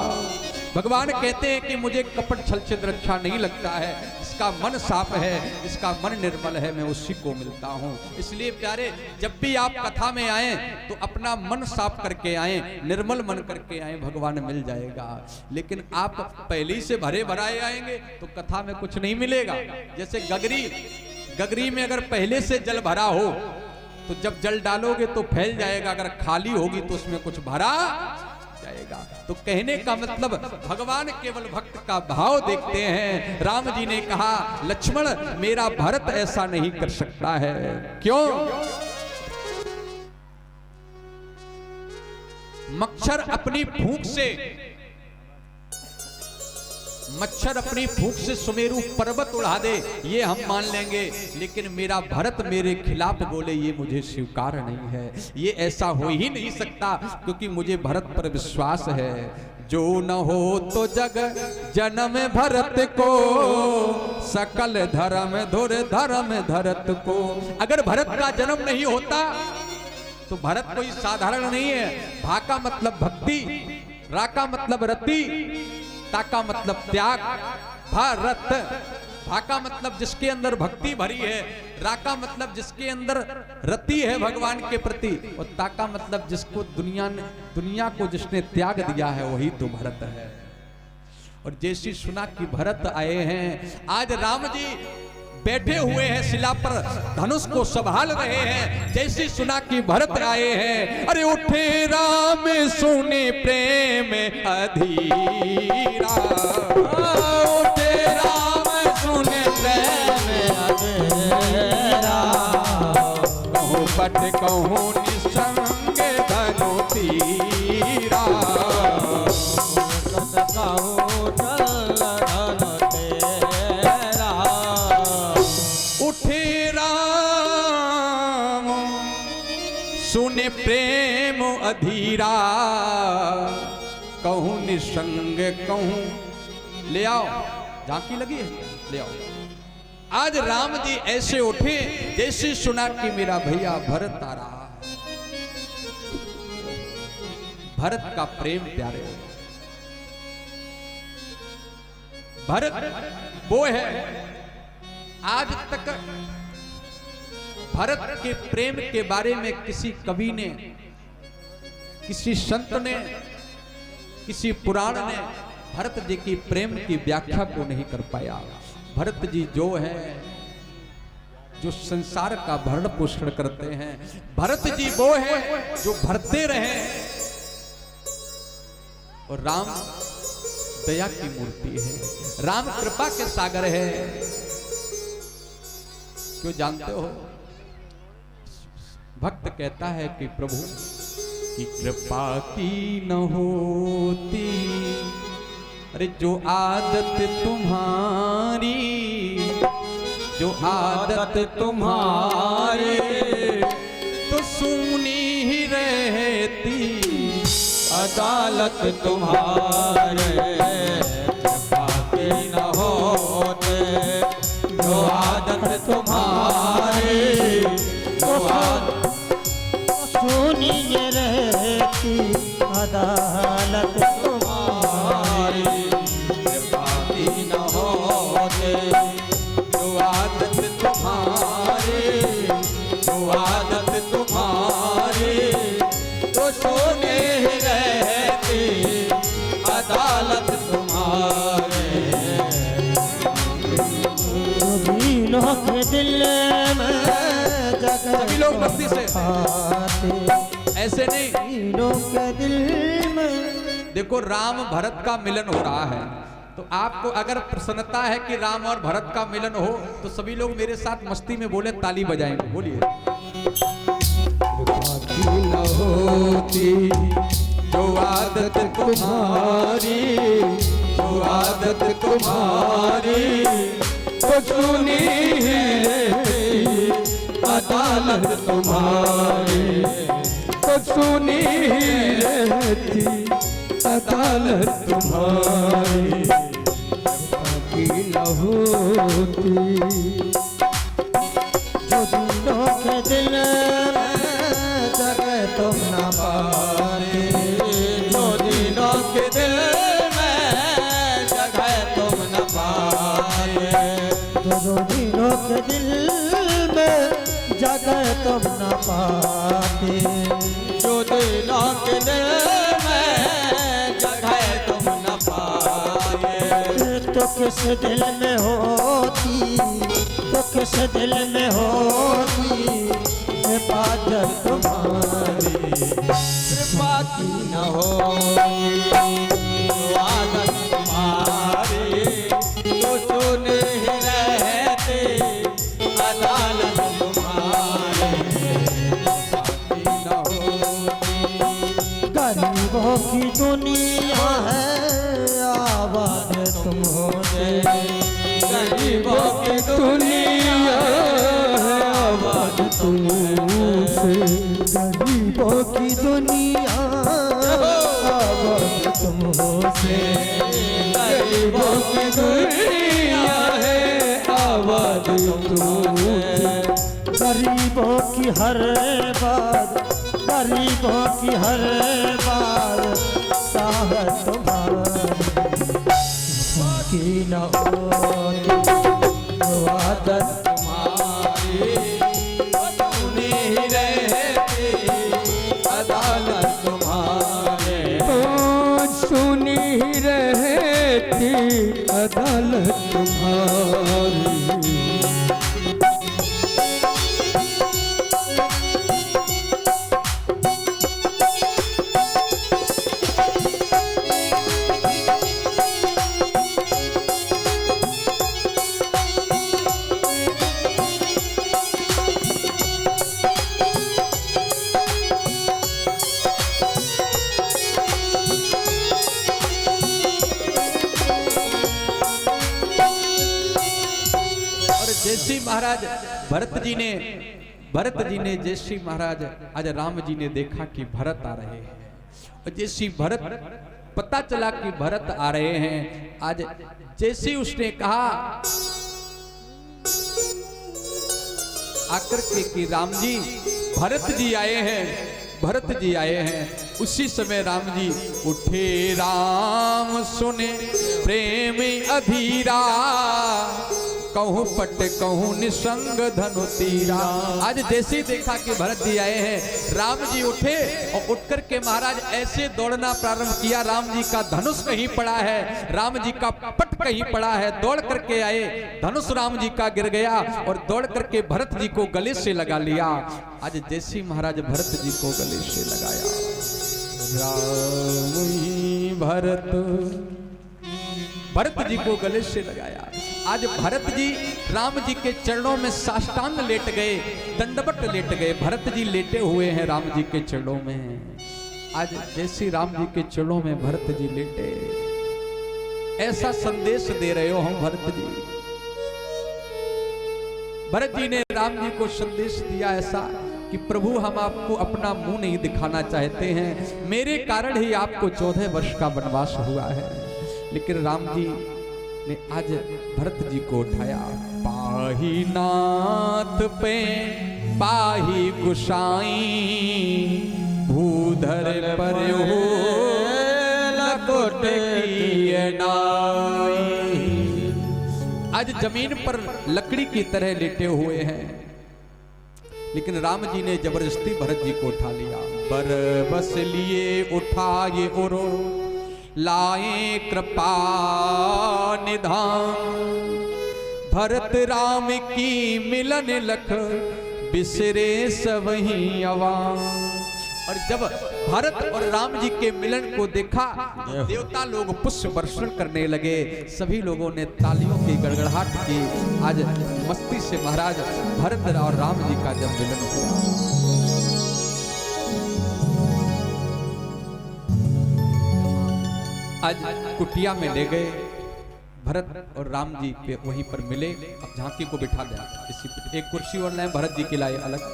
भगवान कहते हैं कि मुझे कपट छल छिद्र अच्छा नहीं लगता है, जिसका मन साफ है, जिसका मन निर्मल है, मैं उसी को मिलता हूँ। इसलिए प्यारे जब भी आप कथा में आए तो अपना मन साफ करके आए, निर्मल मन करके आए, भगवान मिल जाएगा। लेकिन आप पहले ही से भरे भराए आएंगे तो कथा में कुछ नहीं मिलेगा। जैसे गगरी में अगर पहले से जल भरा हो तो जब जल डालोगे तो फैल जाएगा, अगर खाली होगी तो उसमें कुछ भरा जाएगा। तो कहने का मतलब भगवान केवल भक्त का भाव देखते हैं। राम जी ने कहा लक्ष्मण मेरा भरत ऐसा नहीं कर सकता है। क्यों? मच्छर अपनी फूंक से सुमेरु पर्वत उड़ा दे ये हम मान लेंगे, लेकिन मेरा भरत मेरे खिलाफ बोले ये मुझे स्वीकार नहीं है, ये ऐसा हो ही नहीं सकता, क्योंकि मुझे भरत पर विश्वास है। जो न हो तो जग जन्म भरत को, सकल धर्म धुर धर्म धरत को। अगर भरत का जन्म नहीं होता तो भरत कोई साधारण नहीं है। भा का मतलब भक्ति, रा का मतलब रति, ता का मतलब त्याग। भारत भा का मतलब जिसके अंदर भक्ति भरी है, रा का मतलब जिसके अंदर रति है भगवान के प्रति, और ता का मतलब जिसको दुनिया को जिसने त्याग दिया है वही तो भरत है। और जैसी सुना कि भरत आए हैं, आज राम जी बैठे हुए हैं शिला पर, धनुष को संभाल रहे हैं। जैसी सुना कि भरत आए हैं, अरे उठे राम सुने प्रेम अधीरा, उठे राम सुने प्रेम अधीरा, कहूँ पट कहूँ निसंग धनु तीरा, सुने प्रेम अधीरा, कहूँ निसंग कहूँ। ले आओ, झांकी लगी है, ले आओ। आज राम जी ऐसे उठे जैसे सुना कि मेरा भैया भरत आ रहा है। भरत का प्रेम प्यारे हो, भरत वो है आज तक भरत के प्रेम के बारे में किसी कवि ने, किसी संत ने, किसी पुराण ने भरत जी की प्रेम की व्याख्या को नहीं कर पाया। भरत जी जो है, जो संसार का भरण पोषण करते हैं, भरत जी वो है जो भरते रहे, और राम दया की मूर्ति है, राम कृपा के सागर है। क्यों जानते हो? भक्त कहता है कि प्रभु की कृपा की न होती, अरे जो आदत तुम्हारी, जो आदत तुम्हारी तो सुनी ही रहती, अदालत तुम्हारे कृपा की न होते, जो आदत तुम्हारी सुनिए रहती, अदालत तुम्हारी कृपा की न होते, जो आदत तुम्हारी, जो आदत तुम्हारी तो सोने रहती, अदालत तुम्हारे। के दिल में सभी लोग भक्ति से, ऐसे नहीं, के दिल में। देखो राम भरत का मिलन हो रहा है, तो आपको अगर प्रसन्नता है कि राम और भरत का मिलन हो तो सभी लोग मेरे साथ मस्ती में बोले, ताली बजाएंगे, बोलिए। न होती जो आदत तुम्हारी, जो आदत तुम्हारी तो सुनी ही रहती, अदालत तुम्हारी तो सुनी ही रहती, अदालत तुम्हारी बाकी न होती। जो दिलों के दिल में जगह तुम न पाते, जो दिलों के दिल में जगह तुम न पाते, जो दिलों के दिल में जगह तुम न पाते, जो दिलों के दिल में जगह तुम न पाए, तो किस दिल में होती, तो किस दिल में होती हिफाजत तुम्हारी, बाकी न होती, जो आदत तुम्हारी तो सुने ही रहते, अदालत तुम्हारी बाकी न होती। गरीबों की दुनिया है आबाद तुम होते, गरीबों की दुनिया है आबाद तुमसे, गरीबों की दुनिया आबाद तुमसे, गरीबों की दुनिया है आबाद तुमसे, गरीबों की हर बात, गरीबों की हर बात चाहत तुम्हारी न होती, जो आदत तुम्हारी सुनी ही रहती, अदालत तुम्हारे तो सुनी ही रहती, अदालत तुम्हारी। जैसी महाराज भरत जी ने जैसी महाराज आज राम जी ने देखा कि भरत आ रहे हैं, और जैसी भरत पता चला कि भरत आ रहे हैं, आज जैसी उसने कहा आकर के कि राम जी भरत जी आए हैं, भरत जी आए हैं, उसी समय राम जी उठे, राम सुने प्रेम अधीरा, कहूँ पट कहूँ निसंग धनु तीरा। आज जैसे ही देखा कि भरत जी आए हैं, राम जी उठे और उठकर के महाराज ऐसे दौड़ना प्रारंभ किया, राम जी का धनुष कहीं पड़ा है, राम जी का पट कहीं पड़ा है, दौड़ करके आए, धनुष राम जी का गिर गया और दौड़ करके भरत जी को गले से लगा लिया। आज जैसे महाराज भरत जी को गले से लगाया, राम ही भरत जी को गले से लगाया। आज भरत जी राम जी के चरणों में साष्टांग लेट गए, दंडवत लेट गए, भरत जी लेटे हुए हैं राम जी के चरणों में। आज जैसे राम जी के चरणों में भरत जी लेटे, ऐसा संदेश दे रहे हो हम भरत जी। भरत जी ने राम जी को संदेश दिया ऐसा कि प्रभु हम आपको अपना मुंह नहीं दिखाना चाहते हैं, मेरे कारण ही आपको 14 वर्ष का वनवास हुआ है। लेकिन राम जी ने आज भरत जी को उठाया, पाही नाथ पे पाही गुसाई, भूधर पर हो लकोट की नाई। आज जमीन पर लकड़ी की तरह लेटे हुए हैं, लेकिन राम जी ने जबरदस्ती भरत जी को उठा लिया। बर बस लिए उठाए और लाए कृपा निधान, भरत राम की मिलन लख बिसरे सबही अवान। और जब भरत और राम जी के मिलन को देखा, देवता लोग पुष्प वर्षण करने लगे, सभी लोगों ने तालियों की गड़गड़ाहट की। आज मस्ती से महाराज भरत और राम जी का जब मिलन हुआ, आज कुटिया में ले गए, भरत और राम जी पे वहीं पर मिले। अब झांकी को बिठा दें, इसी पे एक कुर्सी और लाए, भरत जी के लिए अलग,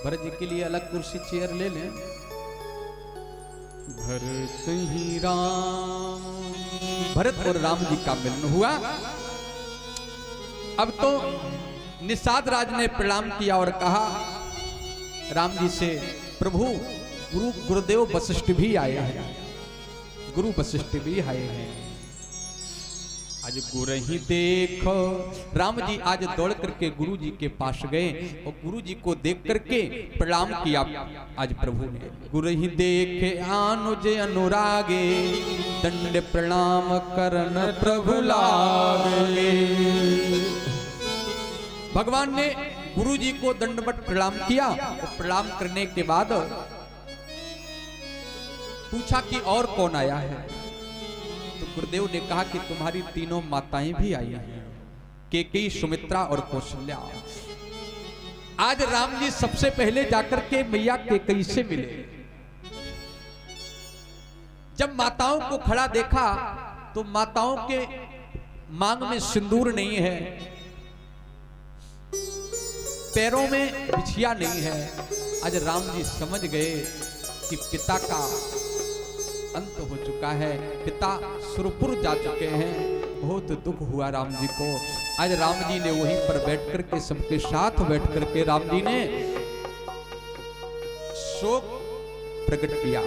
भरत जी के लिए अलग कुर्सी चेयर ले लें। भरत ही राम, भरत और राम जी का मिलन हुआ। अब तो निषाद राज ने प्रणाम किया और कहा राम जी से, प्रभु गुरुदेव वशिष्ठ भी आए हैं, गुरु वशिष्ठ भी आए हैं। आज गुरु ही देखो, राम जी आज दौड़ करके गुरु जी के पास गए और गुरु जी को देख करके प्रणाम किया। आज प्रभु ने गुरु ही देखे अनुज अनुरागे, दंड प्रणाम करन प्रभु लागे। भगवान ने गुरु जी को दंडवत प्रणाम किया। तो प्रणाम करने के बाद पूछा कि और कौन आया है। तो गुरुदेव ने कहा कि तुम्हारी तीनों माताएं भी आई हैं, केकई, सुमित्रा और कौशल्या। आज राम जी सबसे पहले जाकर के मैया केकई से मिले। जब माताओं को खड़ा देखा तो माताओं के मांग में सिंदूर नहीं है, पैरों में बिछिया नहीं है। आज राम जी समझ गए कि पिता का अंत हो चुका है, पिता सुरपुर जा चुके हैं। बहुत दुख हुआ राम जी को। आज राम जी ने वहीं पर बैठ करके, सबके साथ बैठ करके राम जी ने शोक प्रकट किया।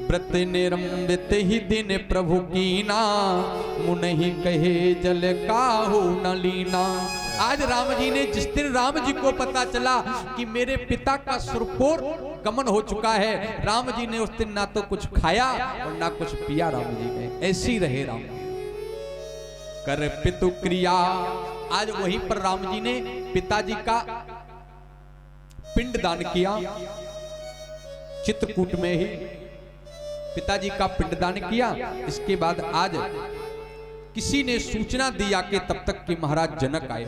व्रत निरंबित ही दिन प्रभु कीना, मुनहि कहे जल काहू न लीना। आज राम जी ने, जिस दिन राम जी को पता चला कि मेरे पिता का सुरपुर गमन हो चुका है, राम जी ने उस दिन ना तो कुछ खाया और ना कुछ पिया। राम जी ने ऐसी रहे राम जी कर पितु क्रिया। आज वहीं पर राम जी ने पिताजी का पिंड दान किया, चित्रकूट में ही पिताजी का पिंडदान किया। इसके बाद आज किसी ने सूचना दिया कि तब तक कि महाराज जनक आए।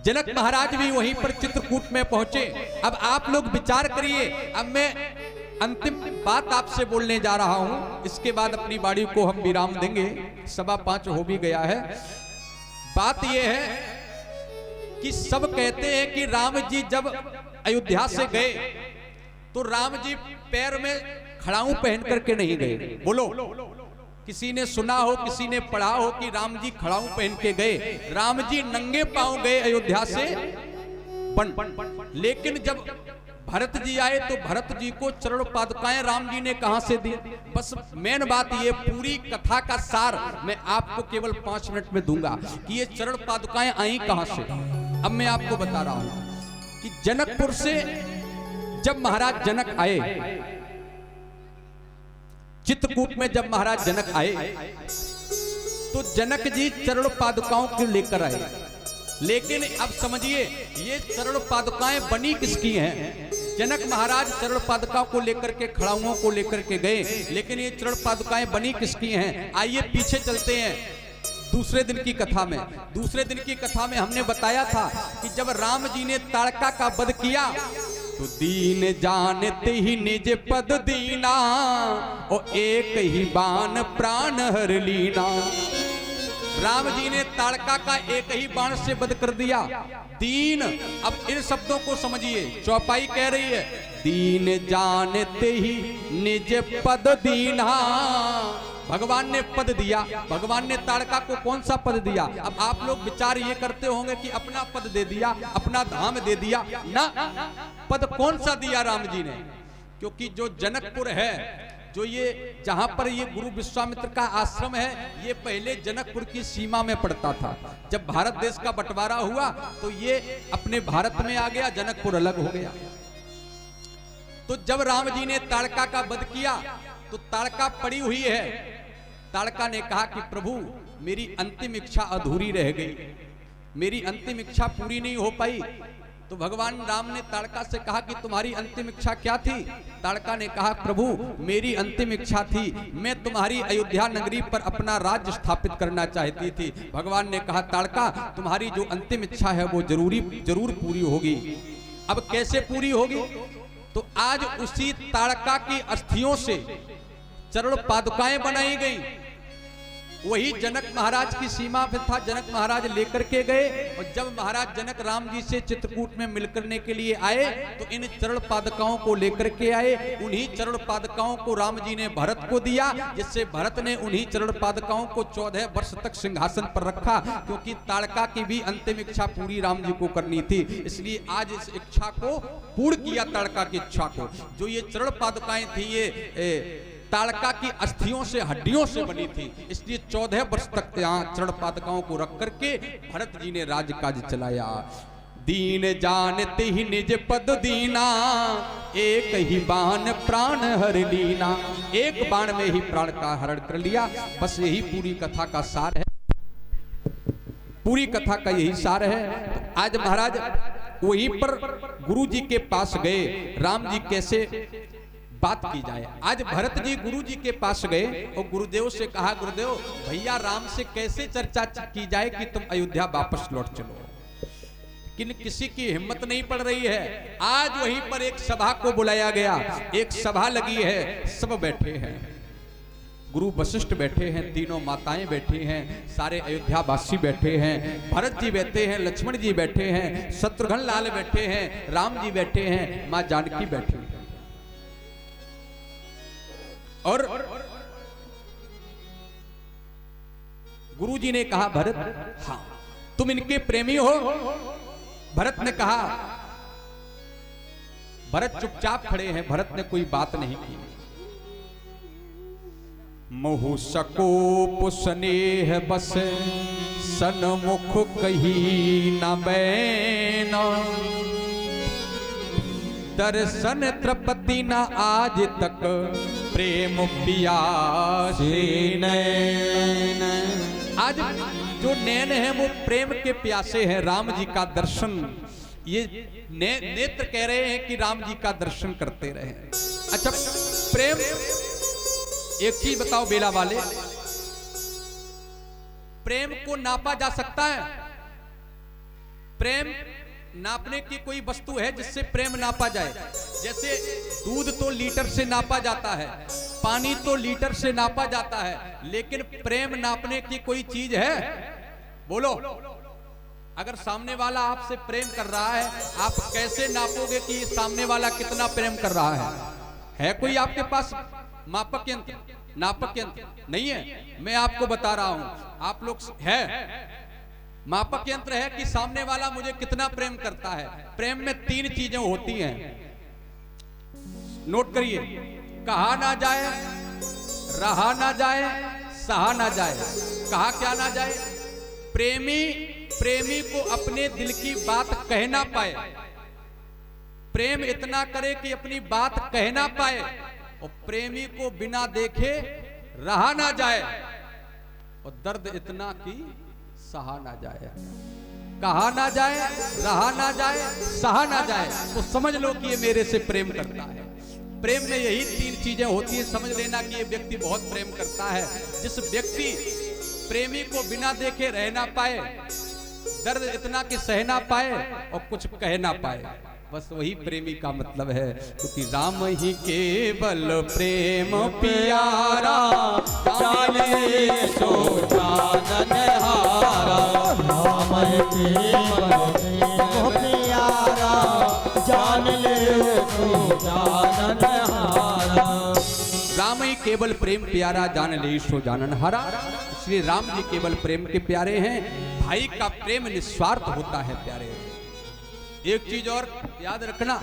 जनक महाराज भी वहीं पर चित्रकूट में पहुंचे। अब आप लोग विचार करिए। अब मैं अंतिम बात आपसे बोलने जा रहा हूं, इसके बाद अपनी बाड़ी को हम विराम देंगे। 5:15 हो भी गया है। बात यह है कि सब कहते हैं कि राम जी जब अयोध्या से गए तो राम जी पैर में खड़ाऊ पहन करके नहीं गए। बोलो, किसी ने सुना हो, किसी ने पढ़ा हो कि राम जी खड़ाऊ पहन के गए? राम जी नंगे पांव गए अयोध्या से बन। लेकिन जब भरत जी आए तो भरत जी को चरण पादुकाएं राम जी ने कहां से दी? बस मेन बात ये, पूरी कथा का सार मैं आपको केवल 5 मिनट में दूंगा कि ये चरण पादुकाएं आई कहां से। अब मैं आपको बता रहा हूं कि जनकपुर से जब महाराज जनक आए, चित्रकूट में जब महाराज जनक आए तो जनक जी चरण पादुकाओं को लेकर आए। लेकिन अब समझिए, ये चरण पादुकाएं बनी किसकी हैं? जनक महाराज चरण पादुकाओं को लेकर के, खड़ाऊओं को लेकर के गए, लेकिन ये चरण पादुकाएं बनी किसकी हैं? आइए पीछे चलते हैं दूसरे दिन की कथा में। दूसरे दिन की कथा में हमने बताया था कि जब राम जी ने ताड़का का वध किया तो दीन जानते ही निज पद दीना, और एक ही बाण प्राण हर लीना। राम जी ने ताड़का का एक ही बाण से वध कर दिया। दीन, अब इन शब्दों को समझिए, चौपाई कह रही है दीन जानते ही निज पद दीना। भगवान ने पद दिया। भगवान ने ताड़का को कौन सा पद दिया? अब आप लोग विचार ये करते होंगे कि अपना पद दे दिया, अपना धाम दे दिया ना। पद कौन सा दिया राम जी ने? क्योंकि जो जनकपुर है, जो ये जहां पर ये गुरु विश्वामित्र का आश्रम है, ये पहले जनकपुर की सीमा में पड़ता था। जब भारत देश का बंटवारा हुआ तो ये अपने भारत में आ गया, जनकपुर अलग हो गया। तो जब राम जी ने ताड़का का वध किया तो ताड़का पड़ी हुई है। ताड़का ने कहा कि प्रभु, मेरी अंतिम इच्छा अधूरी रह गई, मेरी अंतिम इच्छा पूरी नहीं हो पाई। तो भगवान राम ने ताड़का से कहा कि तुम्हारी अंतिम इच्छा क्या थी? ताड़का ने कहा, प्रभु मेरी अंतिम इच्छा थी, मैं तुम्हारी अयोध्या नगरी पर अपना राज्य स्थापित करना चाहती थी। भगवान ने कहा, ताड़का तुम्हारी जो अंतिम इच्छा है वो जरूर पूरी होगी। अब कैसे पूरी होगी? तो आज उसी ताड़का की अस्थियों से चरण पादुकाएं बनाई गई। वही जनक महाराज की सीमा पे था, जनक महाराज लेकर के गए। और जब महाराज जनक राम जी से चित्रकूट में मिल करने के लिए आए तो इन चरण पादुकाओं को लेकर के आए। उन्हीं चरण पादुकाओं को राम जी ने भरत को दिया, जिससे भरत ने उन्हीं चरण पादुकाओं को 14 वर्ष तक सिंहासन पर रखा, क्योंकि ताड़का की भी अंतिम इच्छा पूरी राम जी को करनी थी। इसलिए आज इस इच्छा को पूर्ण किया, ताड़का की इच्छा को। जो ये चरण पादुकाएं थी ये ताड़का की अस्थियों से, हड्डियों से बनी थी। इसलिए 14 वर्ष तक यहाँ चरण पादुकाओं को रख करके भरत जी ने राजकाज चलाया। दीन जानते ही निज पद दीना, एक ही बाण प्राण हर लीना। एक बाण में ही प्राण का हरण कर लिया। बस यही पूरी कथा का सार है, पूरी कथा का यही सार है। तो आज महाराज वहीं पर गुरु जी के पास गए, राम जी कैसे बात की जाए। आज भरत जी गुरु जी के पास गए और गुरुदेव से कहा, गुरुदेव भैया राम से कैसे चर्चा की जाए कि तुम अयोध्या वापस लौट चलो। किन किसी की हिम्मत नहीं पड़ रही है। आज वहीं पर एक सभा को बुलाया गया, एक सभा लगी है, सब बैठे हैं। गुरु वशिष्ठ बैठे हैं, तीनों माताएं बैठी हैं, सारे अयोध्या वासी बैठे हैं, भरत जी बैठे हैं, लक्ष्मण जी बैठे हैं, शत्रुघ्न लाल बैठे हैं, राम जी बैठे हैं, मां जानकी बैठी है। और गुरुजी ने कहा, भरत हाँ तुम इनके प्रेमी हो। भरत ने कहा, भरत चुपचाप खड़े हैं, भरत ने कोई बात नहीं की। मोहु सकोप स्नेह बस सन्मुख कही न बैना, दर्शन तृपति न आज तक प्रेम प्यासे नैन। आज जो नैन है वो प्रेम के प्यासे हैं, राम जी का दर्शन। ये नेत्र कह रहे हैं कि राम जी का दर्शन करते रहे। अच्छा प्रेम, एक चीज बताओ बेला वाले, प्रेम को नापा जा सकता है? प्रेम नापने की कोई वस्तु है जिससे प्रेम नापा जाए? जैसे दूध तो लीटर से नापा जाता है, पानी तो लीटर से नापा जाता है, लेकिन प्रेम नापने की कोई चीज है? बोलो। अगर सामने वाला आपसे प्रेम कर रहा है, आप कैसे नापोगे कि सामने वाला कितना प्रेम कर रहा है कोई आपके पास मापक यंत्र, नापक यंत्र? नहीं है। मैं आपको बता रहा हूं, आप लोग है मापक यंत्र है कि सामने वाला मुझे कितना प्रेम करता है। प्रेम में 3 चीजें होती हैं, नोट करिए। कहा ना जाए, रहा ना जाए, सहा ना जाए। कहा क्या ना जाए? प्रेमी को अपने दिल की बात कह ना पाए, प्रेम इतना करे कि अपनी बात कह ना पाए, और प्रेमी को बिना देखे रहा ना जाए, और दर्द इतना कि सहा ना जाए। कहा ना जाए, रहा ना जाए, सहा ना जाए, तो समझ लो कि ये मेरे से प्रेम करता है। प्रेम में यही 3 चीजें होती है, समझ लेना कि ये व्यक्ति बहुत प्रेम करता है। जिस व्यक्ति प्रेमी को बिना देखे रह ना पाए, दर्द इतना कि सह ना पाए और कुछ कह ना पाए, बस वही प्रेमी का मतलब है। क्योंकि राम ही केवल प्रेम प्यारा, जाने सो जानन हारा। राम केवल प्रेम प्यारा, जान ले सो जानन हारा। राम ही केवल प्रेम प्यारा, जान ले सो जानन हारा। इसलिए राम जी केवल प्रेम के प्यारे हैं। भाई का प्रेम निस्वार्थ होता है प्यारे। एक चीज और याद रखना,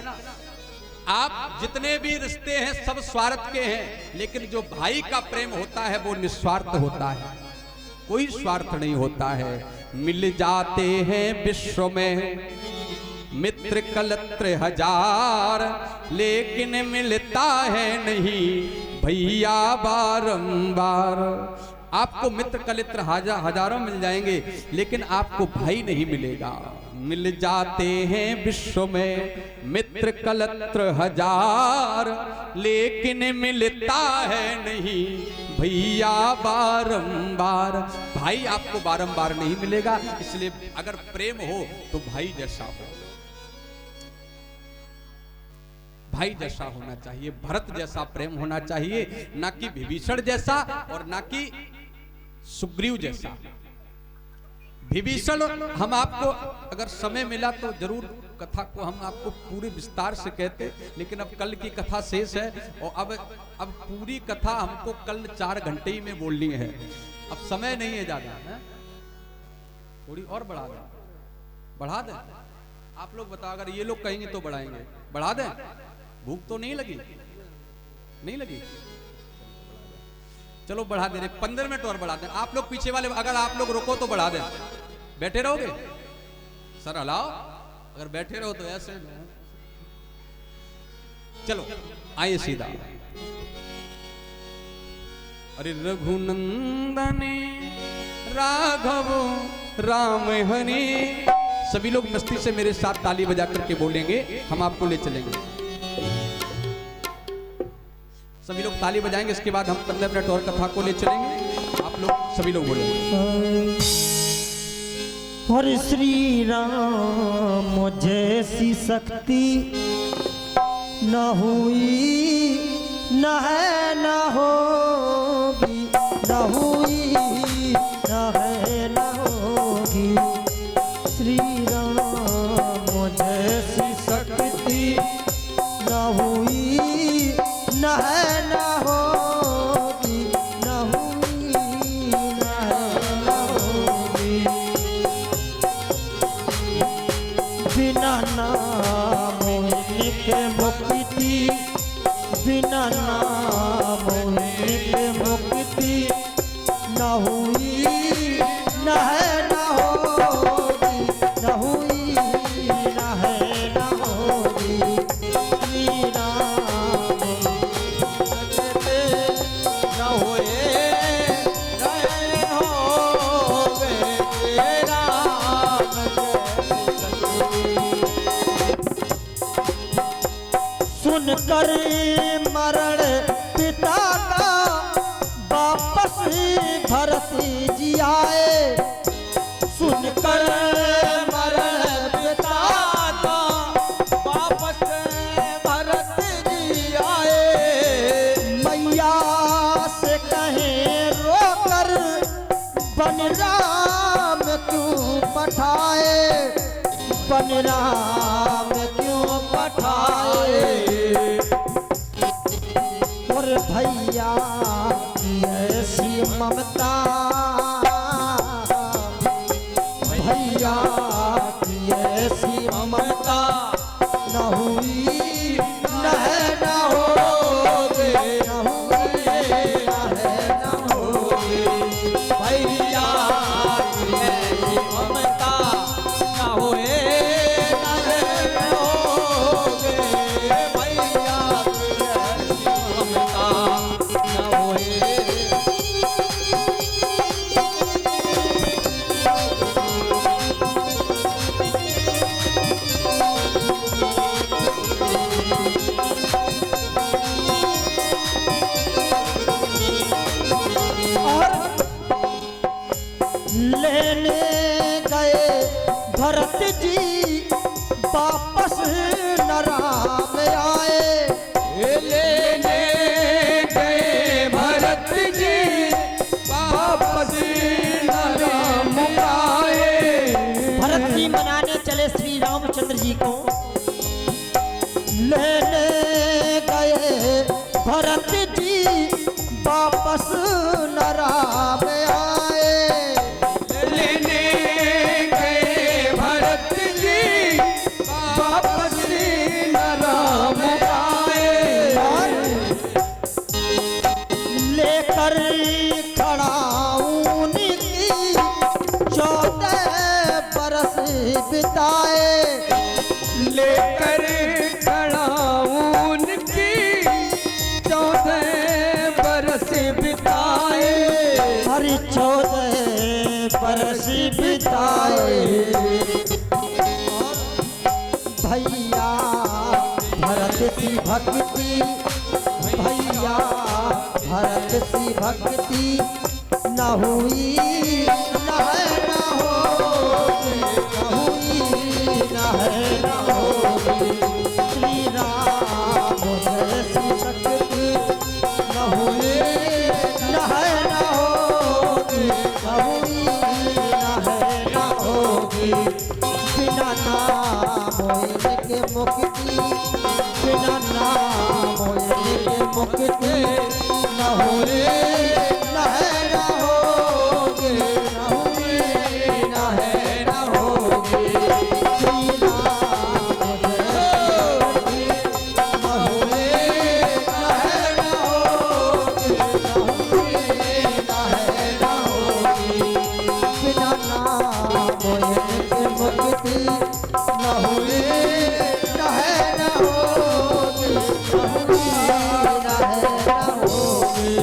आप जितने भी रिश्ते हैं सब स्वार्थ के हैं, लेकिन जो भाई का प्रेम होता है वो निस्वार्थ होता है, कोई स्वार्थ नहीं होता है। मिल जाते हैं विश्व में मित्र कलत्र हजार, लेकिन मिलता है नहीं भैया बारंबार। आपको मित्र कलत्र हजारों मिल जाएंगे, लेकिन आपको भाई नहीं मिलेगा। मिल जाते हैं विश्व में मित्र कलत्र हजार, लेकिन मिलता है नहीं भैया बारंबार। भाई आपको बारंबार नहीं मिलेगा। इसलिए अगर प्रेम हो तो भाई जैसा हो। भाई जैसा होना चाहिए, भरत जैसा प्रेम होना चाहिए, ना कि विभीषण जैसा और ना कि सुग्रीव जैसा। विभीषण हम आपको अगर समय मिला तो जरूर कथा को हम आपको पूरे विस्तार से कहते, लेकिन अब कल की कथा शेष है और अब पूरी कथा हमको कल 4 घंटे ही में बोलनी है, अब समय नहीं है ज्यादा है? थोड़ी और बढ़ा दें आप लोग बताओ, अगर ये लोग कहेंगे तो बढ़ाएंगे, बढ़ा दें? भूख तो नहीं लगी? नहीं लगी? चलो बढ़ा दे रहे, 15 मिनट और बढ़ा दें। आप लोग पीछे वाले अगर आप लोग रुको तो बढ़ा दें। बैठे रहोगे? सर हलाओ, अगर बैठे रहो तो ऐसे। चलो आइए सीधा। अरे रघुनंदने राघव राम हरि, सभी लोग मस्ती से मेरे साथ ताली बजा करके बोलेंगे, हम आपको ले चलेंगे। सभी लोग ताली बजाएंगे, इसके बाद हम 15 मिनट और कथा को ले चलेंगे। आप लोग सभी लोग बोलेंगे। हरे श्री राम जैसी शक्ति न हुई न है न होगी, न हुई न है न होगी। श्री राम जैसी शक्ति न हुई न है न होगी, न हुई न है न होगी। बिना नाम के मुक्ति, बिना नाम के मुक्ति न हुई न है न होगी, न हुई न है न होगी। श्री राम जगते न होए न होगे, राम सुनकर मरण पिता का वापस भरत जी आए। सुनकर मरण पिता का वापस भरत जी आए। मैया से कहें रोकर बन राम क्यों पठाए, बन राम क्यों पठाए। और भैया की ऐसी ममता, भैया की ऐसी ममता न हुई न है न होगी, न हुई न है न होगी। भैया की ऐसी ममता न होए न है न होगी। भैया की ऐसी ममता न होए। लेने गए भरत जी वापस न राम आए। लेने गए भरत जी वापस न राम आए। भरत जी मनाने चले श्री रामचंद्र जी को। लेने गए भरत जी वापस न राम आए। लेने गए भरत जी वापस न राम आए। लेकर खड़ा उनकी 14 बरस बिताए। लेकर खड़ा उनकी 14 बरस बिताए। हरि 14 बरस बिताए। भैया भरत सी भक्ति, भैया भरत सी भक्ति न हुई न है न होगी, न हुई न है न होगी। श्री राम बिना नाम इनके मुक्ति, बिना नाम इनके मुक्ति न हो रे न है न होगे, न हुए न है न होगे। श्री राम जय न हो रे न है न होगे, न हुए न है न होगे। बिना नाम इनके मुक्ति न हुए न है न होगी, न हुए न है न होगी।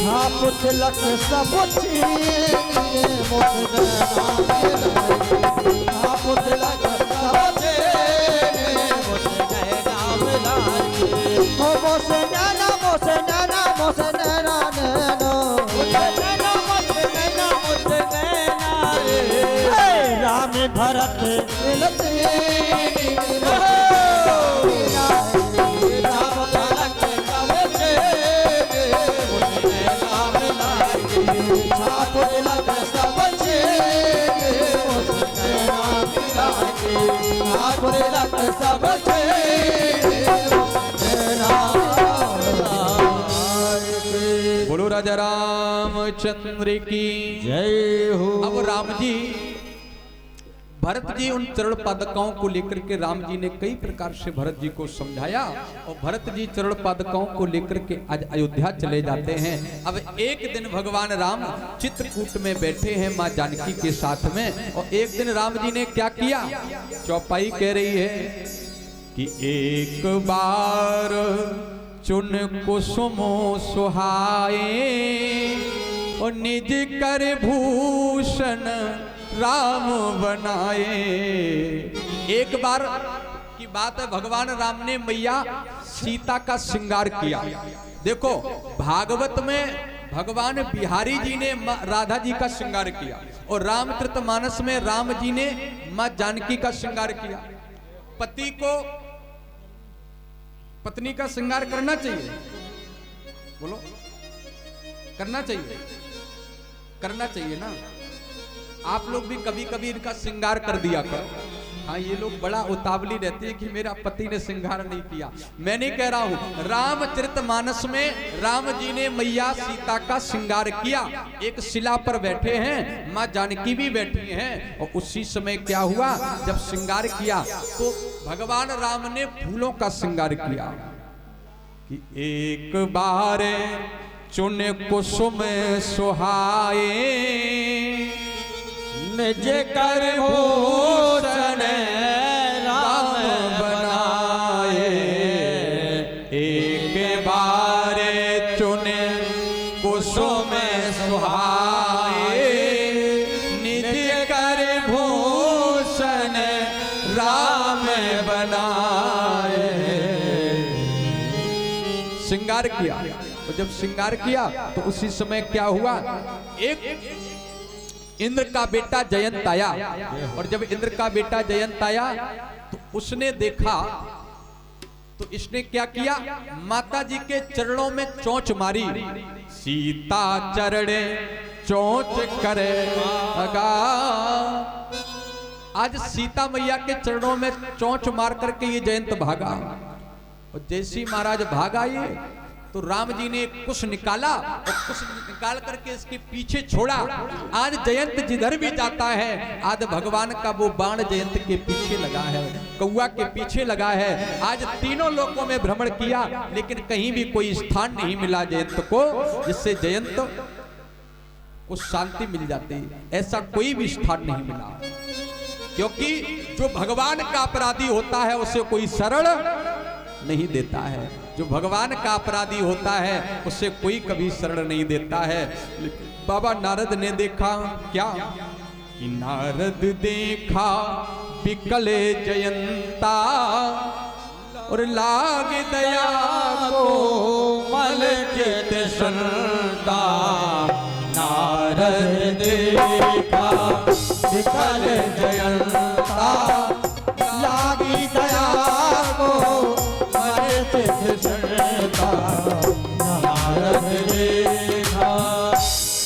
छाप तिलक सब चीज़ मुझ नाम लाई, छाप तिलक सब चीज़ मुझ नाम लाई। हो मोसे नैना मोसे नैना मोसे नैना नैना मोसे नैना मोसे नैना मोसे नैना रे। राम भरत मिलते बोलो राजा रामचंद्र की जय हो। अब राम जी, भरत जी उन चरण पादुकाओं को लेकर के राम जी ने कई प्रकार से भरत जी को समझाया और भरत जी चरण पादुकाओं को लेकर के आज अयोध्या चले जाते हैं। अब एक दिन भगवान राम चित्रकूट में बैठे हैं मां जानकी के साथ में, और एक दिन राम जी ने क्या किया, चौपाई कह रही है कि एक बार चुन कुसुमो सुहाए और निज कर भूषण राम बनाए। एक बार की बात है, भगवान राम ने मैया सीता का श्रृंगार किया। देखो भागवत में भगवान बिहारी जी ने राधा जी का श्रृंगार किया और रामचरितमानस में राम जी ने मां जानकी का श्रृंगार किया। पति को पत्नी का श्रृंगार करना चाहिए, बोलो करना चाहिए, करना चाहिए ना। आप लोग भी कभी कभी इनका श्रृंगार कर दिया करो। हाँ, ये लोग बड़ा उतावली रहते हैं कि मेरा पति ने श्रृंगार नहीं किया। मैं नहीं कह रहा हूं, रामचरितमानस में राम जी ने मैया सीता का श्रृंगार किया। एक शिला पर बैठे हैं, मां जानकी भी बैठी हैं, और उसी समय क्या हुआ, जब श्रृंगार किया तो भगवान राम ने फूलों का श्रृंगार किया कि एक बार चुन कुसुम सुहाए निज कर भूषण राम बनाए। एक बार चुन कुसुम सुहाए निज कर भूषण राम बनाए। श्रृंगार किया, और जब श्रृंगार किया तो उसी समय क्या हुआ, एक इंद्र का बेटा जयंत आया, और जब इंद्र का बेटा जयंत आया तो उसने देखा तो इसने क्या किया, माता जी के चरणों में चोंच मारी। सीता चरणे चोंच करे लगा। आज सीता मैया के चरणों में चोंच मार करके ये जयंत भागा, और जैसी महाराज भागा ये तो राम जी ने कुश निकाला और कुश निकाल करके इसके पीछे छोड़ा। आज जयंत जिधर भी जाता है, आज भगवान का वो बाण जयंत के पीछे लगा है, कौआ के पीछे लगा है। आज तीनों लोकों में भ्रमण किया, लेकिन कहीं भी कोई स्थान नहीं मिला जयंत को जिससे जयंत को शांति मिल जाती। ऐसा कोई भी स्थान नहीं मिला, क्योंकि जो भगवान का अपराधी होता है उसे कोई शरण नहीं देता है। जो भगवान का अपराधी होता है उसे कोई कभी शरण नहीं देता है। लेकिन बाबा नारद ने देखा क्या, कि नारद देखा बिकले जयंता और लाग दया को मल चित सुनता। नारद देखा बिकले जयंता लागी दया को मल चित सुनता। नारद देखा।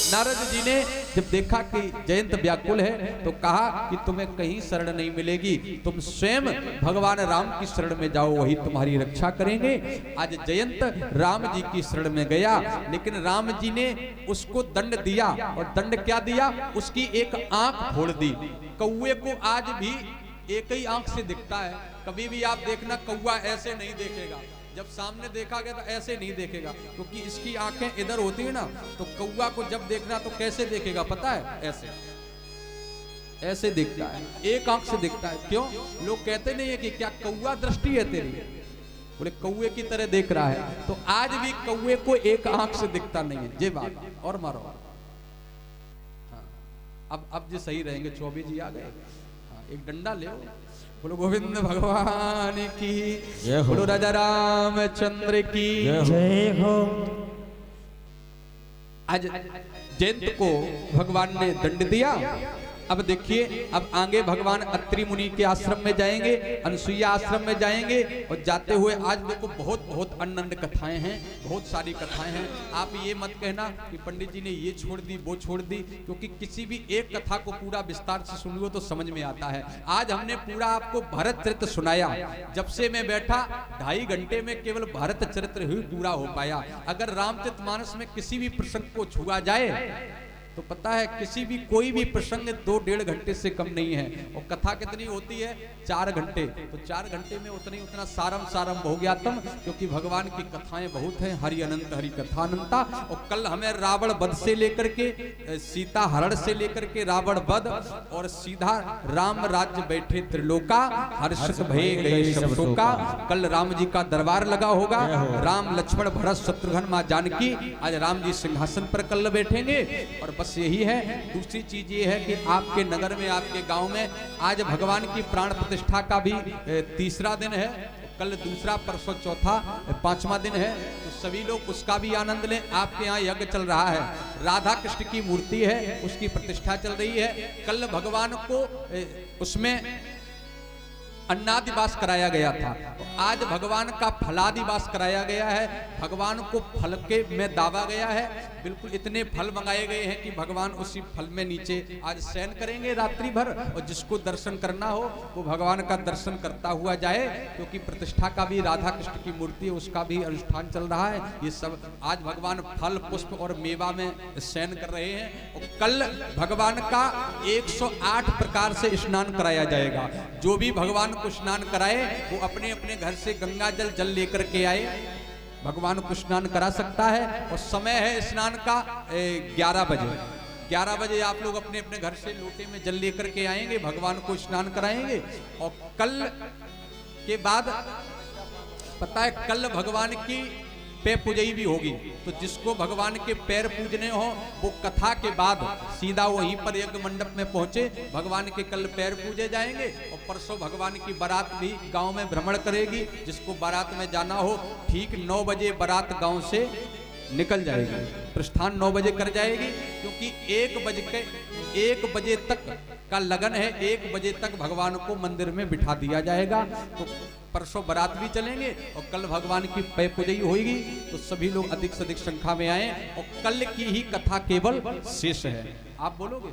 नारद जी ने जब देखा कि जयंत व्याकुल है तो कहा कि तुम्हें कहीं शरण नहीं मिलेगी, तुम स्वयं भगवान राम की शरण में जाओ, वही तुम्हारी रक्षा करेंगे। आज जयंत राम जी की शरण में गया, लेकिन राम जी ने उसको दंड दिया, और दंड क्या दिया, उसकी एक आंख फोड़ दी। कौए को आज भी एक ही आंख से दिखता है, कभी भी आप देखना कौआ ऐसे नहीं देखेगा, जब सामने देखा गया तो ऐसे नहीं देखेगा, क्योंकि इसकी आंखें इधर होती है ना, तो कौआ को जब देखना तो कैसे देखेगा पता है, ऐसे ऐसे दिखता है, एक आंख से दिखता है। क्यों? लोग कहते नहीं है कि क्या कौआ दृष्टि है तेरी, बोले कौए की तरह देख रहा है। तो आज भी कौए को एक आंख से दिखता नहीं है, जे बात और मारो। हाँ, अब जो सही रहेंगे, चौबे जी आ गए। हाँ, एक डंडा ले, बोलो गोविंद भगवान की, बोलो राजा रामचंद्र की जय हो। आज जयंत को भगवान ने दंड दिया। अब देखिए, अब आगे भगवान अत्रि मुनि के आश्रम में जाएंगे, अनसुईया आश्रम में जाएंगे, और जाते हुए आज देखो बहुत बहुत अनंत कथाएं हैं, बहुत सारी कथाएं हैं। आप ये मत कहना कि पंडित जी ने ये छोड़ दी वो छोड़ दी, क्योंकि किसी भी एक कथा को पूरा विस्तार से सुनियो तो समझ में आता है। आज हमने पूरा आपको भरत चरित्र सुनाया, जब से मैं बैठा 2.5 घंटे में केवल भरत चरित्र ही पूरा हो पाया। अगर रामचरितमानस में किसी भी प्रसंग को छुआ जाए तो पता है किसी भी कोई भी प्रसंग 2-1.5 घंटे से कम नहीं है। और कथा कितनी होती है? 4 घंटे। तो 4 घंटे में उतना सारम हो गया तम, क्योंकि भगवान की कथाएं बहुत हैं, हरि अनंत हरि कथा अनंता। और कल हमें रावण वध से लेकर के सीता हरण से लेकर के रावण वध और सीधा राम राज्य बैठे त्रिलोका, हर्षित भये गए सब शोका। कल राम जी का दरबार लगा होगा, राम लक्ष्मण भरत शत्रुघ्न मां जानकी, आज राम जी सिंहासन पर कल बैठेंगे। और बस यही है। दूसरी चीज ये है कि आपके नगर में, आपके गांव में आज भगवान की प्राण प्रतिष्ठा का भी 3रा दिन है। कल 2रा, परसों 4था, 5वां दिन है, तो सभी लोग उसका भी आनंद लें। आपके यहाँ यज्ञ चल रहा है, राधा कृष्ण की मूर्ति है, उसकी प्रतिष्ठा चल रही है। कल भगवान को उसमें अन्नादिवास कराया गया था, तो आज भगवान का फलादिवास कराया गया है। भगवान को फल के में दावा गया है, बिल्कुल इतने फल मंगाए गए हैं कि भगवान उसी फल में नीचे आज शयन करेंगे रात्रि भर। और जिसको दर्शन करना हो वो भगवान का दर्शन करता हुआ जाए, क्योंकि प्रतिष्ठा का भी राधा कृष्ण की मूर्ति है, उसका भी अनुष्ठान चल रहा है। ये सब आज भगवान फल पुष्प और मेवा में शयन कर रहे हैं। और कल भगवान का 108 प्रकार से स्नान कराया जाएगा। जो भी भगवान को स्नान कराए वो अपने अपने घर से गंगा जल लेकर के आए, भगवान को स्नान करा सकता है। और समय है स्नान का 11 बजे। 11 बजे आप लोग अपने अपने घर से लोटे में जल लेकर के आएंगे, भगवान को स्नान कराएंगे। और कल के बाद पता है कल भगवान की पैर पूजई भी होगी, तो जिसको भगवान के पैर पूजने हो वो कथा के बाद सीधा वहीं पर यज्ञ मंडप में पहुंचे। भगवान के कल पैर पूजे जाएंगे और परसों भगवान की बारात भी गांव में भ्रमण करेगी। जिसको बारात में जाना हो ठीक 9 बजे बारात गांव से निकल जाएगी, प्रस्थान 9 बजे कर जाएगी, क्योंकि 1 बजे तक का लगन है। 1 बजे तक भगवान को मंदिर में बिठा दिया जाएगा। तो परसों बारात भी चलेंगे और कल भगवान की पै पूजई होगी, तो सभी लोग अधिक से अधिक संख्या में आए। और कल की ही कथा केवल शेष है। आप बोलोगे?